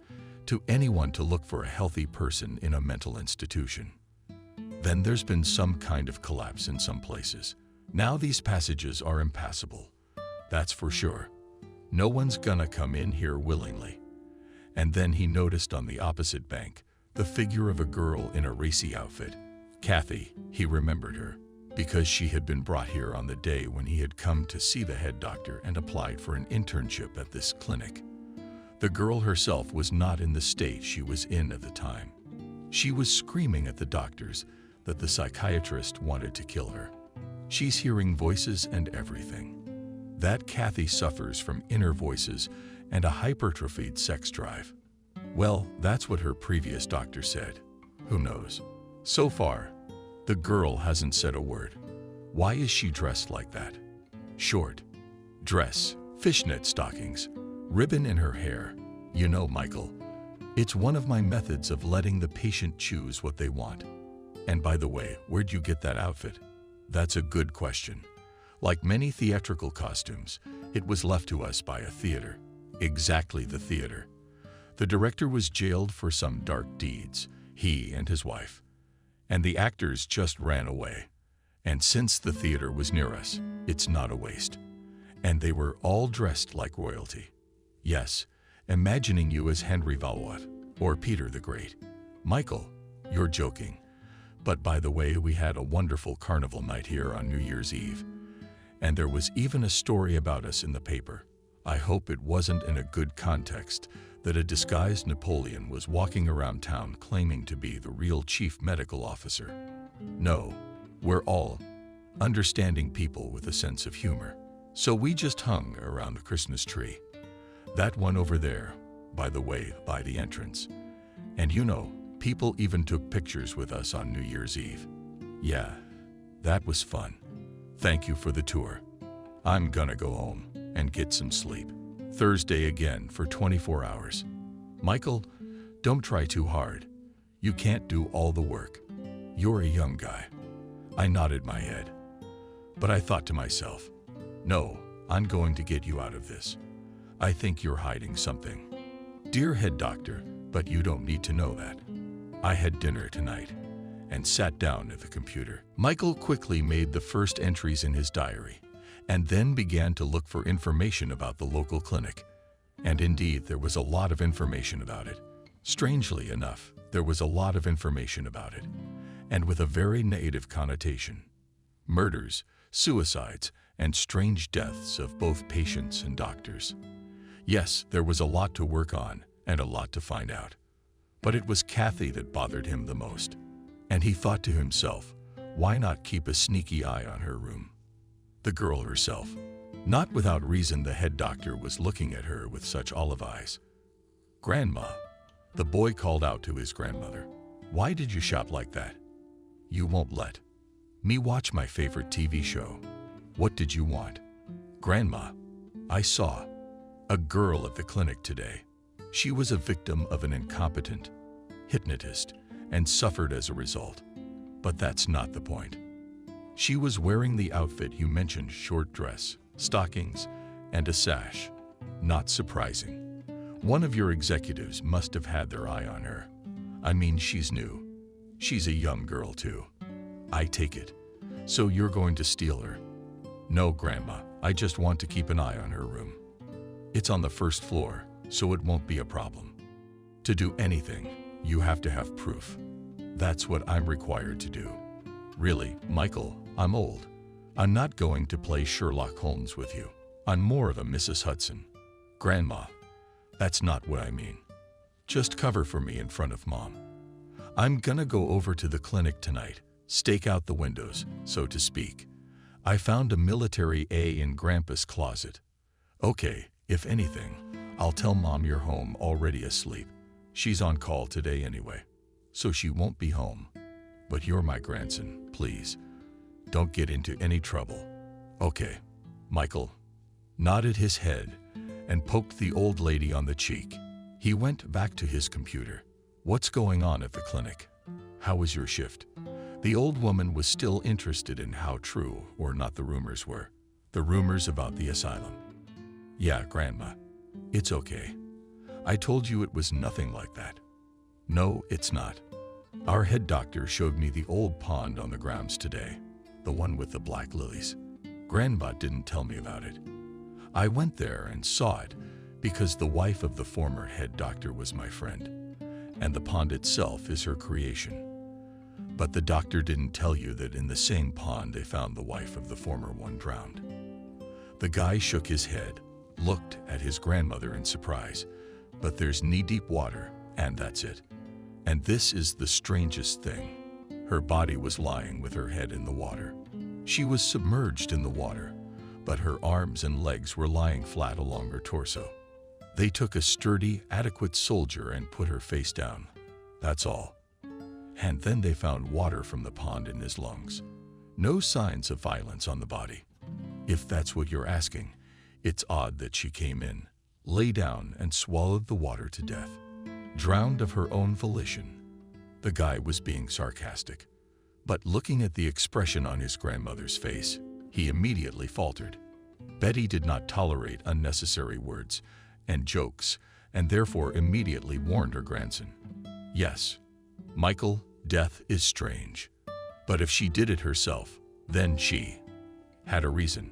to anyone to look for a healthy person in a mental institution. Then there's been some kind of collapse in some places. Now these passages are impassable. That's for sure. No one's gonna come in here willingly. And then he noticed on the opposite bank the figure of a girl in a racy outfit. Kathy, he remembered her, because she had been brought here on the day when he had come to see the head doctor and applied for an internship at this clinic. The girl herself was not in the state she was in at the time. She was screaming at the doctors that the psychiatrist wanted to kill her. She's hearing voices and everything. That Kathy suffers from inner voices and a hypertrophied sex drive. Well, that's what her previous doctor said. Who knows? So far, the girl hasn't said a word. Why is she dressed like that? Short dress, fishnet stockings, ribbon in her hair. You know, Michael, it's one of my methods of letting the patient choose what they want. And by the way, where'd you get that outfit? That's a good question. Like many theatrical costumes, it was left to us by a theater. Exactly the theater. The director was jailed for some dark deeds, he and his wife. And the actors just ran away. And since the theater was near us, it's not a waste. And they were all dressed like royalty. Yes, imagining you as Henry Valois or Peter the Great. Michael, you're joking. But by the way, we had a wonderful carnival night here on New Year's Eve. And there was even a story about us in the paper. I hope it wasn't in a good context that a disguised Napoleon was walking around town claiming to be the real chief medical officer. No, we're all understanding people with a sense of humor. So we just hung around the Christmas tree. That one over there, by the way, by the entrance. And you know, people even took pictures with us on New Year's Eve. Yeah, that was fun. Thank you for the tour. I'm gonna go home and get some sleep. Thursday again for 24 hours. Michael, don't try too hard. You can't do all the work. You're a young guy. I nodded my head. But I thought to myself, no, I'm going to get you out of this. I think you're hiding something. Dear head doctor, but you don't need to know that. I had dinner tonight and sat down at the computer. Michael quickly made the first entries in his diary and then began to look for information about the local clinic. And indeed, there was a lot of information about it. Strangely enough, there was a lot of information about it, and with a very negative connotation. Murders, suicides, and strange deaths of both patients and doctors. Yes, there was a lot to work on and a lot to find out. But it was Kathy that bothered him the most. And he thought to himself, why not keep a sneaky eye on her room? The girl herself. Not without reason the head doctor was looking at her with such olive eyes. Grandma, the boy called out to his grandmother. Why did you shop like that? You won't let me watch my favorite TV show. What did you want? Grandma, I saw a girl at the clinic today. She was a victim of an incompetent hypnotist and suffered as a result. But that's not the point. She was wearing the outfit you mentioned, short dress, stockings, and a sash. Not surprising. One of your executives must have had their eye on her. I mean, she's new. She's a young girl too. I take it. So you're going to steal her? No, Grandma, I just want to keep an eye on her room. It's on the first floor, so it won't be a problem. To do anything, you have to have proof. That's what I'm required to do. Really, Michael, I'm old. I'm not going to play Sherlock Holmes with you. I'm more of a Mrs. Hudson. Grandma, that's not what I mean. Just cover for me in front of Mom. I'm gonna go over to the clinic tonight, stake out the windows, so to speak. I found a military A in Grandpa's closet. Okay, if anything, I'll tell Mom you're home already asleep. She's on call today anyway, so she won't be home. But you're my grandson, please. Don't get into any trouble. Okay. Michael nodded his head and poked the old lady on the cheek. He went back to his computer. What's going on at the clinic? How was your shift? The old woman was still interested in how true or not the rumors were. The rumors about the asylum. Yeah, Grandma. It's okay. I told you it was nothing like that. No, it's not. Our head doctor showed me the old pond on the grounds today, the one with the black lilies. Grandma didn't tell me about it. I went there and saw it because the wife of the former head doctor was my friend, and the pond itself is her creation. But the doctor didn't tell you that in the same pond they found the wife of the former one drowned. The guy shook his head, looked at his grandmother in surprise, but there's knee-deep water, and that's it. And this is the strangest thing. Her body was lying with her head in the water. She was submerged in the water, but her arms and legs were lying flat along her torso. They took a sturdy, adequate soldier and put her face down. That's all. And then they found water from the pond in his lungs. No signs of violence on the body. If that's what you're asking, it's odd that she came in, lay down, and swallowed the water to death. Drowned of her own volition. The guy was being sarcastic, but looking at the expression on his grandmother's face, he immediately faltered. Betty did not tolerate unnecessary words and jokes, and therefore immediately warned her grandson. Yes, Michael, death is strange. But if she did it herself, Then she had a reason,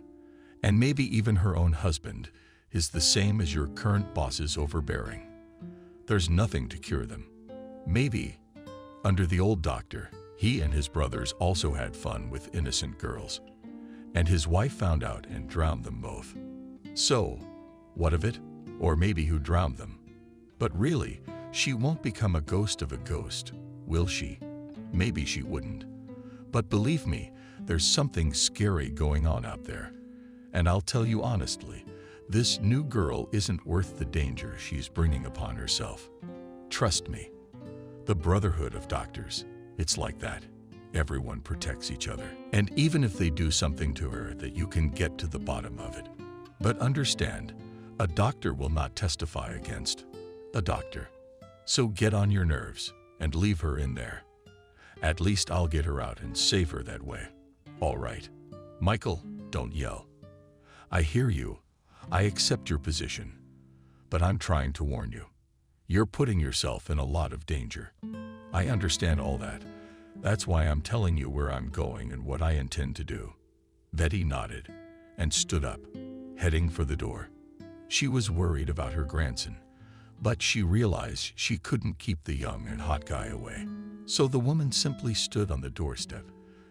and maybe even her own husband is the same as your current boss's overbearing. There's nothing to cure them. Maybe, under the old doctor, he and his brothers also had fun with innocent girls, and his wife found out and drowned them both. So, what of it? Or maybe who drowned them? But really, she won't become a ghost of a ghost, will she? Maybe she wouldn't. But believe me, there's something scary going on out there. And I'll tell you honestly, this new girl isn't worth the danger she's bringing upon herself. Trust me. The Brotherhood of Doctors, it's like that. Everyone protects each other. And even if they do something to her, that you can get to the bottom of it. But understand, a doctor will not testify against a doctor. So get on your nerves and leave her in there. At least I'll get her out and save her that way. All right. Michael, don't yell. I hear you. I accept your position. But I'm trying to warn you. You're putting yourself in a lot of danger. I understand all that. That's why I'm telling you where I'm going and what I intend to do. Betty nodded and stood up, heading for the door. She was worried about her grandson, but she realized she couldn't keep the young and hot guy away. So the woman simply stood on the doorstep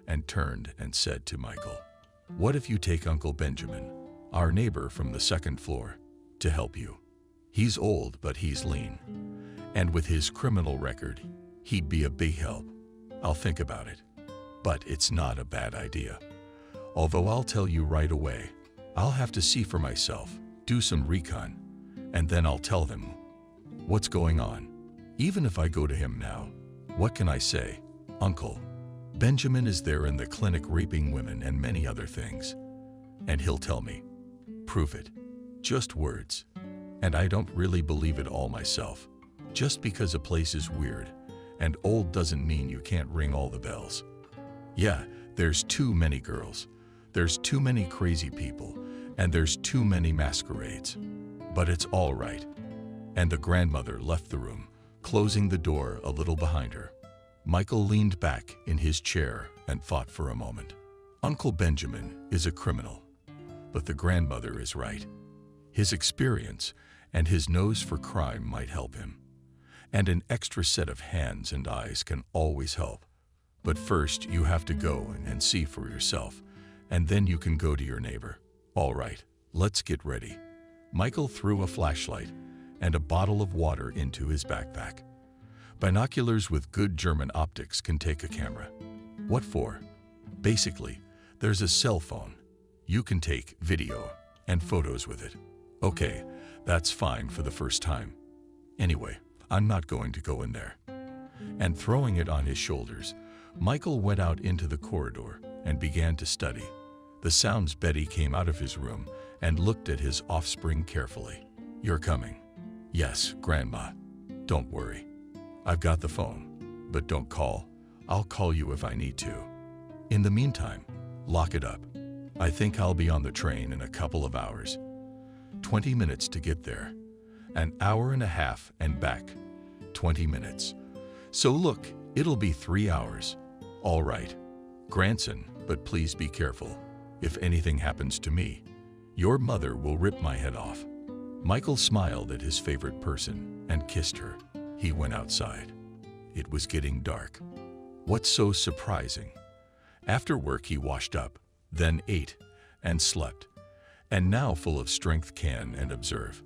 and turned and said to Michael, "What if you take Uncle Benjamin, our neighbor from the second floor, to help you? He's old, but he's lean. And with his criminal record, he'd be a big help. I'll think about it. But it's not a bad idea. Although I'll tell you right away, I'll have to see for myself, do some recon, and then I'll tell them what's going on. Even if I go to him now, what can I say? Uncle Benjamin is there in the clinic raping women and many other things. And he'll tell me. Prove it. Just words. And I don't really believe it all myself. Just because a place is weird and old doesn't mean you can't ring all the bells. Yeah, there's too many girls. There's too many crazy people. And there's too many masquerades. But it's all right." And the grandmother left the room, closing the door a little behind her. Michael leaned back in his chair and thought for a moment. Uncle Benjamin is a criminal, but the grandmother is right. His experience and his nose for crime might help him. And an extra set of hands and eyes can always help. But first you have to go and see for yourself, and then you can go to your neighbor. All right, let's get ready. Michael threw a flashlight and a bottle of water into his backpack. Binoculars with good German optics can take a camera. What for? Basically, there's a cell phone. You can take video and photos with it. Okay, that's fine for the first time. Anyway, I'm not going to go in there. And throwing it on his shoulders, Michael went out into the corridor and began to study. The sounds Betty came out of his room and looked at his offspring carefully. "You're coming." "Yes, Grandma. Don't worry. I've got the phone, but don't call. I'll call you if I need to. In the meantime, lock it up. I think I'll be on the train in a couple of hours. 20 minutes to get there. An hour and a half and back. 20 minutes. So look, it'll be 3 hours. All right. Grandson, but please be careful. If anything happens to me, your mother will rip my head off." Michael smiled at his favorite person and kissed her. He went outside. It was getting dark. What's so surprising? After work he washed up, then ate and slept, and now full of strength can and observe.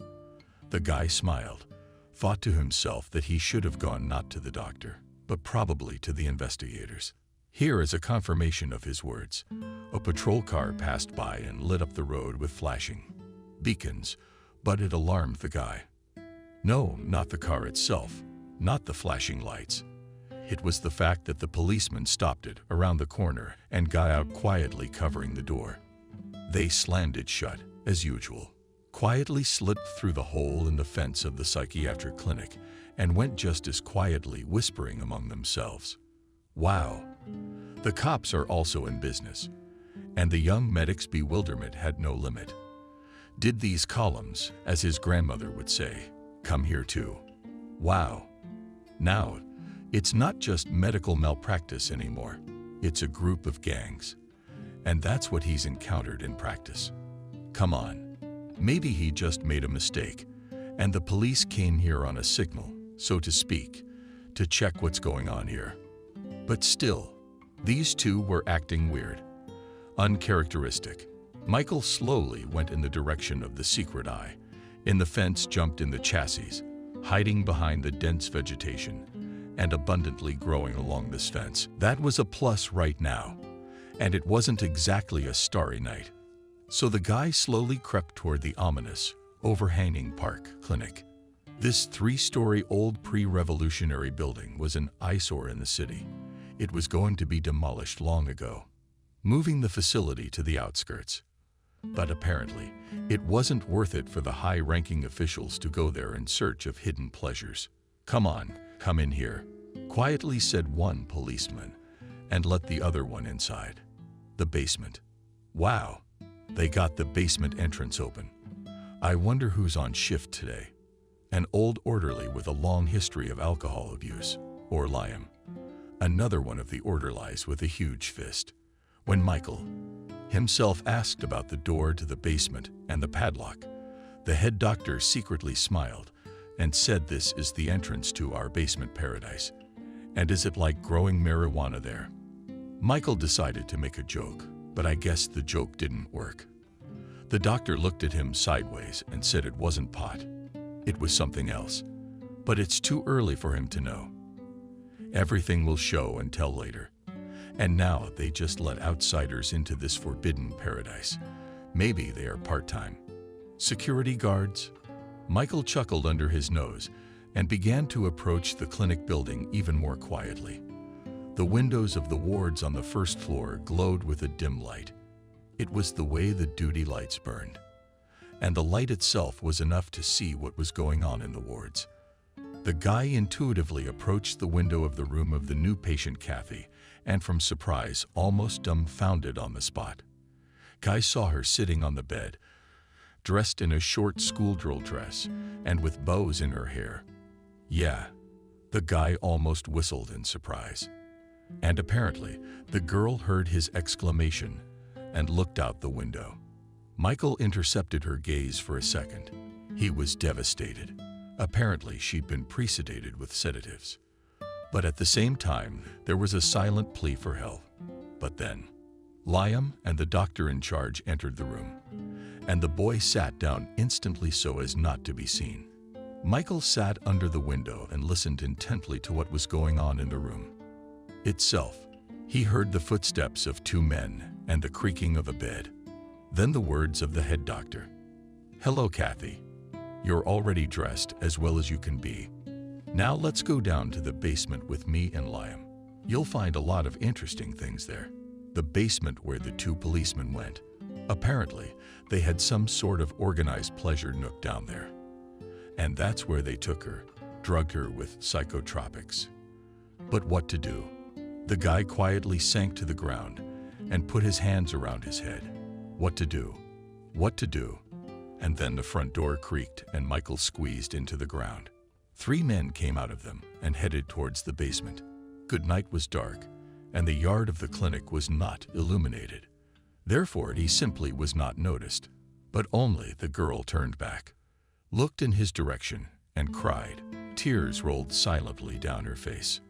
The guy smiled, thought to himself that he should have gone not to the doctor, but probably to the investigators. Here is a confirmation of his words. A patrol car passed by and lit up the road with flashing beacons, but it alarmed the guy. No, not the car itself, not the flashing lights. It was the fact that the policeman stopped it around the corner and got out quietly, covering the door. They slammed it shut, as usual, quietly slipped through the hole in the fence of the psychiatric clinic, and went just as quietly, whispering among themselves. Wow. The cops are also in business, and the young medic's bewilderment had no limit. Did these columns, as his grandmother would say, come here too? Wow. Now, it's not just medical malpractice anymore. It's a group of gangs. And that's what he's encountered in practice. Come on, maybe he just made a mistake, and the police came here on a signal, so to speak, to check what's going on here. But still, these two were acting weird, uncharacteristic. Michael slowly went in the direction of the secret eye. In the fence jumped in the chassis, hiding behind the dense vegetation, and abundantly growing along this fence. That was a plus right now, and it wasn't exactly a starry night. So the guy slowly crept toward the ominous, overhanging park clinic. This 3-story old pre-revolutionary building was an eyesore in the city. It was going to be demolished long ago, moving the facility to the outskirts. But apparently, it wasn't worth it for the high-ranking officials to go there in search of hidden pleasures. "Come on, come in here," quietly said one policeman, and let the other one inside. The basement. Wow, they got the basement entrance open. I wonder who's on shift today. An old orderly with a long history of alcohol abuse, or Liam. Another one of the orderlies with a huge fist. When Michael himself asked about the door to the basement and the padlock, the head doctor secretly smiled and said, "This is the entrance to our basement paradise. And is it like growing marijuana there?" Michael decided to make a joke, but I guess the joke didn't work. The doctor looked at him sideways and said it wasn't pot. It was something else, but it's too early for him to know. Everything will show and tell later. And now they just let outsiders into this forbidden paradise. Maybe they are part-time. Security guards? Michael chuckled under his nose and began to approach the clinic building even more quietly. The windows of the wards on the first floor glowed with a dim light. It was the way the duty lights burned. And the light itself was enough to see what was going on in the wards. The guy intuitively approached the window of the room of the new patient Kathy, and from surprise, almost dumbfounded on the spot. Guy saw her sitting on the bed, dressed in a short school drill dress and with bows in her hair. Yeah, the guy almost whistled in surprise. And apparently, the girl heard his exclamation and looked out the window. Michael intercepted her gaze for a second. He was devastated. Apparently, she'd been pre-sedated with sedatives. But at the same time, there was a silent plea for help. But then, Liam and the doctor in charge entered the room, and the boy sat down instantly so as not to be seen. Michael sat under the window and listened intently to what was going on in the room itself. He heard the footsteps of 2 men and the creaking of a bed. Then the words of the head doctor. "Hello, Kathy. You're already dressed as well as you can be. Now let's go down to the basement with me and Liam. You'll find a lot of interesting things there." The basement where the 2 policemen went. Apparently, they had some sort of organized pleasure nook down there. And that's where they took her, drugged her with psychotropics. But what to do? The guy quietly sank to the ground and put his hands around his head. What to do? What to do? And then the front door creaked and Michael squeezed into the ground. 3 men came out of them and headed towards the basement. Good night was dark, and the yard of the clinic was not illuminated. Therefore, he simply was not noticed. But only the girl turned back, looked in his direction, and cried. Tears rolled silently down her face.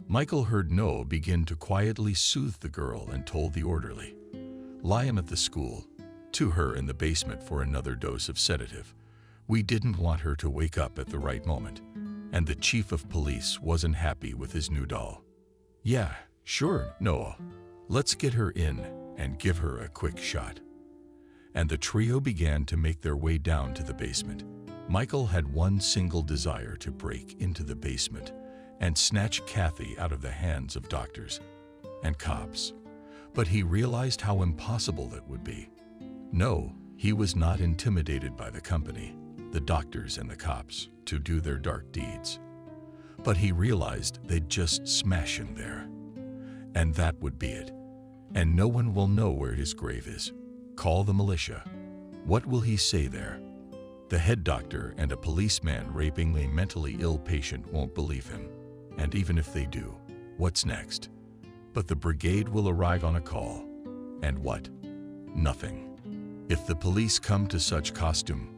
Michael heard Noah begin to quietly soothe the girl and told the orderly, "Liam at the school, to her in the basement for another dose of sedative. We didn't want her to wake up at the right moment, and the chief of police wasn't happy with his new doll." "Yeah, sure, Noah. Let's get her in and give her a quick shot." And the trio began to make their way down to the basement. Michael had one single desire: to break into the basement and snatch Kathy out of the hands of doctors and cops. But he realized how impossible that would be. No, he was not intimidated by the company, the doctors and the cops, to do their dark deeds. But he realized they'd just smash him there. And that would be it. And no one will know where his grave is. Call the militia. What will he say there? The head doctor and a policeman raping a mentally ill patient won't believe him. And even if they do, what's next? But the brigade will arrive on a call. And what? Nothing. If the police come to such costume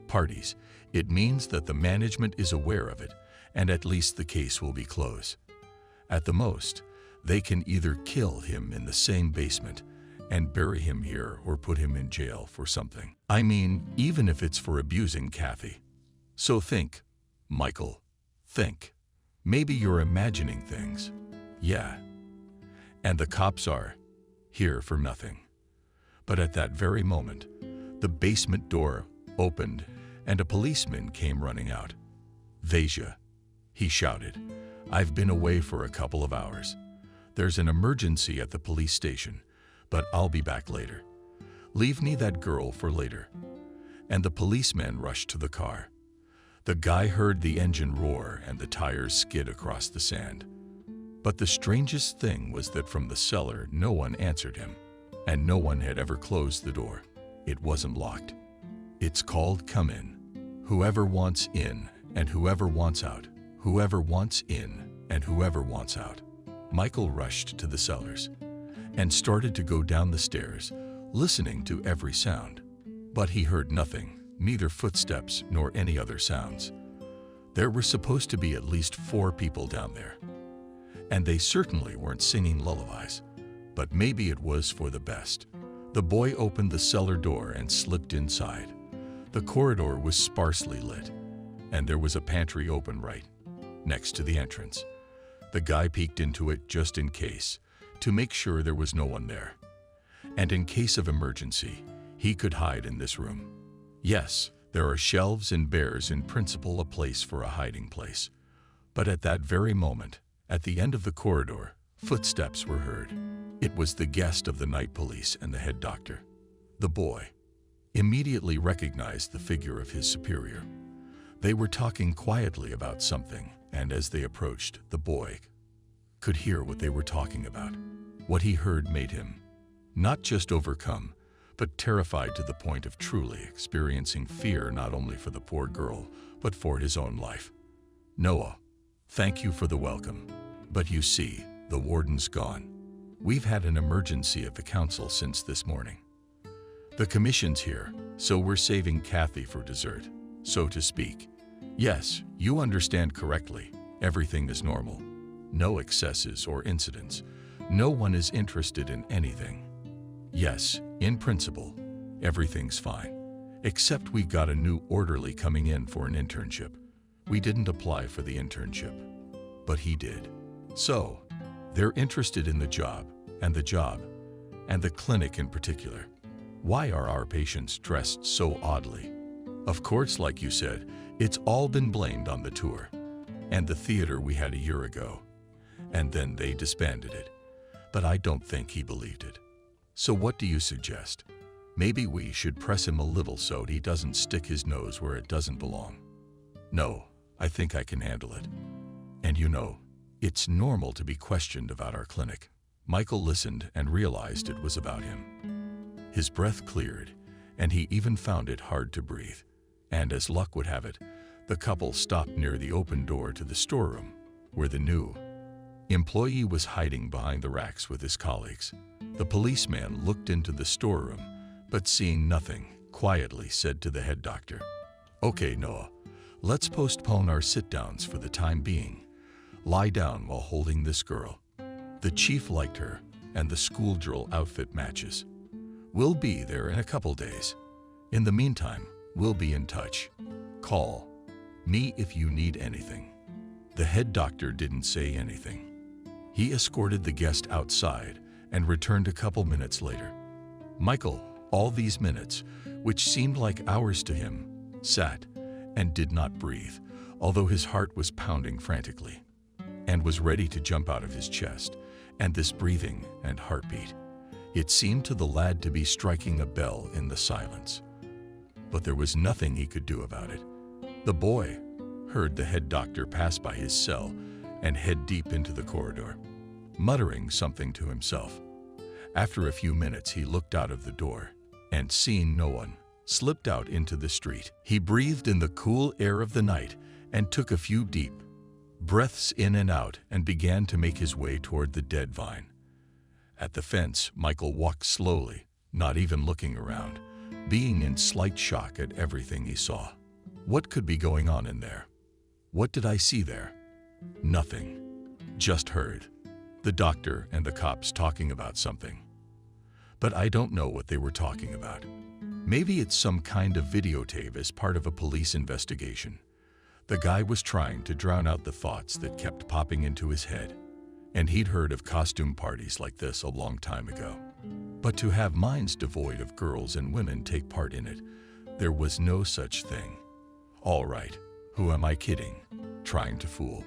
parties, it means that the management is aware of it, and at least the case will be closed. At the most, they can either kill him in the same basement and bury him here or put him in jail for something. I mean, even if it's for abusing Kathy. So think, Michael, think. Maybe you're imagining things. Yeah. And the cops are here for nothing. But at that very moment, the basement door opened and a policeman came running out. "Vasia," he shouted, "I've been away for a couple of hours. There's an emergency at the police station, but I'll be back later. Leave me that girl for later." And the policeman rushed to the car. The guy heard the engine roar and the tires skid across the sand. But the strangest thing was that from the cellar no one answered him, and no one had ever closed the door. It wasn't locked. It's called come in. Whoever wants in and whoever wants out. Whoever wants in and whoever wants out. Michael rushed to the cellars and started to go down the stairs, listening to every sound. But he heard nothing, neither footsteps nor any other sounds. There were supposed to be at least 4 people down there, and they certainly weren't singing lullabies. But maybe it was for the best. The boy opened the cellar door and slipped inside. The corridor was sparsely lit, and there was a pantry open right next to the entrance. The guy peeked into it just in case, to make sure there was no one there. And in case of emergency, he could hide in this room. Yes, there are shelves and bears in principle a place for a hiding place. But at that very moment, at the end of the corridor, footsteps were heard. It was the guest of the night police and the head doctor. The boy immediately recognized the figure of his superior. They were talking quietly about something, and as they approached, the boy could hear what they were talking about. What he heard made him not just overcome, but terrified to the point of truly experiencing fear not only for the poor girl, but for his own life. "Noah, thank you for the welcome. But you see, the warden's gone. We've had an emergency at the council since this morning. The commission's here, so we're saving Kathy for dessert, so to speak. Yes, you understand correctly. Everything is normal. No excesses or incidents. No one is interested in anything. Yes, in principle, everything's fine. Except we got a new orderly coming in for an internship. We didn't apply for the internship, but he did. So, they're interested in the job, and the clinic in particular. Why are our patients dressed so oddly? Of course, like you said, it's all been blamed on the tour and the theater we had a year ago. And then they disbanded it. But I don't think he believed it. So what do you suggest? Maybe we should press him a little so he doesn't stick his nose where it doesn't belong. No, I think I can handle it. And you know, it's normal to be questioned about our clinic. Michael listened and realized it was about him. His breath cleared, and he even found it hard to breathe. And as luck would have it, the couple stopped near the open door to the storeroom, where the new employee was hiding behind the racks with his colleagues. The policeman looked into the storeroom, but seeing nothing, quietly said to the head doctor, "Okay, Noah, let's postpone our sit-downs for the time being. Lie down while holding this girl. The chief liked her, and the school drill outfit matches. We'll be there in a couple days. In the meantime, we'll be in touch. Call me if you need anything." The head doctor didn't say anything. He escorted the guest outside and returned a couple minutes later. Michael, all these minutes, which seemed like hours to him, sat and did not breathe, although his heart was pounding frantically and was ready to jump out of his chest. And this breathing and heartbeat, it seemed to the lad to be striking a bell in the silence. But there was nothing he could do about it. The boy heard the head doctor pass by his cell and head deep into the corridor, muttering something to himself. After a few minutes, he looked out of the door and, seeing no one, slipped out into the street. He breathed in the cool air of the night and took a few deep breaths in and out and began to make his way toward the dead vine. At the fence, Michael walked slowly, not even looking around, being in slight shock at everything he saw. What could be going on in there? What did I see there? Nothing. Just heard the doctor and the cops talking about something. But I don't know what they were talking about. Maybe it's some kind of videotape as part of a police investigation. The guy was trying to drown out the thoughts that kept popping into his head. And he'd heard of costume parties like this a long time ago. But to have minds devoid of girls and women take part in it, there was no such thing. All right, who am I kidding? Trying to fool.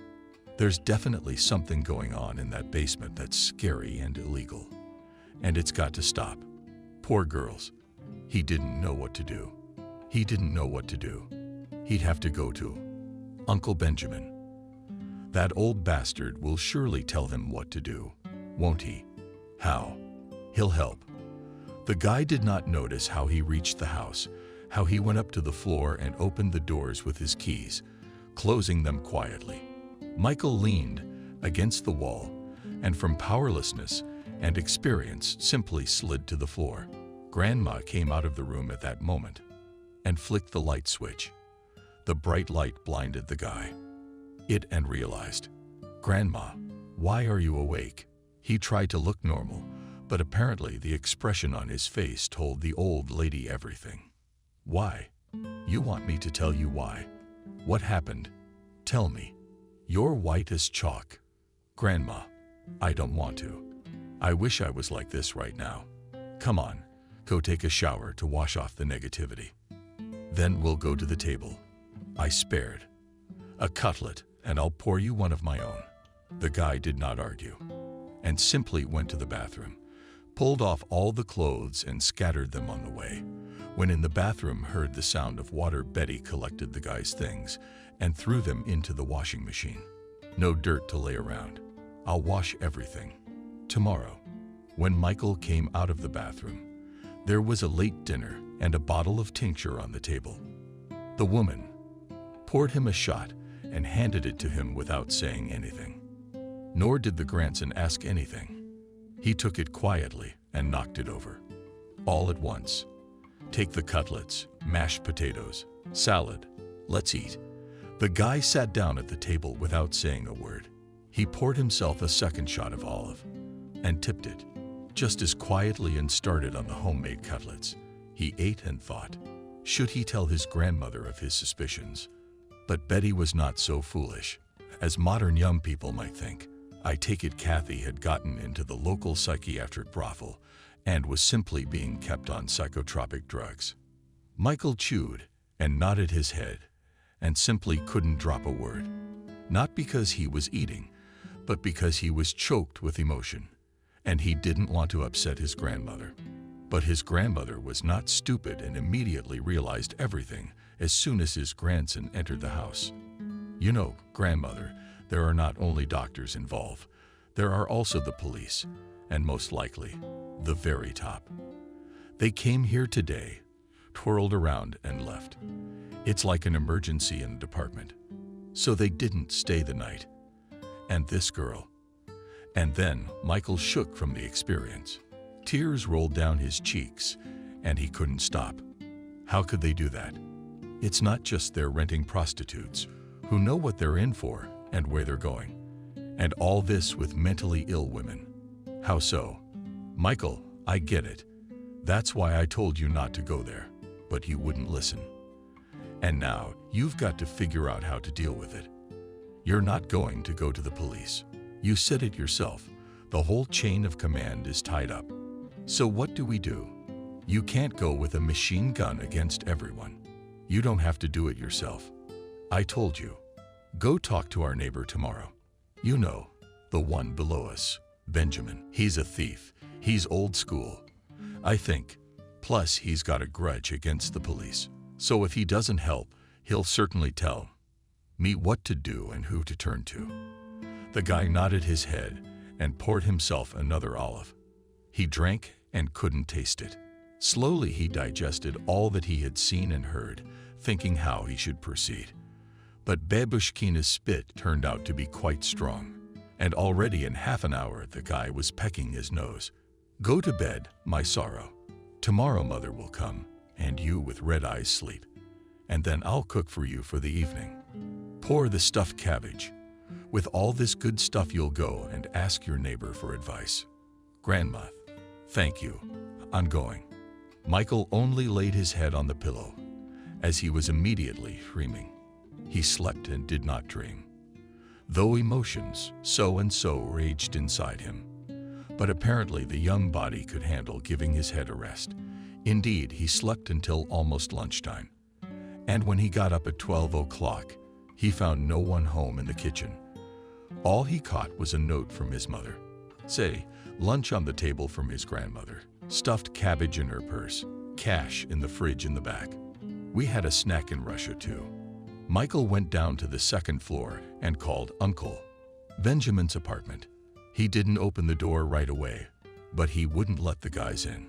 There's definitely something going on in that basement that's scary and illegal. And it's got to stop. Poor girls. He didn't know what to do. He didn't know what to do. He'd have to go to Uncle Benjamin. That old bastard will surely tell him what to do, won't he? How? He'll help. The guy did not notice how he reached the house, how he went up to the floor and opened the doors with his keys, closing them quietly. Michael leaned against the wall and from powerlessness and experience simply slid to the floor. Grandma came out of the room at that moment and flicked the light switch. The bright light blinded the guy. And realized, "Grandma, why are you awake?" He tried to look normal, but apparently the expression on his face told the old lady everything. "Why? You want me to tell you why? What happened? Tell me." "You're white as chalk." "Grandma, I don't want to. I wish I was like this right now. Come on, go take a shower to wash off the negativity. Then we'll go to the table." I spared. "A cutlet, and I'll pour you one of my own." The guy did not argue, and simply went to the bathroom, pulled off all the clothes and scattered them on the way. When in the bathroom heard the sound of water, Betty collected the guy's things and threw them into the washing machine. "No dirt to lay around. I'll wash everything tomorrow." When Michael came out of the bathroom, there was a late dinner and a bottle of tincture on the table. The woman poured him a shot and handed it to him without saying anything. Nor did the grandson ask anything. He took it quietly and knocked it over. All at once. "Take the cutlets, mashed potatoes, salad. Let's eat." The guy sat down at the table without saying a word. He poured himself a second shot of olive and tipped it just as quietly and started on the homemade cutlets. He ate and thought, should he tell his grandmother of his suspicions? But Betty was not so foolish, as modern young people might think. I take it Kathy had gotten into the local psychiatric brothel and was simply being kept on psychotropic drugs. Michael chewed and nodded his head and simply couldn't drop a word. Not because he was eating, but because he was choked with emotion, and he didn't want to upset his grandmother. But his grandmother was not stupid and immediately realized everything as soon as his grandson entered the house. "You know, grandmother, there are not only doctors involved, there are also the police, and most likely, the very top. They came here today, twirled around and left. It's like an emergency in the department. So they didn't stay the night. And this girl." And then Michael shook from the experience. Tears rolled down his cheeks, and he couldn't stop. How could they do that? It's not just they're renting prostitutes, who know what they're in for and where they're going. And all this with mentally ill women. How so? "Michael, I get it. That's why I told you not to go there, but you wouldn't listen. And now you've got to figure out how to deal with it. You're not going to go to the police. You said it yourself. The whole chain of command is tied up. So what do we do? You can't go with a machine gun against everyone. You don't have to do it yourself. I told you. Go talk to our neighbor tomorrow. You know, the one below us, Benjamin. He's a thief. He's old school, I think. Plus, he's got a grudge against the police. So if he doesn't help, he'll certainly tell me what to do and who to turn to." The guy nodded his head and poured himself another olive. He drank and couldn't taste it. Slowly he digested all that he had seen and heard, thinking how he should proceed. But Babushkina's spit turned out to be quite strong, and already in half an hour the guy was pecking his nose. Go to bed, my sorrow. Tomorrow mother will come, and you with red eyes sleep. And then I'll cook for you for the evening. Pour the stuffed cabbage. With all this good stuff you'll go and ask your neighbor for advice. Grandma, thank you. I'm going. Michael only laid his head on the pillow, as he was immediately dreaming. He slept and did not dream. Though emotions so and so raged inside him, but apparently the young body could handle giving his head a rest. Indeed, he slept until almost lunchtime. And when he got up at 12 o'clock, he found no one home in the kitchen. All he caught was a note from his mother. Say, lunch on the table from his grandmother, stuffed cabbage in her purse, cash in the fridge in the back. We had a snack in Russia too. Michael went down to the second floor and called Uncle Benjamin's apartment. He didn't open the door right away, but he wouldn't let the guys in.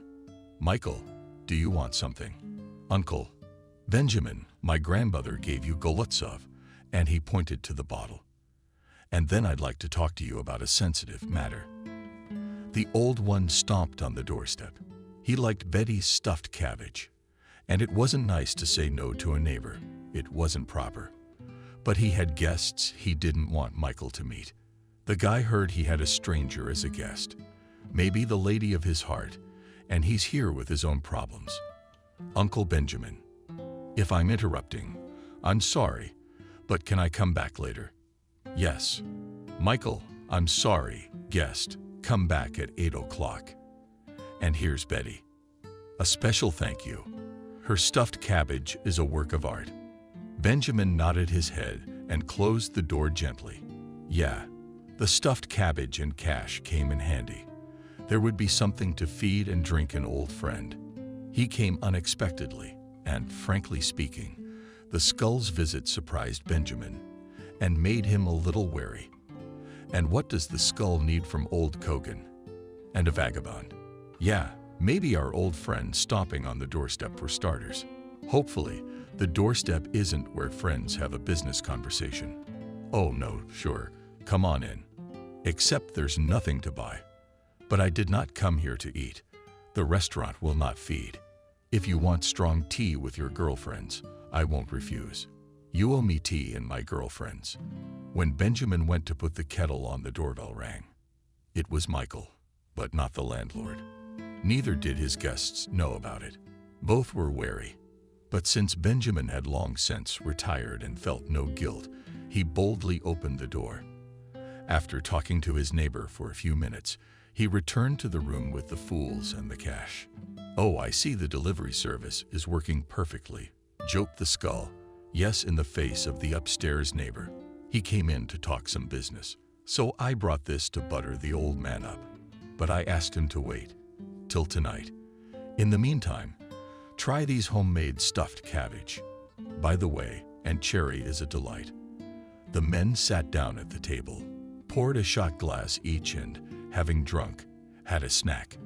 Michael, do you want something? Uncle Benjamin, my grandmother gave you Golutsov, and he pointed to the bottle. And then I'd like to talk to you about a sensitive matter. The old one stomped on the doorstep. He liked Betty's stuffed cabbage, and it wasn't nice to say no to a neighbor. It wasn't proper. But he had guests he didn't want Michael to meet. The guy heard he had a stranger as a guest, maybe the lady of his heart, and he's here with his own problems. Uncle Benjamin, if I'm interrupting, I'm sorry, but can I come back later? Yes. Michael, I'm sorry, guest, come back at 8 o'clock. And here's Betty. A special thank you. Her stuffed cabbage is a work of art. Benjamin nodded his head and closed the door gently. Yeah, the stuffed cabbage and cash came in handy. There would be something to feed and drink an old friend. He came unexpectedly, and frankly speaking, the skull's visit surprised Benjamin and made him a little wary. And what does the skull need from old Kogan? And a vagabond. Yeah, maybe our old friend stomping on the doorstep for starters. Hopefully, the doorstep isn't where friends have a business conversation. Oh no, sure, come on in. Except there's nothing to buy. But I did not come here to eat. The restaurant will not feed. If you want strong tea with your girlfriends, I won't refuse. You owe me tea and my girlfriends. When Benjamin went to put the kettle on, the doorbell rang. It was Michael, but not the landlord. Neither did his guests know about it. Both were wary. But since Benjamin had long since retired and felt no guilt, he boldly opened the door. After talking to his neighbor for a few minutes, he returned to the room with the fools and the cash. Oh, I see the delivery service is working perfectly, joked the skull. Yes, in the face of the upstairs neighbor. He came in to talk some business. So I brought this to butter the old man up. But I asked him to wait till tonight. In the meantime, try these homemade stuffed cabbage. By the way, and cherry is a delight. The men sat down at the table, poured a shot glass each, and, having drunk, had a snack.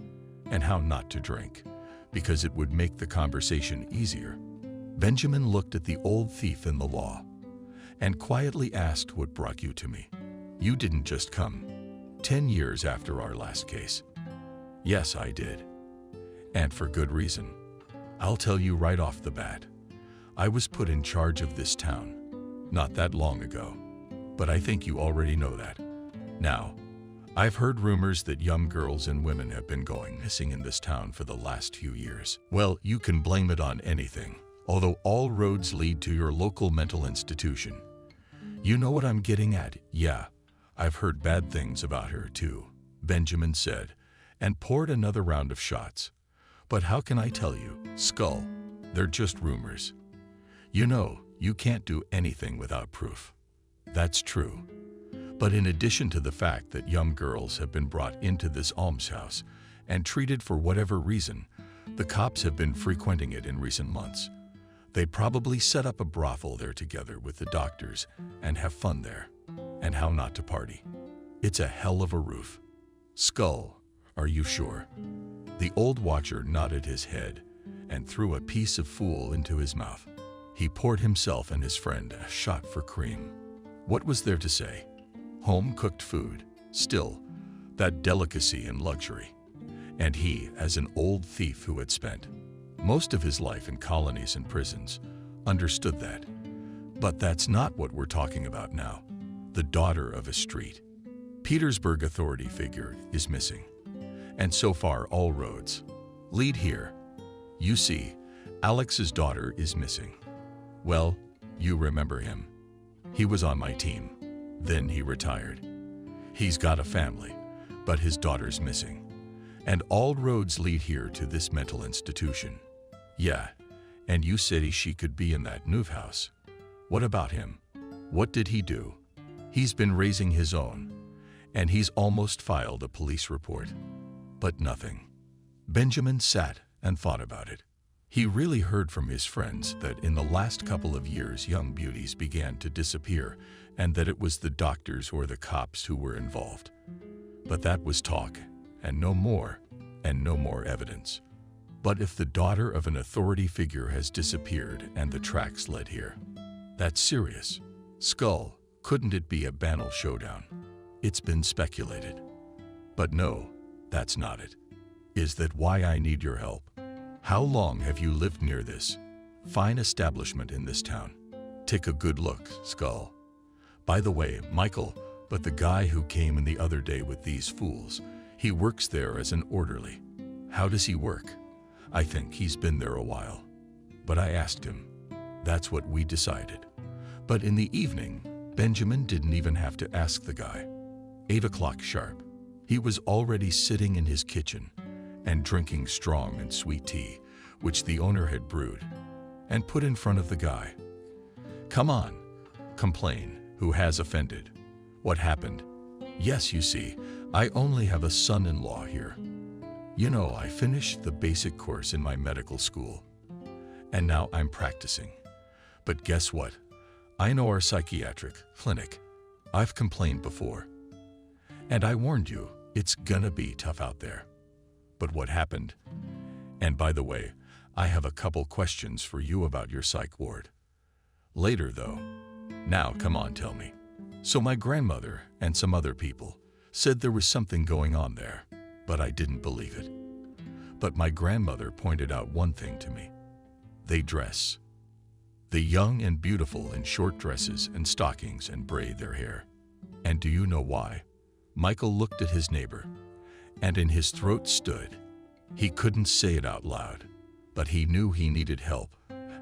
And how not to drink, because it would make the conversation easier. Benjamin looked at the old thief in the law and quietly asked what brought you to me. You didn't just come 10 years after our last case. Yes, I did. And for good reason. I'll tell you right off the bat. I was put in charge of this town not that long ago, but I think you already know that. Now, I've heard rumors that young girls and women have been going missing in this town for the last few years. Well, you can blame it on anything, although all roads lead to your local mental institution. You know what I'm getting at? Yeah, I've heard bad things about her too, Benjamin said, and poured another round of shots. But how can I tell you, Skull? They're just rumors. You know, you can't do anything without proof. That's true. But in addition to the fact that young girls have been brought into this almshouse and treated for whatever reason, the cops have been frequenting it in recent months. They probably set up a brothel there together with the doctors and have fun there. And how not to party? It's a hell of a roof. Skull, are you sure? The old watcher nodded his head and threw a piece of fool into his mouth. He poured himself and his friend a shot for cream. What was there to say? Home-cooked food, still, that delicacy and luxury. And he, as an old thief who had spent most of his life in colonies and prisons, understood that. But that's not what we're talking about now. The daughter of a street Petersburg authority figure is missing. And so far, all roads lead here. You see, Alex's daughter is missing. Well, you remember him. He was on my team. Then he retired. He's got a family, but his daughter's missing. And all roads lead here to this mental institution. Yeah, and you said she could be in that Neuve house. What about him? What did he do? He's been raising his own, and he's almost filed a police report. But nothing. Benjamin sat and thought about it. He really heard from his friends that in the last couple of years young beauties began to disappear and that it was the doctors or the cops who were involved. But that was talk, and no more evidence. But if the daughter of an authority figure has disappeared and the tracks led here, that's serious. Skull, couldn't it be a banal showdown? It's been speculated. But no, that's not it. Is that why I need your help? How long have you lived near this fine establishment in this town? Take a good look, Skull. By the way, Michael, but the guy who came in the other day with these fools, he works there as an orderly. How does he work? I think he's been there a while. But I asked him. That's what we decided. But in the evening, Benjamin didn't even have to ask the guy. 8 o'clock sharp. He was already sitting in his kitchen and drinking strong and sweet tea, which the owner had brewed and put in front of the guy. Come on, complain. Who has offended? What happened? Yes, you see, I only have a son-in-law here. You know, I finished the basic course in my medical school, and now I'm practicing. But guess what? I know our psychiatric clinic. I've complained before. And I warned you, it's gonna be tough out there. But what happened? And by the way, I have a couple questions for you about your psych ward. Later, though. Now, come on, tell me. So my grandmother and some other people said there was something going on there, but I didn't believe it. But my grandmother pointed out one thing to me. They dress. The young and beautiful in short dresses and stockings and braid their hair. And do you know why? Michael looked at his neighbor, and in his throat stood. He couldn't say it out loud, but he knew he needed help,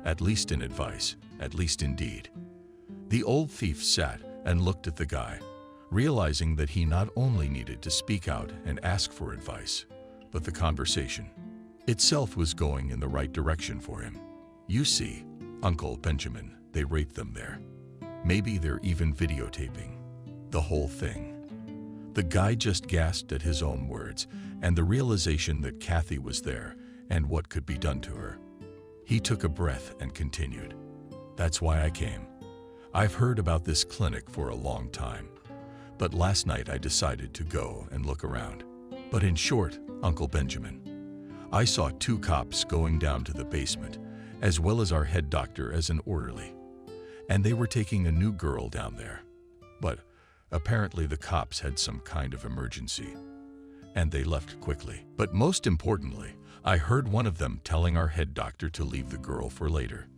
at least in advice, at least in deed. The old thief sat and looked at the guy, realizing that he not only needed to speak out and ask for advice, but the conversation itself was going in the right direction for him. You see, Uncle Benjamin, they raped them there. Maybe they're even videotaping the whole thing. The guy just gasped at his own words and the realization that Kathy was there and what could be done to her. He took a breath and continued. That's why I came. I've heard about this clinic for a long time, but last night I decided to go and look around. But in short, Uncle Benjamin, I saw 2 cops going down to the basement, as well as our head doctor as an orderly. And they were taking a new girl down there. But apparently the cops had some kind of emergency, and they left quickly. But most importantly, I heard one of them telling our head doctor to leave the girl for later.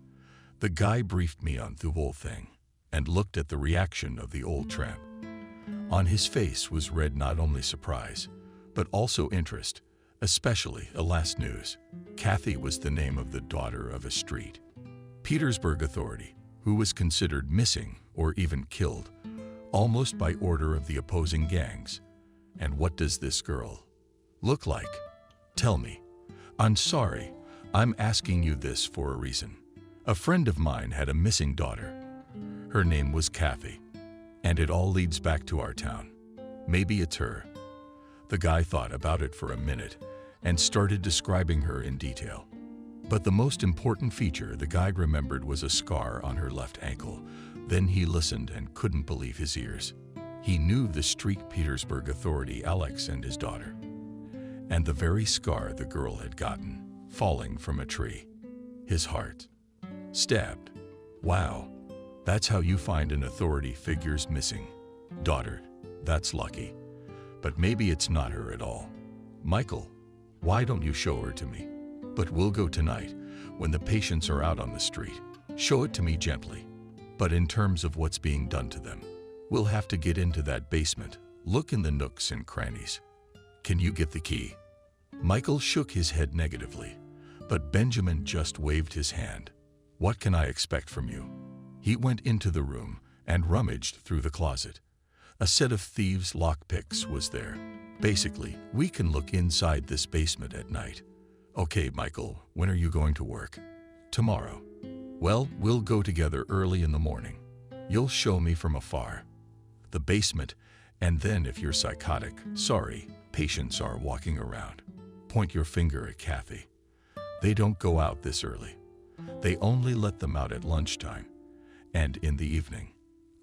The guy briefed me on the whole thing and looked at the reaction of the old tramp. On his face was read not only surprise, but also interest, especially a last news. Kathy was the name of the daughter of a street Petersburg authority who was considered missing or even killed, almost by order of the opposing gangs. And what does this girl look like? Tell me. I'm sorry, I'm asking you this for a reason. A friend of mine had a missing daughter. Her name was Kathy, and it all leads back to our town. Maybe it's her. The guy thought about it for a minute and started describing her in detail. But the most important feature the guy remembered was a scar on her left ankle. Then he listened and couldn't believe his ears. He knew the street Petersburg authority Alex and his daughter, and the very scar the girl had gotten, falling from a tree. His heart stabbed. Wow, that's how you find an authority figure's missing daughter. That's lucky. But maybe it's not her at all. Michael, Why don't you show her to me? But we'll go tonight, when the patients are out on the street. Show it to me gently. But in terms of what's being done to them, we'll have to get into that basement, look in the nooks and crannies. Can you get the key? Michael shook his head negatively, but Benjamin just waved his hand. What can I expect from you? He went into the room and rummaged through the closet. A set of thieves' lockpicks was there. Basically, we can look inside this basement at night. Okay, Michael, when are you going to work? Tomorrow. Well, we'll go together early in the morning. You'll show me from afar the basement, and then if you're psychotic, sorry, patients are walking around. Point your finger at Kathy. They don't go out this early. They only let them out at lunchtime and in the evening.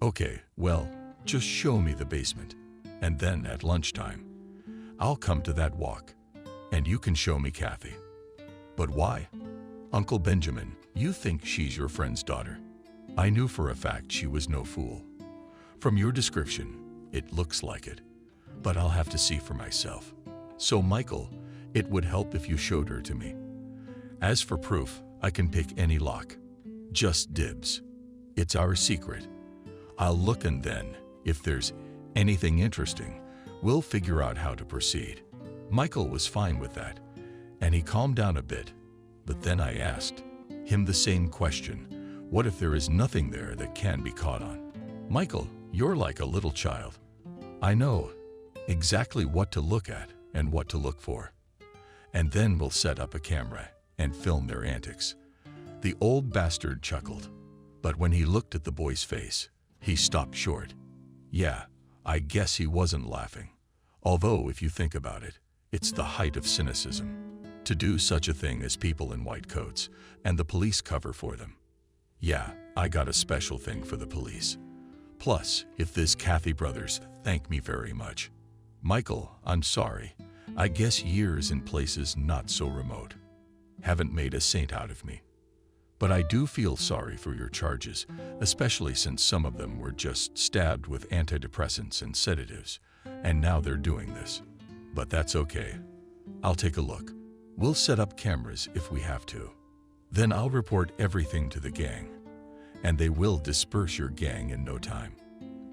Okay, well, just show me the basement, and then at lunchtime, I'll come to that walk, and you can show me Kathy. But why? Uncle Benjamin, you think she's your friend's daughter. I knew for a fact she was no fool. From your description, it looks like it, but I'll have to see for myself. So, Michael, it would help if you showed her to me. As for proof, I can pick any lock. Just dibs. It's our secret. I'll look, and then, if there's anything interesting, we'll figure out how to proceed. Michael was fine with that, and he calmed down a bit. But then I asked him the same question. What if there is nothing there that can be caught on? Michael, you're like a little child. I know exactly what to look at and what to look for. And then we'll set up a camera and film their antics. The old bastard chuckled, but when he looked at the boy's face, he stopped short. Yeah, I guess he wasn't laughing. Although, if you think about it, it's the height of cynicism to do such a thing as people in white coats and the police cover for them. Yeah, I got a special thing for the police. Plus, if this Kathy brothers thank me very much. Michael, I'm sorry. I guess years in places not so remote haven't made a saint out of me. But I do feel sorry for your charges, especially since some of them were just stabbed with antidepressants and sedatives, and now they're doing this. But that's okay. I'll take a look. We'll set up cameras if we have to. Then I'll report everything to the gang, and they will disperse your gang in no time.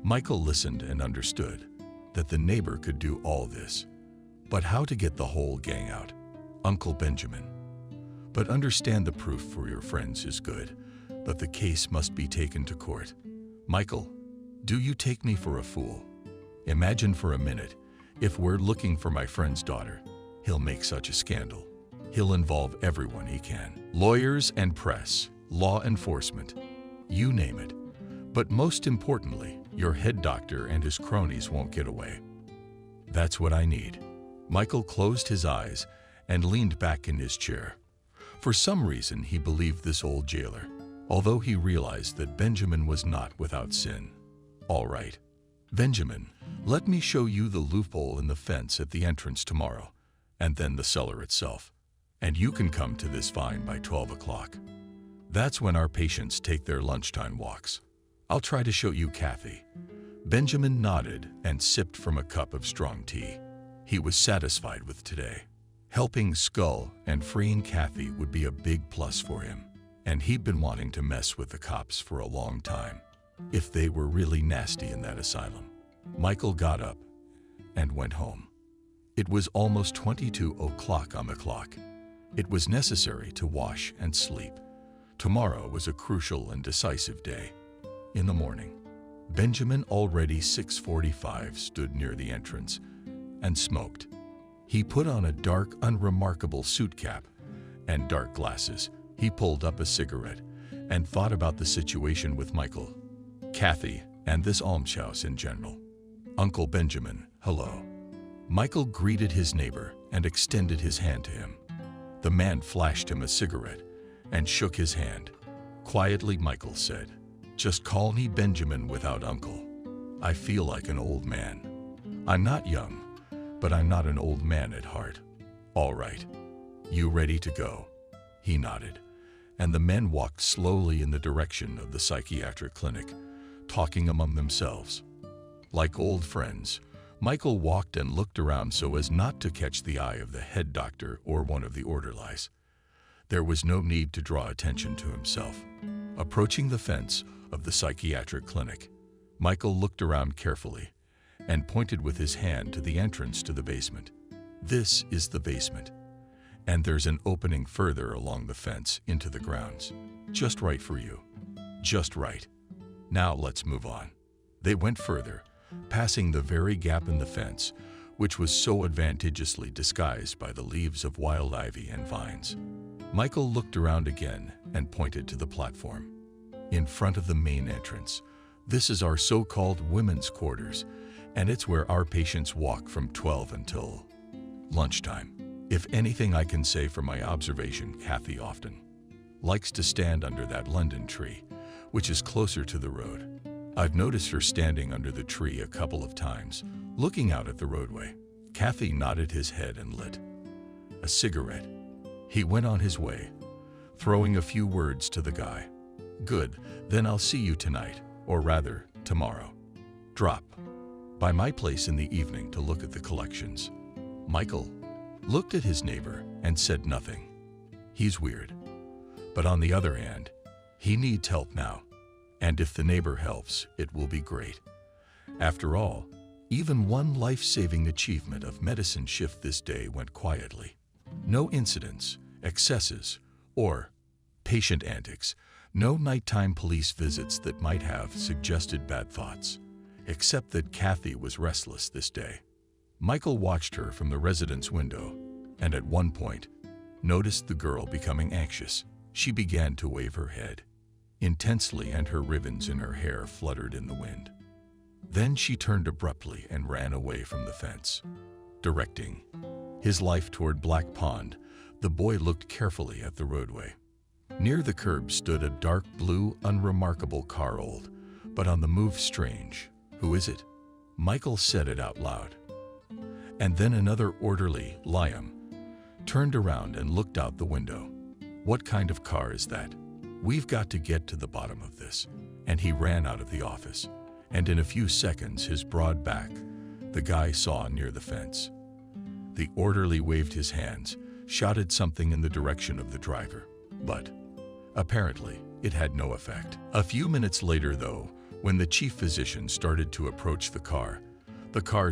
Michael listened and understood that the neighbor could do all this. But how to get the whole gang out? Uncle Benjamin. But understand the proof for your friends is good, but the case must be taken to court. Michael, do you take me for a fool? Imagine for a minute, if we're looking for my friend's daughter, he'll make such a scandal. He'll involve everyone he can. Lawyers and press, law enforcement, you name it. But most importantly, your head doctor and his cronies won't get away. That's what I need. Michael closed his eyes and leaned back in his chair. For some reason, he believed this old jailer, although he realized that Benjamin was not without sin. All right, Benjamin, let me show you the loophole in the fence at the entrance tomorrow, and then the cellar itself. And you can come to this vine by 12 o'clock. That's when our patients take their lunchtime walks. I'll try to show you Kathy. Benjamin nodded and sipped from a cup of strong tea. He was satisfied with today. Helping Skull and freeing Kathy would be a big plus for him, and he'd been wanting to mess with the cops for a long time, if they were really nasty in that asylum. Michael got up and went home. It was almost 22 o'clock on the clock. It was necessary to wash and sleep. Tomorrow was a crucial and decisive day. In the morning, Benjamin, already 6:45, stood near the entrance and smoked. He put on a dark, unremarkable suit cap and dark glasses. He pulled up a cigarette and thought about the situation with Michael, Kathy, and this almshouse in general. Uncle Benjamin, hello. Michael greeted his neighbor and extended his hand to him. The man flashed him a cigarette and shook his hand. Quietly, Michael said, "Just call me Benjamin without uncle. I feel like an old man. I'm not young, but I'm not an old man at heart. All right. You ready to go?" He nodded, and the men walked slowly in the direction of the psychiatric clinic, talking among themselves. Like old friends, Michael walked and looked around so as not to catch the eye of the head doctor or one of the orderlies. There was no need to draw attention to himself. Approaching the fence of the psychiatric clinic, Michael looked around carefully and pointed with his hand to the entrance to the basement. This is the basement, and there's an opening further along the fence into the grounds. Just right for you. Just right. Now let's move on. They went further, passing the very gap in the fence, which was so advantageously disguised by the leaves of wild ivy and vines. Michael looked around again and pointed to the platform. In front of the main entrance, this is our so-called women's quarters, and it's where our patients walk from 12 until lunchtime. If anything, I can say from my observation, Kathy often likes to stand under that London tree, which is closer to the road. I've noticed her standing under the tree a couple of times, looking out at the roadway. Kathy nodded his head and lit a cigarette. He went on his way, throwing a few words to the guy. Good, then I'll see you tonight, or rather, tomorrow. Drop by my place in the evening to look at the collections. Michael looked at his neighbor and said nothing. He's weird. But on the other hand, he needs help now. And if the neighbor helps, it will be great. After all, even one life-saving achievement of medicine shift this day went quietly. No incidents, excesses, or patient antics. No nighttime police visits that might have suggested bad thoughts. Except that Kathy was restless this day. Michael watched her from the residence window, and at one point, noticed the girl becoming anxious. She began to wave her head intensely, and her ribbons in her hair fluttered in the wind. Then she turned abruptly and ran away from the fence. Directing his life toward Black Pond, the boy looked carefully at the roadway. Near the curb stood a dark blue, unremarkable car, old, but on the move. Strange. Who is it? Michael said it out loud. And then another orderly, Liam, turned around and looked out the window. What kind of car is that? We've got to get to the bottom of this. And he ran out of the office. And in a few seconds, his broad back, the guy saw near the fence. The orderly waved his hands, shouted something in the direction of the driver. But apparently, it had no effect. A few minutes later, though, when the chief physician started to approach the car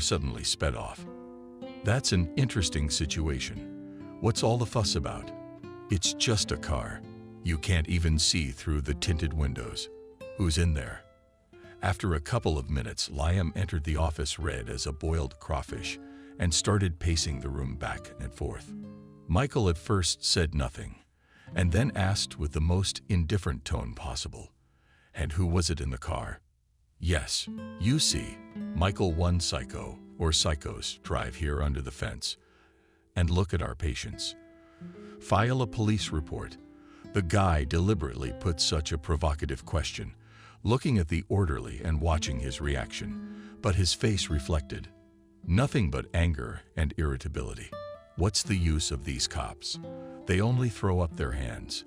suddenly sped off. That's an interesting situation. What's all the fuss about? It's just a car. You can't even see through the tinted windows. Who's in there? After a couple of minutes, Liam entered the office red as a boiled crawfish and started pacing the room back and forth. Michael at first said nothing, and then asked with the most indifferent tone possible, "And who was it in the car?" "Yes, you see, Michael, one psycho or psychos drive here under the fence and look at our patients. File a police report." The guy deliberately put such a provocative question, looking at the orderly and watching his reaction, but his face reflected nothing but anger and irritability. What's the use of these cops? They only throw up their hands.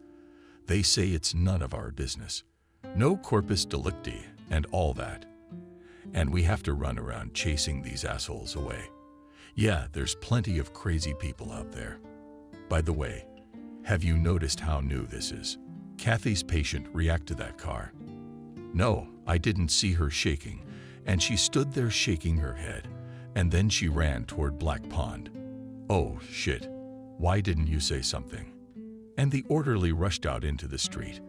They say it's none of our business. No corpus delicti and all that. And we have to run around chasing these assholes away. Yeah, there's plenty of crazy people out there. By the way, have you noticed how new this is? Kathy's patient react to that car. No, I didn't see her shaking, and she stood there shaking her head, and then she ran toward Black Pond. Oh, shit. Why didn't you say something? And the orderly rushed out into the street.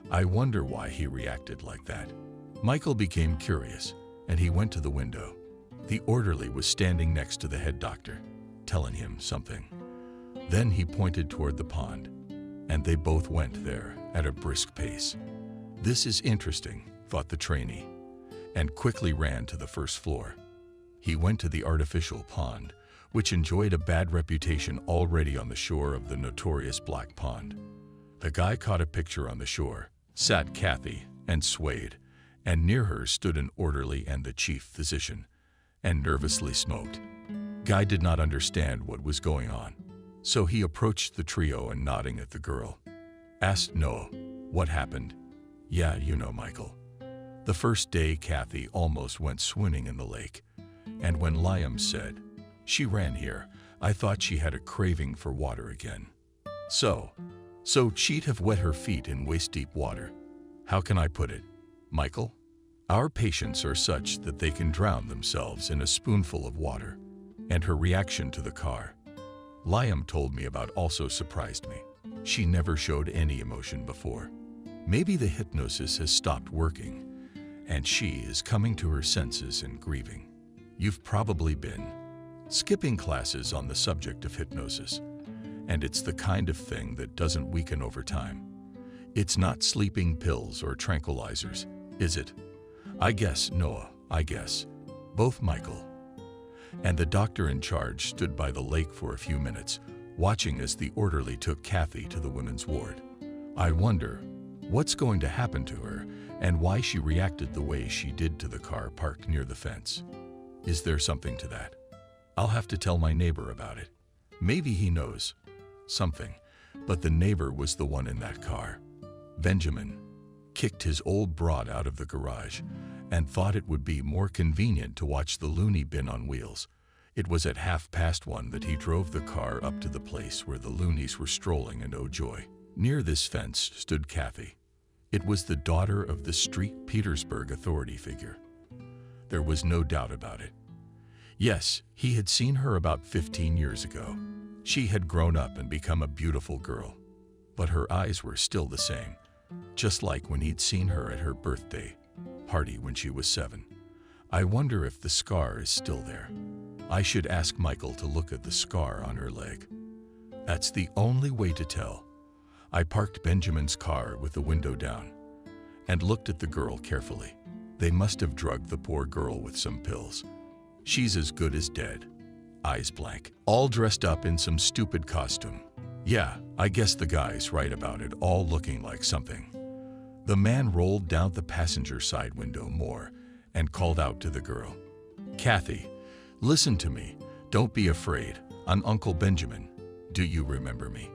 I wonder why he reacted like that. Michael became curious, and he went to the window. The orderly was standing next to the head doctor, telling him something. Then he pointed toward the pond, and they both went there at a brisk pace. This is interesting, thought the trainee, and quickly ran to the first floor. He went to the artificial pond, which enjoyed a bad reputation already on the shore of the notorious Black Pond. The guy caught a picture on the shore, sat Kathy, and swayed, and near her stood an orderly and the chief physician, and nervously smoked. Guy did not understand what was going on, so he approached the trio and nodding at the girl, asked Noah, "What happened?" "Yeah, you know, Michael. The first day Kathy almost went swimming in the lake, And when Liam said, "She ran here," I thought she had a craving for water again. So she'd have wet her feet in waist-deep water. How can I put it, Michael? Our patients are such that they can drown themselves in a spoonful of water. And her reaction to the car, Liam told me about, also surprised me. She never showed any emotion before. Maybe the hypnosis has stopped working, and she is coming to her senses and grieving. You've probably been skipping classes on the subject of hypnosis, and it's the kind of thing that doesn't weaken over time. It's not sleeping pills or tranquilizers, is it? I guess, Noah, I guess. Both Michael and the doctor in charge stood by the lake for a few minutes, watching as the orderly took Kathy to the women's ward. I wonder what's going to happen to her and why she reacted the way she did to the car parked near the fence. Is there something to that? I'll have to tell my neighbor about it. Maybe he knows something, but the neighbor was the one in that car. Benjamin kicked his old broad out of the garage and thought it would be more convenient to watch the loony bin on wheels. It was at 1:30 that he drove the car up to the place where the loonies were strolling, and oh joy, near this fence stood Kathy. It was the daughter of the St. Petersburg authority figure. There was no doubt about it. Yes, he had seen her about 15 years ago. She had grown up and become a beautiful girl, but her eyes were still the same, just like when he'd seen her at her birthday party when she was 7. I wonder if the scar is still there. I should ask Michael to look at the scar on her leg. That's the only way to tell. I parked Benjamin's car with the window down and looked at the girl carefully. They must have drugged the poor girl with some pills. She's as good as dead. Eyes blank, all dressed up in some stupid costume. Yeah, I guess the guy's right about it all looking like something. The man rolled down the passenger side window more and called out to the girl, "Kathy, listen to me. Don't be afraid. I'm Uncle Benjamin. Do you remember me?"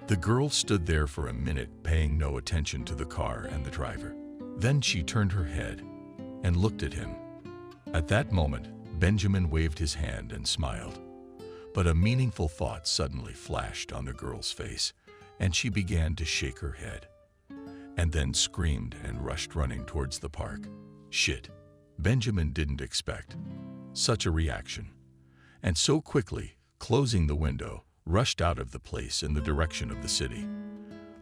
The girl stood there for a minute, paying no attention to the car and the driver. Then she turned her head and looked at him. At that moment, Benjamin waved his hand and smiled. But a meaningful thought suddenly flashed on the girl's face, and she began to shake her head, and then screamed and rushed running towards the park. Shit. Benjamin didn't expect such a reaction, and so quickly, closing the window, rushed out of the place in the direction of the city.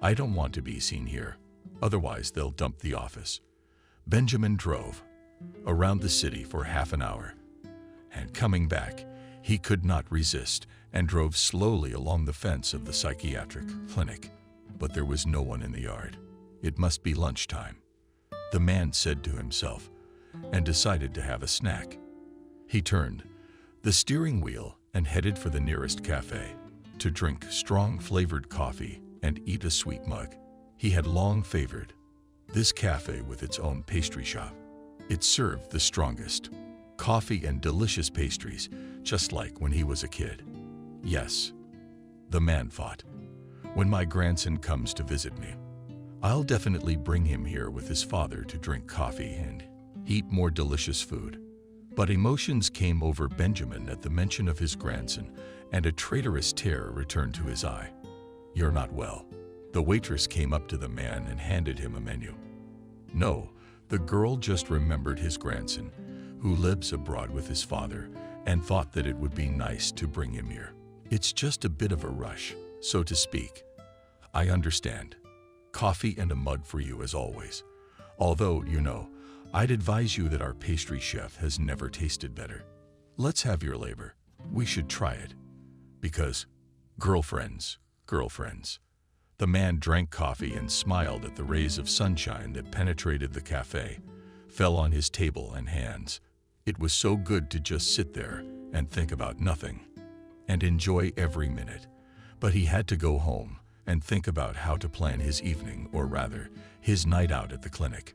I don't want to be seen here, otherwise they'll dump the office. Benjamin drove around the city for half an hour, and coming back, he could not resist and drove slowly along the fence of the psychiatric clinic. But there was no one in the yard. It must be lunchtime, the man said to himself, and decided to have a snack. He turned the steering wheel and headed for the nearest cafe to drink strong flavored coffee and eat a sweet mug. He had long favored this cafe with its own pastry shop. It served the strongest coffee and delicious pastries, just like when he was a kid. Yes, the man thought, when my grandson comes to visit me, I'll definitely bring him here with his father to drink coffee and eat more delicious food. But emotions came over Benjamin at the mention of his grandson, and a traitorous terror returned to his eye. "You're not well." The waitress came up to the man and handed him a menu. No, the girl just remembered his grandson, who lives abroad with his father, and thought that it would be nice to bring him here. It's just a bit of a rush, so to speak. I understand. Coffee and a mug for you as always. Although, you know, I'd advise you that our pastry chef has never tasted better. Let's have your labor. We should try it. Because, girlfriends. The man drank coffee and smiled at the rays of sunshine that penetrated the cafe, fell on his table and hands. It was so good to just sit there and think about nothing and enjoy every minute. But he had to go home and think about how to plan his evening, or rather, his night out at the clinic.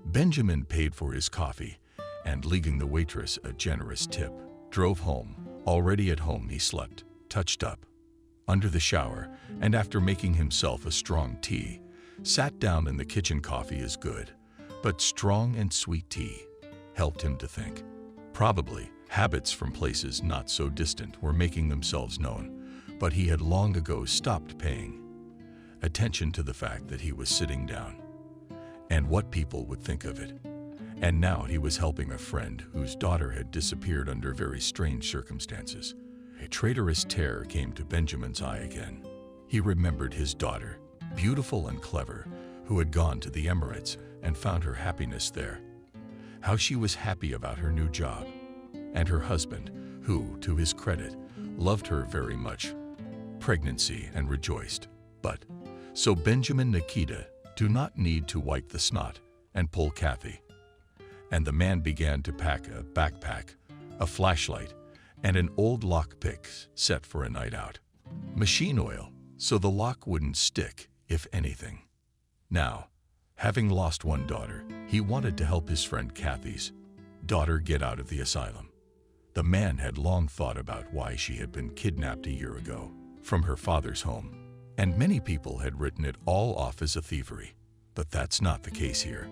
Benjamin paid for his coffee and, leaving the waitress a generous tip, drove home. Already at home he slept, touched up, under the shower, and after making himself a strong tea, sat down in the kitchen. Coffee is good, but strong and sweet tea helped him to think. Probably Habits from places not so distant were making themselves known, but he had long ago stopped paying attention to the fact that he was sitting down and what people would think of it. And now he was helping a friend whose daughter had disappeared under very strange circumstances. A traitorous terror came to Benjamin's eye again. He remembered his daughter, beautiful and clever, who had gone to the Emirates and found her happiness there. How she was happy about her new job. And her husband, who, to his credit, loved her very much. Pregnancy and rejoiced. But, so Benjamin and Nikita do not need to wipe the snot and pull Kathy. And the man began to pack a backpack, a flashlight, and an old lockpick set for a night out. Machine oil, so the lock wouldn't stick, if anything. Now, having lost one daughter, he wanted to help his friend Kathy's daughter get out of the asylum. The man had long thought about why she had been kidnapped a year ago from her father's home, and many people had written it all off as a thievery. But that's not the case here.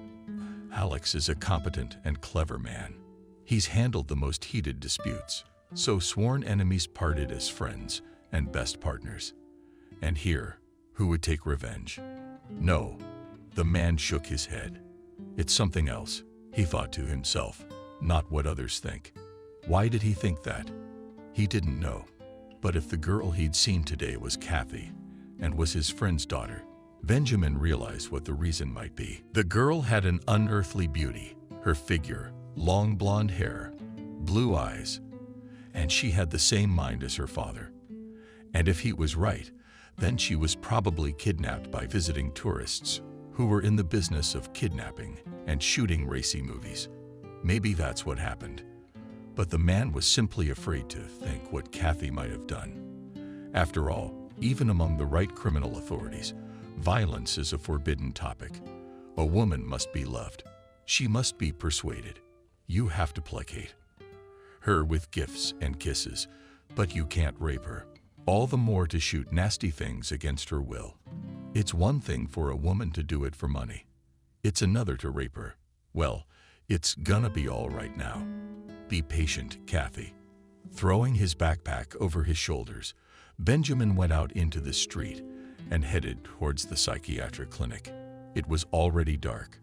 Alex is a competent and clever man. He's handled the most heated disputes, so sworn enemies parted as friends and best partners. And here, who would take revenge? No, the man shook his head. It's something else, he thought to himself, not what others think. Why did he think that? He didn't know. But if the girl he'd seen today was Kathy and was his friend's daughter, Benjamin realized what the reason might be. The girl had an unearthly beauty, her figure, long blonde hair, blue eyes, and she had the same mind as her father. And if he was right, then she was probably kidnapped by visiting tourists who were in the business of kidnapping and shooting racy movies. Maybe that's what happened. But the man was simply afraid to think what Kathy might have done. After all, even among the right criminal authorities, violence is a forbidden topic. A woman must be loved. She must be persuaded. You have to placate her with gifts and kisses, but you can't rape her. All the more to shoot nasty things against her will. It's one thing for a woman to do it for money. It's another to rape her. Well, it's gonna be all right now. Be patient, Kathy. Throwing his backpack over his shoulders, Benjamin went out into the street and headed towards the psychiatric clinic. It was already dark,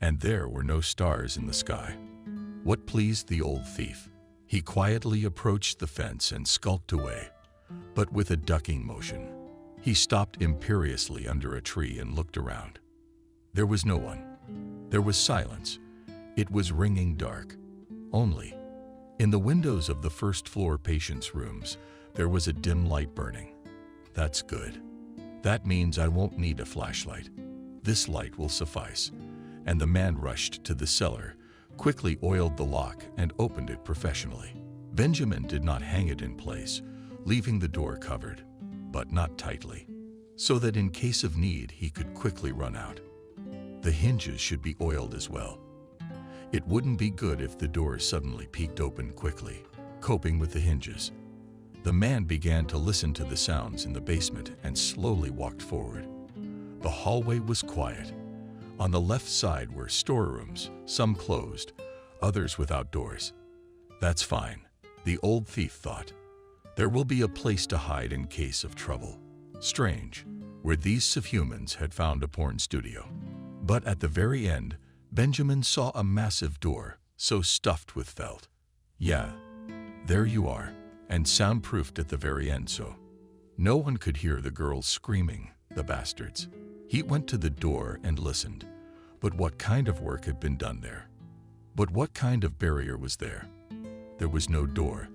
and there were no stars in the sky. What pleased the old thief? He quietly approached the fence and skulked away, but with a ducking motion. He stopped imperiously under a tree and looked around. There was no one. There was silence. It was ringing dark. Only, in the windows of the first-floor patients' rooms, there was a dim light burning. That's good. That means I won't need a flashlight. This light will suffice. And the man rushed to the cellar, quickly oiled the lock, and opened it professionally. Benjamin did not hang it in place, leaving the door covered, but not tightly, so that in case of need he could quickly run out. The hinges should be oiled as well. It wouldn't be good if the door suddenly peeked open quickly, coping with the hinges. The man began to listen to the sounds in the basement and slowly walked forward. The hallway was quiet. On the left side were storerooms, some closed, others without doors. That's fine, the old thief thought. There will be a place to hide in case of trouble. Strange, where these subhumans had found a porn studio. But at the very end, Benjamin saw a massive door, so stuffed with felt. Yeah, there you are, and soundproofed at the very end so no one could hear the girls screaming, the bastards. He went to the door and listened. But what kind of work had been done there? But what kind of barrier was there? There was no door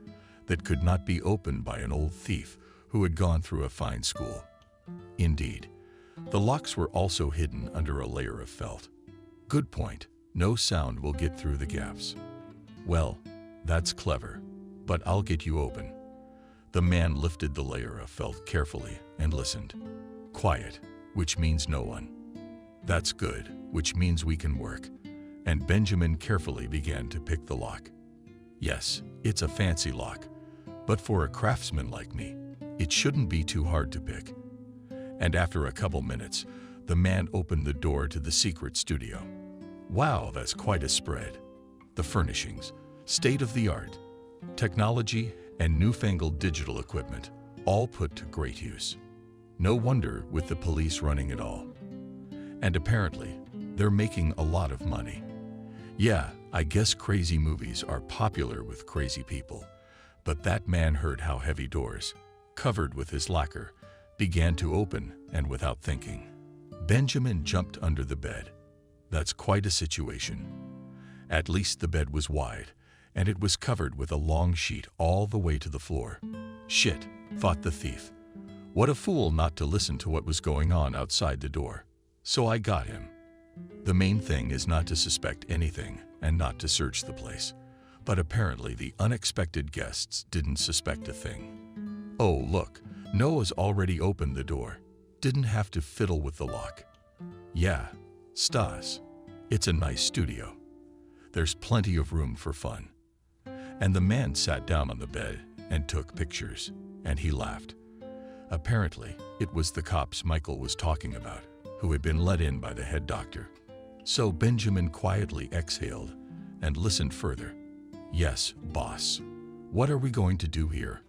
that could not be opened by an old thief who had gone through a fine school. Indeed, the locks were also hidden under a layer of felt. Good point. No sound will get through the gaps. Well, that's clever, but I'll get you open. The man lifted the layer of felt carefully and listened. Quiet, which means no one. That's good, which means we can work. And Benjamin carefully began to pick the lock. Yes, it's a fancy lock, but for a craftsman like me, it shouldn't be too hard to pick. And after a couple minutes, the man opened the door to the secret studio. Wow, that's quite a spread. The furnishings, state of the art, Technology and newfangled digital equipment, all put to great use. No wonder with the police running it all. And apparently, they're making a lot of money. Yeah, I guess crazy movies are popular with crazy people. But that man heard how heavy doors, covered with his lacquer, began to open, and without thinking, Benjamin jumped under the bed. That's quite a situation. At least the bed was wide, and it was covered with a long sheet all the way to the floor. Shit, thought the thief. What a fool not to listen to what was going on outside the door. So I got him. The main thing is not to suspect anything and not to search the place. But apparently the unexpected guests didn't suspect a thing. Oh, look, Noah's already opened the door. Didn't have to fiddle with the lock. Yeah, Stas. It's a nice studio. There's plenty of room for fun. And the man sat down on the bed and took pictures, and he laughed. Apparently, it was the cops Michael was talking about, who had been let in by the head doctor. So Benjamin quietly exhaled and listened further. Yes, boss. What are we going to do here?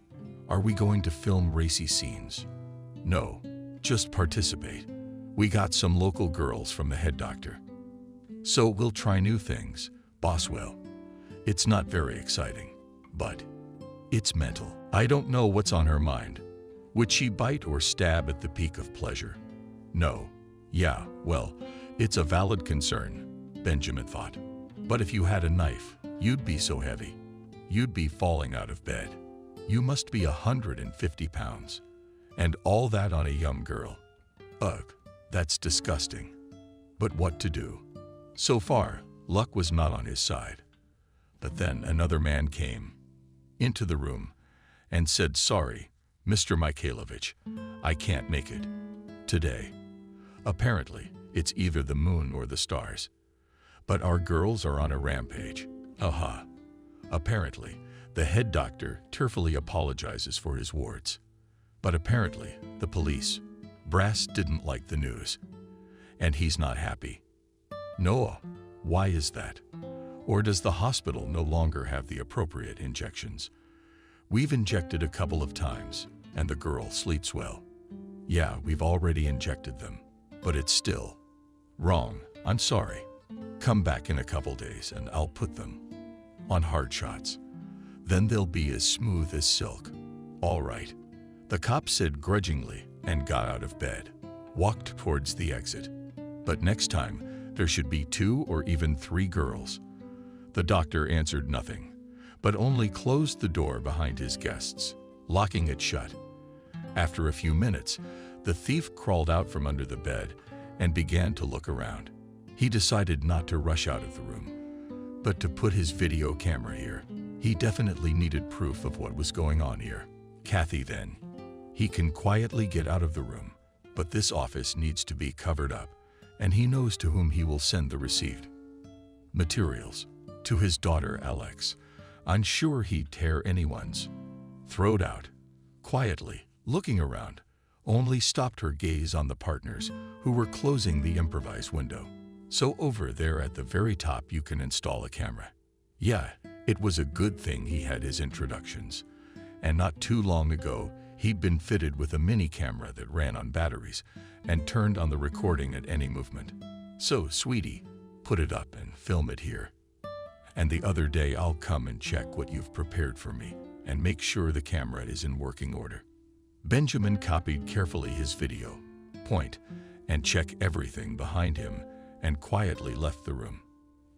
Are we going to film racy scenes? No, just participate. We got some local girls from the head doctor. So we'll try new things, boss will. It's not very exciting, but it's mental. I don't know what's on her mind. Would she bite or stab at the peak of pleasure? No. Yeah, well, it's a valid concern, Benjamin thought. But if you had a knife, you'd be so heavy. You'd be falling out of bed. You must be 150 pounds. And all that on a young girl. Ugh, that's disgusting. But what to do? So far, luck was not on his side. But then another man came into the room and said, "Sorry, Mr. Mikhailovich, I can't make it today. Apparently, it's either the moon or the stars. But our girls are on a rampage. Aha." Apparently, the head doctor tearfully apologizes for his wards. But apparently, the police, brass didn't like the news. And he's not happy. Noah, why is that? Or does the hospital no longer have the appropriate injections? We've injected a couple of times, and the girl sleeps well. Yeah, we've already injected them, but it's still wrong. I'm sorry. Come back in a couple days and I'll put them on hard shots. Then they'll be as smooth as silk. All right. The cop said grudgingly and got out of bed, walked towards the exit. But next time, there should be 2 or even 3 girls. The doctor answered nothing, but only closed the door behind his guests, locking it shut. After a few minutes, the thief crawled out from under the bed and began to look around. He decided not to rush out of the room, but to put his video camera here. He definitely needed proof of what was going on here. Kathy then. He can quietly get out of the room, but this office needs to be covered up, and he knows to whom he will send the received materials. To his daughter Alex. I'm sure he'd tear anyone's throat out. Quietly, looking around, only stopped her gaze on the partners who were closing the improvised window. So over there at the very top you can install a camera. Yeah, it was a good thing he had his introductions. And not too long ago, he'd been fitted with a mini camera that ran on batteries and turned on the recording at any movement. So, sweetie, put it up and film it here. And the other day I'll come and check what you've prepared for me and make sure the camera is in working order. Benjamin copied carefully his video, point, and check everything behind him and quietly left the room.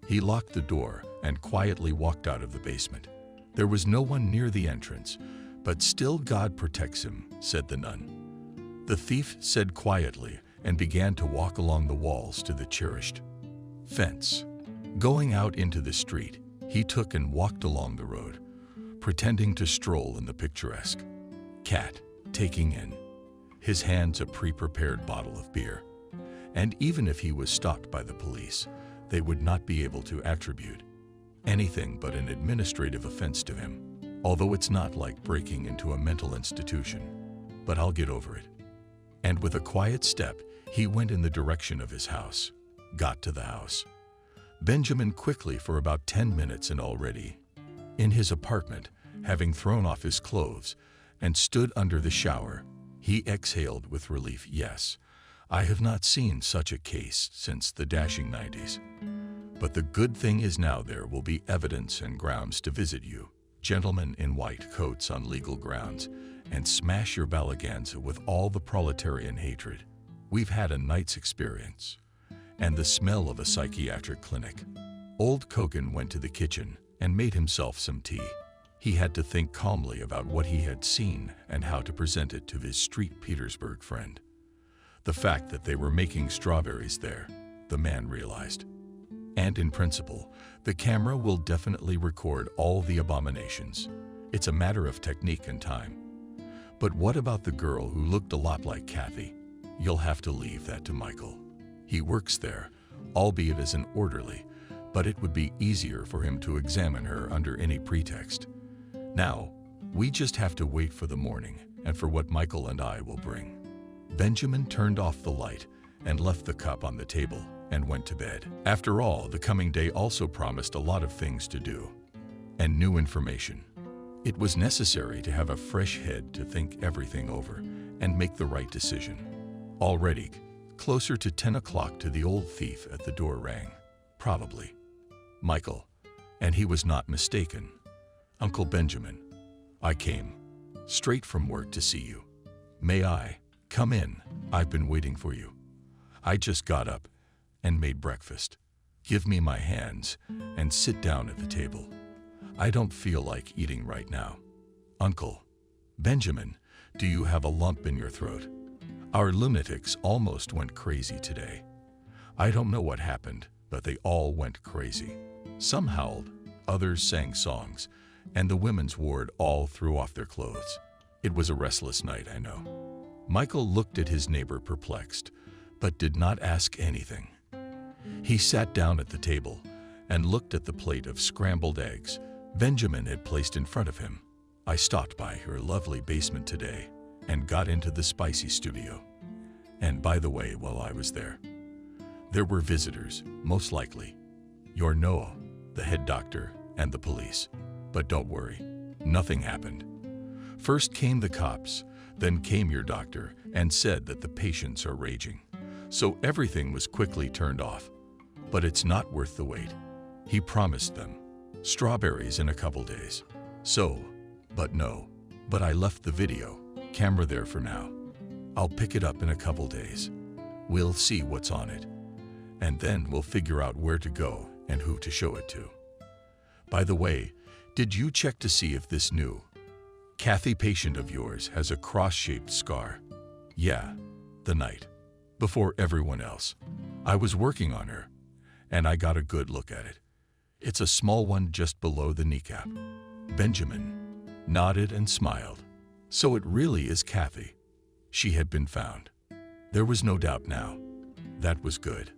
He locked the door and quietly walked out of the basement. There was no one near the entrance, but still God protects him, said the nun. The thief said quietly and began to walk along the walls to the cherished fence. Going out into the street, he took and walked along the road, pretending to stroll in the picturesque. Cat, taking in his hands a pre-prepared bottle of beer. And even if he was stopped by the police, they would not be able to attribute anything but an administrative offense to him. Although it's not like breaking into a mental institution, but I'll get over it. And with a quiet step, he went in the direction of his house. Got to the house. Benjamin quickly for about 10 minutes and already in his apartment Having thrown off his clothes and stood under the shower, he exhaled with relief. Yes, I have not seen such a case since the dashing 90s. But the good thing is now there will be evidence and grounds to visit you, gentlemen in white coats on legal grounds, and smash your balaganza with all the proletarian hatred. We've had a night's experience, and the smell of a psychiatric clinic. Old Kogan went to the kitchen and made himself some tea. He had to think calmly about what he had seen and how to present it to his street Petersburg friend. The fact that they were making strawberries there, the man realized. And in principle, the camera will definitely record all the abominations. It's a matter of technique and time. But what about the girl who looked a lot like Kathy? You'll have to leave that to Michael. He works there, albeit as an orderly, but it would be easier for him to examine her under any pretext. Now, we just have to wait for the morning and for what Michael and I will bring. Benjamin turned off the light and left the cup on the table and went to bed. After all, the coming day also promised a lot of things to do and new information. It was necessary to have a fresh head to think everything over and make the right decision. Already, closer to 10 o'clock to the old thief at the door rang. Probably Michael, and he was not mistaken. Uncle Benjamin, I came straight from work to see you. May I come in? I've been waiting for you. I just got up and made breakfast. Give me my hands and sit down at the table. I don't feel like eating right now. Uncle Benjamin, do you have a lump in your throat? Our lunatics almost went crazy today. I don't know what happened, but they all went crazy. Some howled, others sang songs, and the women's ward all threw off their clothes. It was a restless night, I know. Michael looked at his neighbor perplexed, but did not ask anything. He sat down at the table and looked at the plate of scrambled eggs Benjamin had placed in front of him. I stopped by her lovely basement today and got into the spicy studio. And by the way, while I was there were visitors, most likely. Your Noah, the head doctor, and the police. But don't worry, nothing happened. First came the cops, then came your doctor and said that the patients are raging. So everything was quickly turned off. But it's not worth the wait. He promised them strawberries in a couple days. But I left the video camera there for now. I'll pick it up in a couple days. We'll see what's on it. And then we'll figure out where to go and who to show it to. By the way, did you check to see if this new Kathy patient of yours has a cross-shaped scar? Yeah, the night before everyone else. I was working on her, and I got a good look at it. It's a small one just below the kneecap. Benjamin nodded and smiled. So it really is Kathy. She had been found. There was no doubt now. That was good.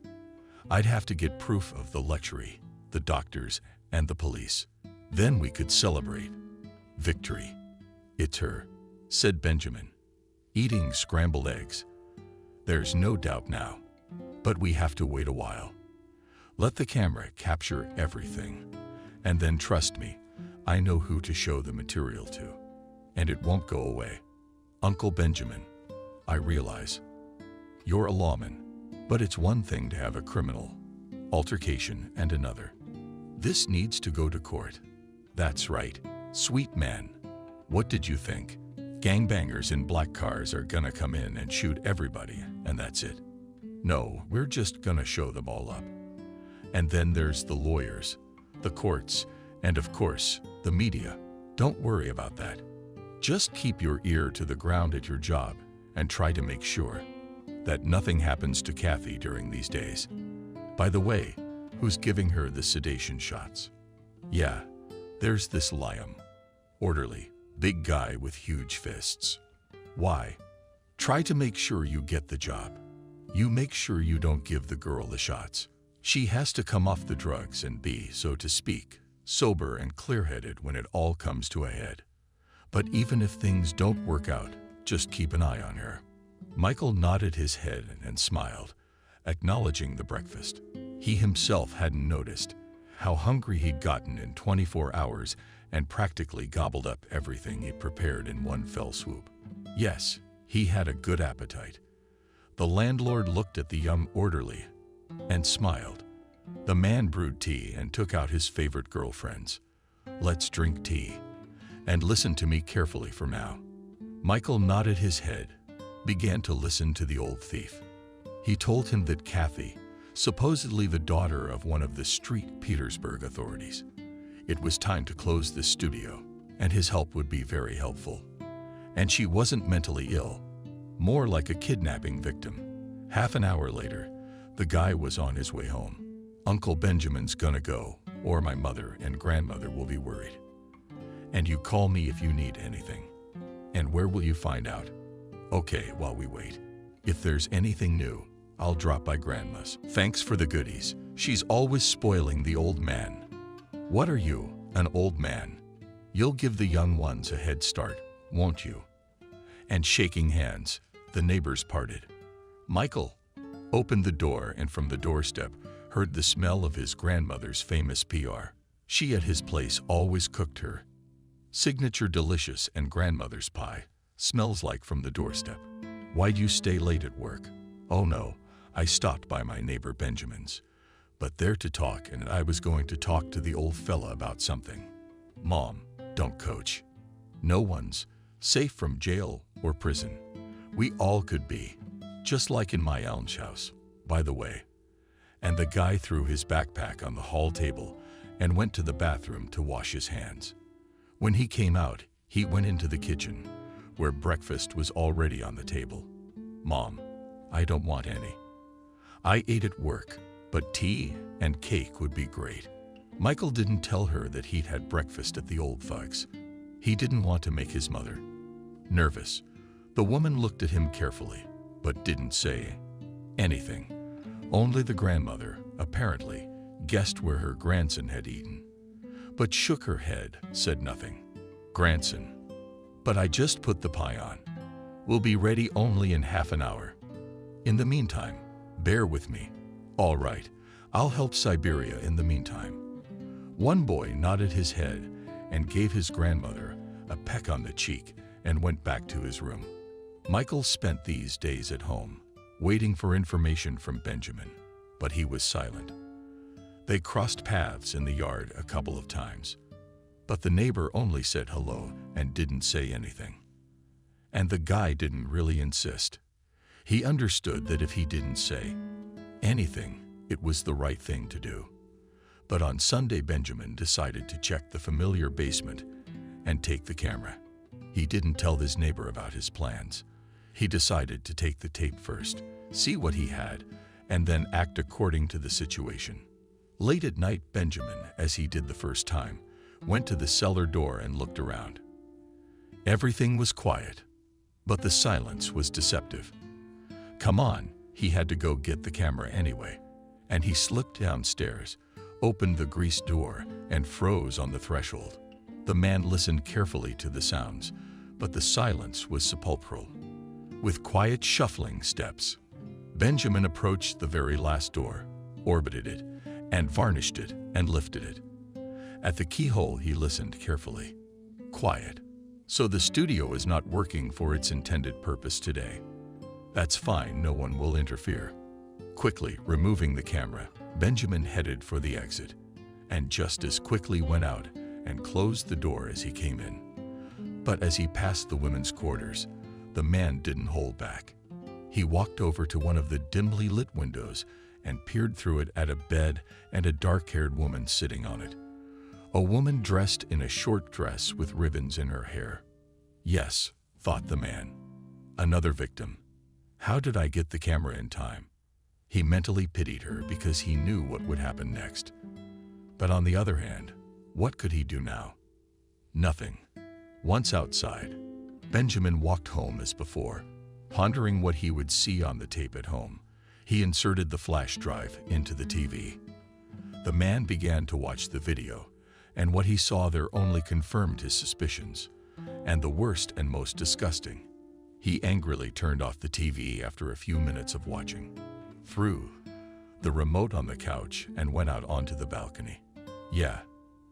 I'd have to get proof of the lechery, the doctors, and the police. Then we could celebrate. Victory. It's her, said Benjamin, eating scrambled eggs. There's no doubt now, but we have to wait a while. Let the camera capture everything, and then trust me, I know who to show the material to, and it won't go away. Uncle Benjamin, I realize you're a lawman, but it's one thing to have a criminal altercation and another. This needs to go to court. That's right, sweet man. What did you think? Gangbangers in black cars are gonna come in and shoot everybody, and that's it. No, we're just gonna show them all up. And then there's the lawyers, the courts, and of course, the media. Don't worry about that. Just keep your ear to the ground at your job and try to make sure that nothing happens to Kathy during these days. By the way, who's giving her the sedation shots? Yeah, there's this Liam. Orderly, big guy with huge fists. Why? Try to make sure you get the job. You make sure you don't give the girl the shots. She has to come off the drugs and be, so to speak, sober and clear-headed when it all comes to a head. But even if things don't work out, just keep an eye on her. Michael nodded his head and smiled, acknowledging the breakfast. He himself hadn't noticed how hungry he'd gotten in 24 hours and practically gobbled up everything he prepared in one fell swoop. Yes, he had a good appetite. The landlord looked at the young orderly and smiled. The man brewed tea and took out his favorite girlfriends. "Let's drink tea. And listen to me carefully for now." Michael nodded his head, began to listen to the old thief. He told him that Kathy, supposedly the daughter of one of the street Petersburg authorities, it was time to close the studio, and his help would be very helpful. And she wasn't mentally ill, more like a kidnapping victim. Half an hour later, the guy was on his way home. "Uncle Benjamin's gonna go, or my mother and grandmother will be worried. And you call me if you need anything. And where will you find out?" "Okay, while we wait. If there's anything new, I'll drop by Grandma's. Thanks for the goodies. She's always spoiling the old man." "What are you, an old man? You'll give the young ones a head start, won't you?" And shaking hands, the neighbors parted. Michael opened the door and from the doorstep heard the smell of his grandmother's famous PR. She at his place always cooked her signature delicious and grandmother's pie. Smells like from the doorstep. "Why'd you stay late at work?" "Oh no, I stopped by my neighbor Benjamin's, but they're to talk and I was going to talk to the old fella about something." "Mom, don't coach. No one's safe from jail or prison. We all could be, just like in my almshouse, by the way." And the guy threw his backpack on the hall table and went to the bathroom to wash his hands. When he came out, he went into the kitchen, where breakfast was already on the table. "Mom, I don't want any. I ate at work, but tea and cake would be great." Michael didn't tell her that he'd had breakfast at the old thug's. He didn't want to make his mother nervous. The woman looked at him carefully, but didn't say anything. Only the grandmother, apparently, guessed where her grandson had eaten, but shook her head, said nothing. "Grandson, but I just put the pie on. Will be ready only in half an hour. In the meantime, bear with me." "All right, I'll help Siberia in the meantime." One boy nodded his head and gave his grandmother a peck on the cheek and went back to his room. Michael spent these days at home, waiting for information from Benjamin, but he was silent. They crossed paths in the yard a couple of times, but the neighbor only said hello and didn't say anything. And the guy didn't really insist. He understood that if he didn't say anything, it was the right thing to do. But on Sunday, Benjamin decided to check the familiar basement and take the camera. He didn't tell his neighbor about his plans. He decided to take the tape first, see what he had, and then act according to the situation. Late at night, Benjamin, as he did the first time, went to the cellar door and looked around. Everything was quiet, but the silence was deceptive. Come on, he had to go get the camera anyway, and he slipped downstairs, opened the greased door, and froze on the threshold. The man listened carefully to the sounds, but the silence was sepulchral. With quiet shuffling steps, Benjamin approached the very last door, orbited it, and varnished it and lifted it. At the keyhole, he listened carefully. Quiet. So the studio is not working for its intended purpose today. That's fine, no one will interfere. Quickly removing the camera, Benjamin headed for the exit, and just as quickly went out and closed the door as he came in. But as he passed the women's quarters, the man didn't hold back. He walked over to one of the dimly lit windows and peered through it at a bed and a dark-haired woman sitting on it. A woman dressed in a short dress with ribbons in her hair. Yes, thought the man. Another victim. How did I get the camera in time? He mentally pitied her because he knew what would happen next. But on the other hand, what could he do now? Nothing. Once outside, Benjamin walked home as before, pondering what he would see on the tape at home. He inserted the flash drive into the TV. The man began to watch the video, and what he saw there only confirmed his suspicions. And the worst and most disgusting, he angrily turned off the TV after a few minutes of watching, threw the remote on the couch, and went out onto the balcony. Yeah,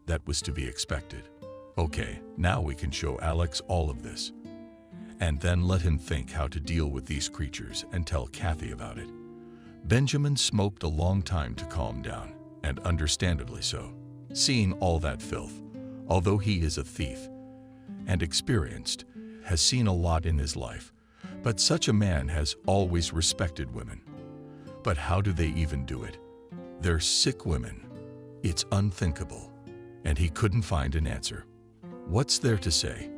that was to be expected. Okay, now we can show Alex all of this. And then let him think how to deal with these creatures and tell Kathy about it. Benjamin smoked a long time to calm down, and understandably so. Seeing all that filth, although he is a thief and experienced, has seen a lot in his life, but such a man has always respected women. But how do they even do it? They're sick women. It's unthinkable. And he couldn't find an answer. What's there to say?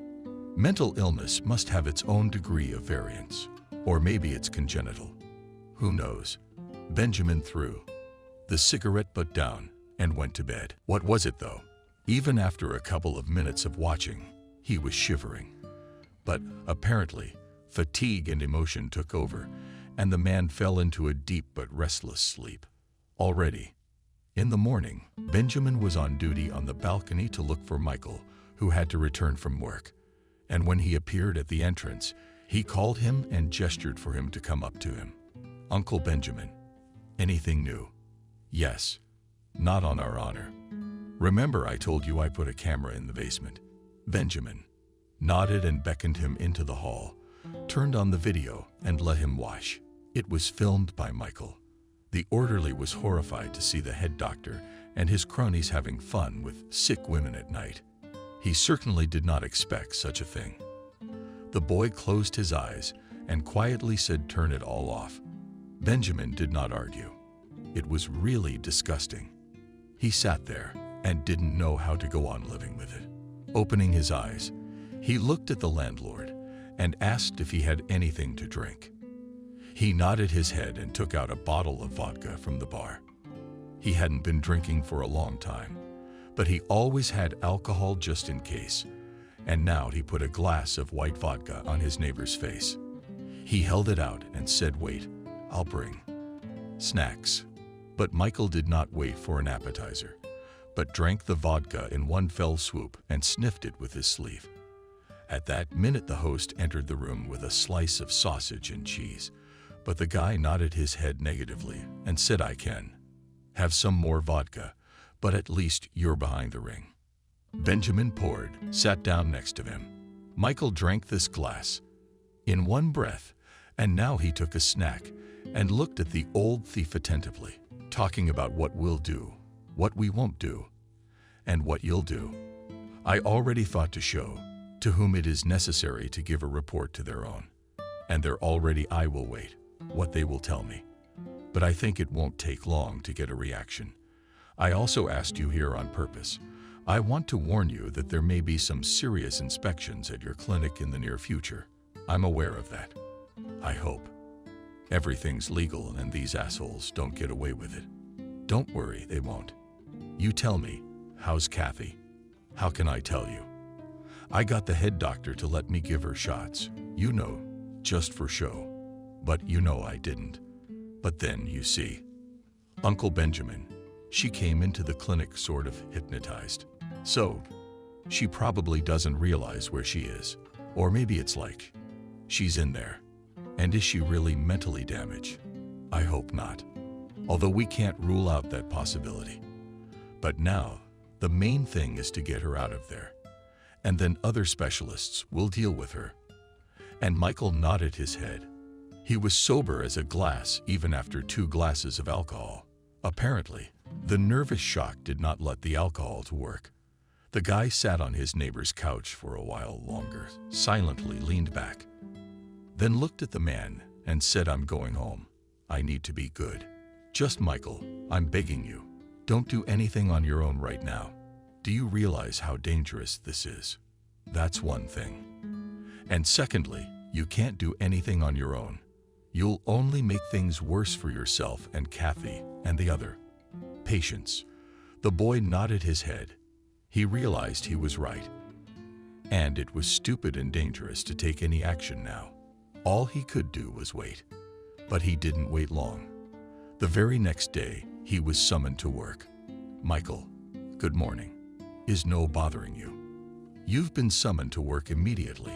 Mental illness must have its own degree of variance, or maybe it's congenital. Who knows? Benjamin threw the cigarette butt down and went to bed. What was it though? Even after a couple of minutes of watching, he was shivering. But apparently, fatigue and emotion took over, and the man fell into a deep but restless sleep. Already, in the morning, Benjamin was on duty on the balcony to look for Michael, who had to return from work. And when he appeared at the entrance, he called him and gestured for him to come up to him. Uncle Benjamin, anything new? Yes, not on our honor. Remember I told you I put a camera in the basement? Benjamin nodded and beckoned him into the hall, turned on the video, and let him watch. It was filmed by Michael. The orderly was horrified to see the head doctor and his cronies having fun with sick women at night. He certainly did not expect such a thing. The boy closed his eyes and quietly said, "Turn it all off." Benjamin did not argue. It was really disgusting. He sat there and didn't know how to go on living with it. Opening his eyes, he looked at the landlord and asked if he had anything to drink. He nodded his head and took out a bottle of vodka from the bar. He hadn't been drinking for a long time, but he always had alcohol just in case, and now he put a glass of white vodka on his neighbor's face. He held it out and said, "Wait, I'll bring snacks." But Michael did not wait for an appetizer, but drank the vodka in one fell swoop and sniffed it with his sleeve. At that minute, the host entered the room with a slice of sausage and cheese, but the guy nodded his head negatively and said, "I can have some more vodka, but at least you're behind the ring." Benjamin poured, sat down next to him. Michael drank this glass in one breath, and now he took a snack and looked at the old thief attentively, talking about what we'll do, what we won't do, and what you'll do. I already thought to show to whom it is necessary to give a report to their own, and I will wait what they will tell me. But I think it won't take long to get a reaction. I also asked you here on purpose. I want to warn you that there may be some serious inspections at your clinic in the near future. I'm aware of that. I hope everything's legal and these assholes don't get away with it. Don't worry, they won't. You tell me, how's Kathy? How can I tell you? I got the head doctor to let me give her shots, just for show. But I didn't. But then, you see, Uncle Benjamin, she came into the clinic sort of hypnotized. So, she probably doesn't realize where she is. Or maybe it's like, she's in there. And is she really mentally damaged? I hope not. Although we can't rule out that possibility. But now, the main thing is to get her out of there. And then other specialists will deal with her. And Michael nodded his head. He was sober as a glass even after 2 glasses of alcohol. Apparently, the nervous shock did not let the alcohol to work. The guy sat on his neighbor's couch for a while longer, silently leaned back, then looked at the man and said, "I'm going home. I need to be good. Just Michael, I'm begging you, don't do anything on your own right now. Do you realize how dangerous this is? That's one thing. And secondly, you can't do anything on your own. You'll only make things worse for yourself and Kathy and the other patients." The boy nodded his head. He realized he was right. And it was stupid and dangerous to take any action now. All he could do was wait. But he didn't wait long. The very next day, he was summoned to work. "Michael, good morning. Is no bothering you? You've been summoned to work immediately."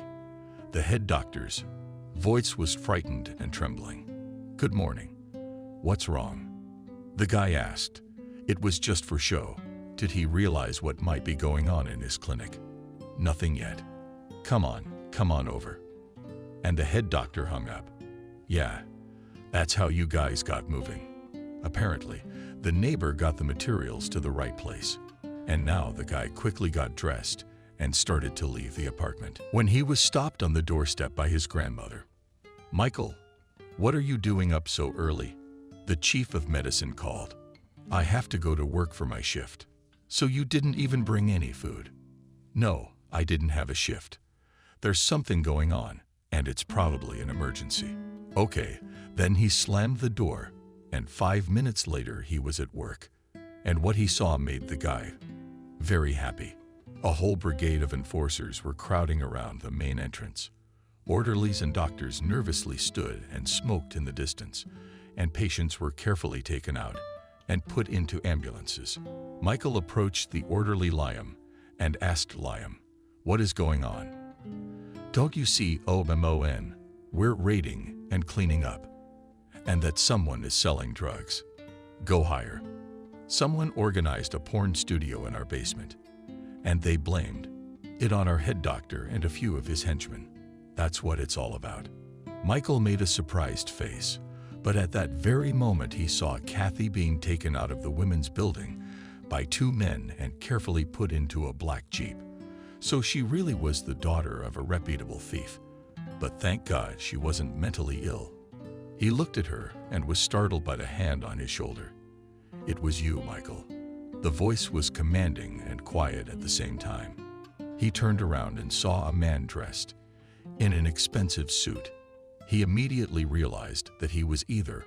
The head doctor's voice was frightened and trembling. "Good morning. What's wrong?" the guy asked. It was just for show. Did he realize what might be going on in his clinic? Nothing yet. Come on over. And the head doctor hung up. Yeah, that's how you guys got moving. Apparently, the neighbor got the materials to the right place. And now the guy quickly got dressed and started to leave the apartment when he was stopped on the doorstep by his grandmother. Michael, what are you doing up so early? The chief of medicine called. I have to go to work for my shift. So you didn't even bring any food? No, I didn't have a shift. There's something going on, and it's probably an emergency. Okay, then he slammed the door, and 5 minutes later he was at work. And what he saw made the guy very happy. A whole brigade of enforcers were crowding around the main entrance. Orderlies and doctors nervously stood and smoked in the distance, and patients were carefully taken out and put into ambulances. Michael approached the orderly Liam and asked Liam, "What is going on?" "Don't you see, OMON, we're raiding and cleaning up, and that someone is selling drugs. Go higher. Someone organized a porn studio in our basement, and they blamed it on our head doctor and a few of his henchmen. That's what it's all about." Michael made a surprised face, but at that very moment he saw Kathy being taken out of the women's building by 2 men and carefully put into a black Jeep. So she really was the daughter of a reputable thief. But thank God she wasn't mentally ill. He looked at her and was startled by the hand on his shoulder. "It was you, Michael." The voice was commanding and quiet at the same time. He turned around and saw a man dressed in an expensive suit. He immediately realized that he was either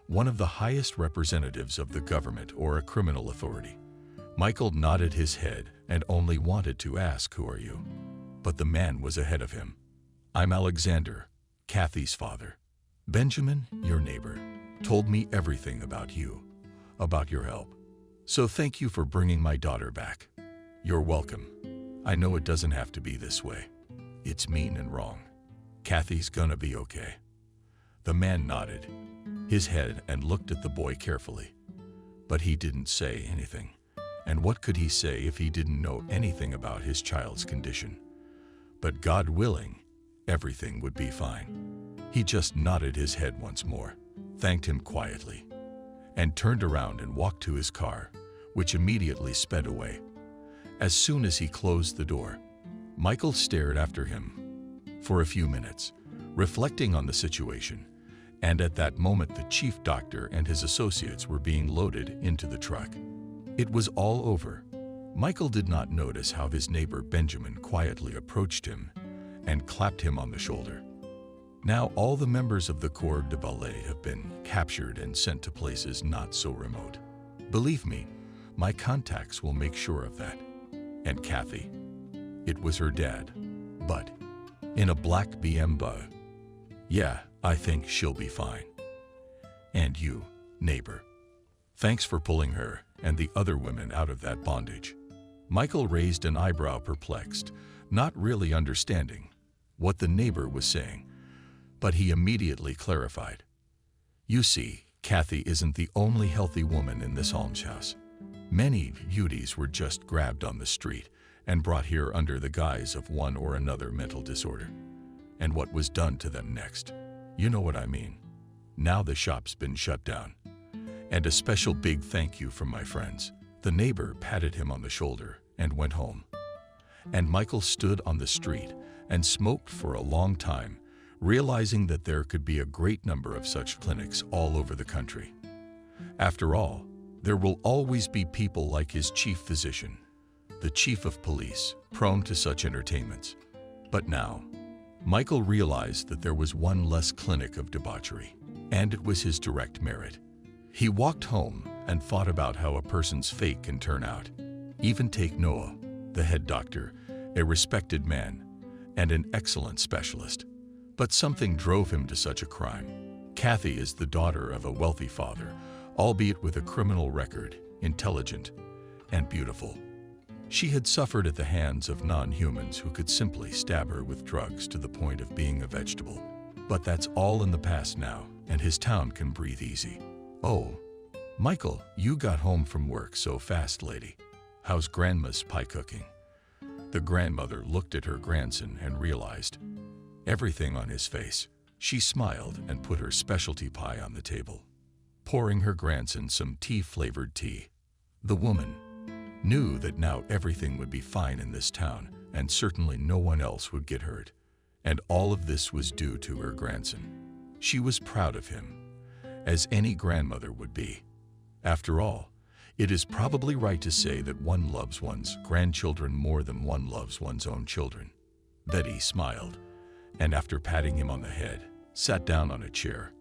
one of the highest representatives of the government or a criminal authority. Michael nodded his head and only wanted to ask, "Who are you?" But the man was ahead of him. "I'm Alexander, Kathy's father. Benjamin, your neighbor, told me everything about you, about your help. So thank you for bringing my daughter back. You're welcome. I know it doesn't have to be this way. It's mean and wrong. Kathy's gonna be okay." The man nodded his head and looked at the boy carefully. But he didn't say anything. And what could he say if he didn't know anything about his child's condition? But God willing, everything would be fine. He just nodded his head once more, thanked him quietly, and turned around and walked to his car, which immediately sped away. As soon as he closed the door, Michael stared after him for a few minutes, reflecting on the situation, and at that moment the chief doctor and his associates were being loaded into the truck. It was all over. Michael did not notice how his neighbor Benjamin quietly approached him and clapped him on the shoulder. Now all the members of the Corps de Ballet have been captured and sent to places not so remote. Believe me, my contacts will make sure of that. And Kathy, it was her dad, but in a black BMW. Yeah, I think she'll be fine. And you, neighbor, thanks for pulling her and the other women out of that bondage. Michael raised an eyebrow, perplexed, not really understanding what the neighbor was saying, but he immediately clarified. You see, Kathy isn't the only healthy woman in this almshouse. Many beauties were just grabbed on the street and brought here under the guise of one or another mental disorder. And what was done to them next? You know what I mean. Now the shop's been shut down. And a special big thank you from my friends. The neighbor patted him on the shoulder and went home. And Michael stood on the street and smoked for a long time, realizing that there could be a great number of such clinics all over the country. After all, there will always be people like his chief physician, the chief of police, prone to such entertainments. But now, Michael realized that there was one less clinic of debauchery, and it was his direct merit. He walked home and thought about how a person's fate can turn out. Even take Noah, the head doctor, a respected man and an excellent specialist. But something drove him to such a crime. Kathy is the daughter of a wealthy father, albeit with a criminal record, intelligent and beautiful. She had suffered at the hands of non-humans who could simply stab her with drugs to the point of being a vegetable. But that's all in the past now, and his town can breathe easy. Oh, Michael, you got home from work so fast, lady. How's Grandma's pie cooking? The grandmother looked at her grandson and realized everything on his face. She smiled and put her specialty pie on the table, pouring her grandson some tea-flavored tea. The woman knew that now everything would be fine in this town, and certainly no one else would get hurt. And all of this was due to her grandson. She was proud of him, as any grandmother would be. After all, it is probably right to say that one loves one's grandchildren more than one loves one's own children. Betty smiled, and after patting him on the head, sat down on a chair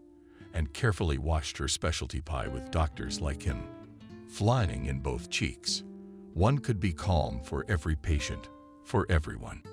and carefully washed her specialty pie with doctors like him flying in both cheeks. One could be calm for every patient, for everyone.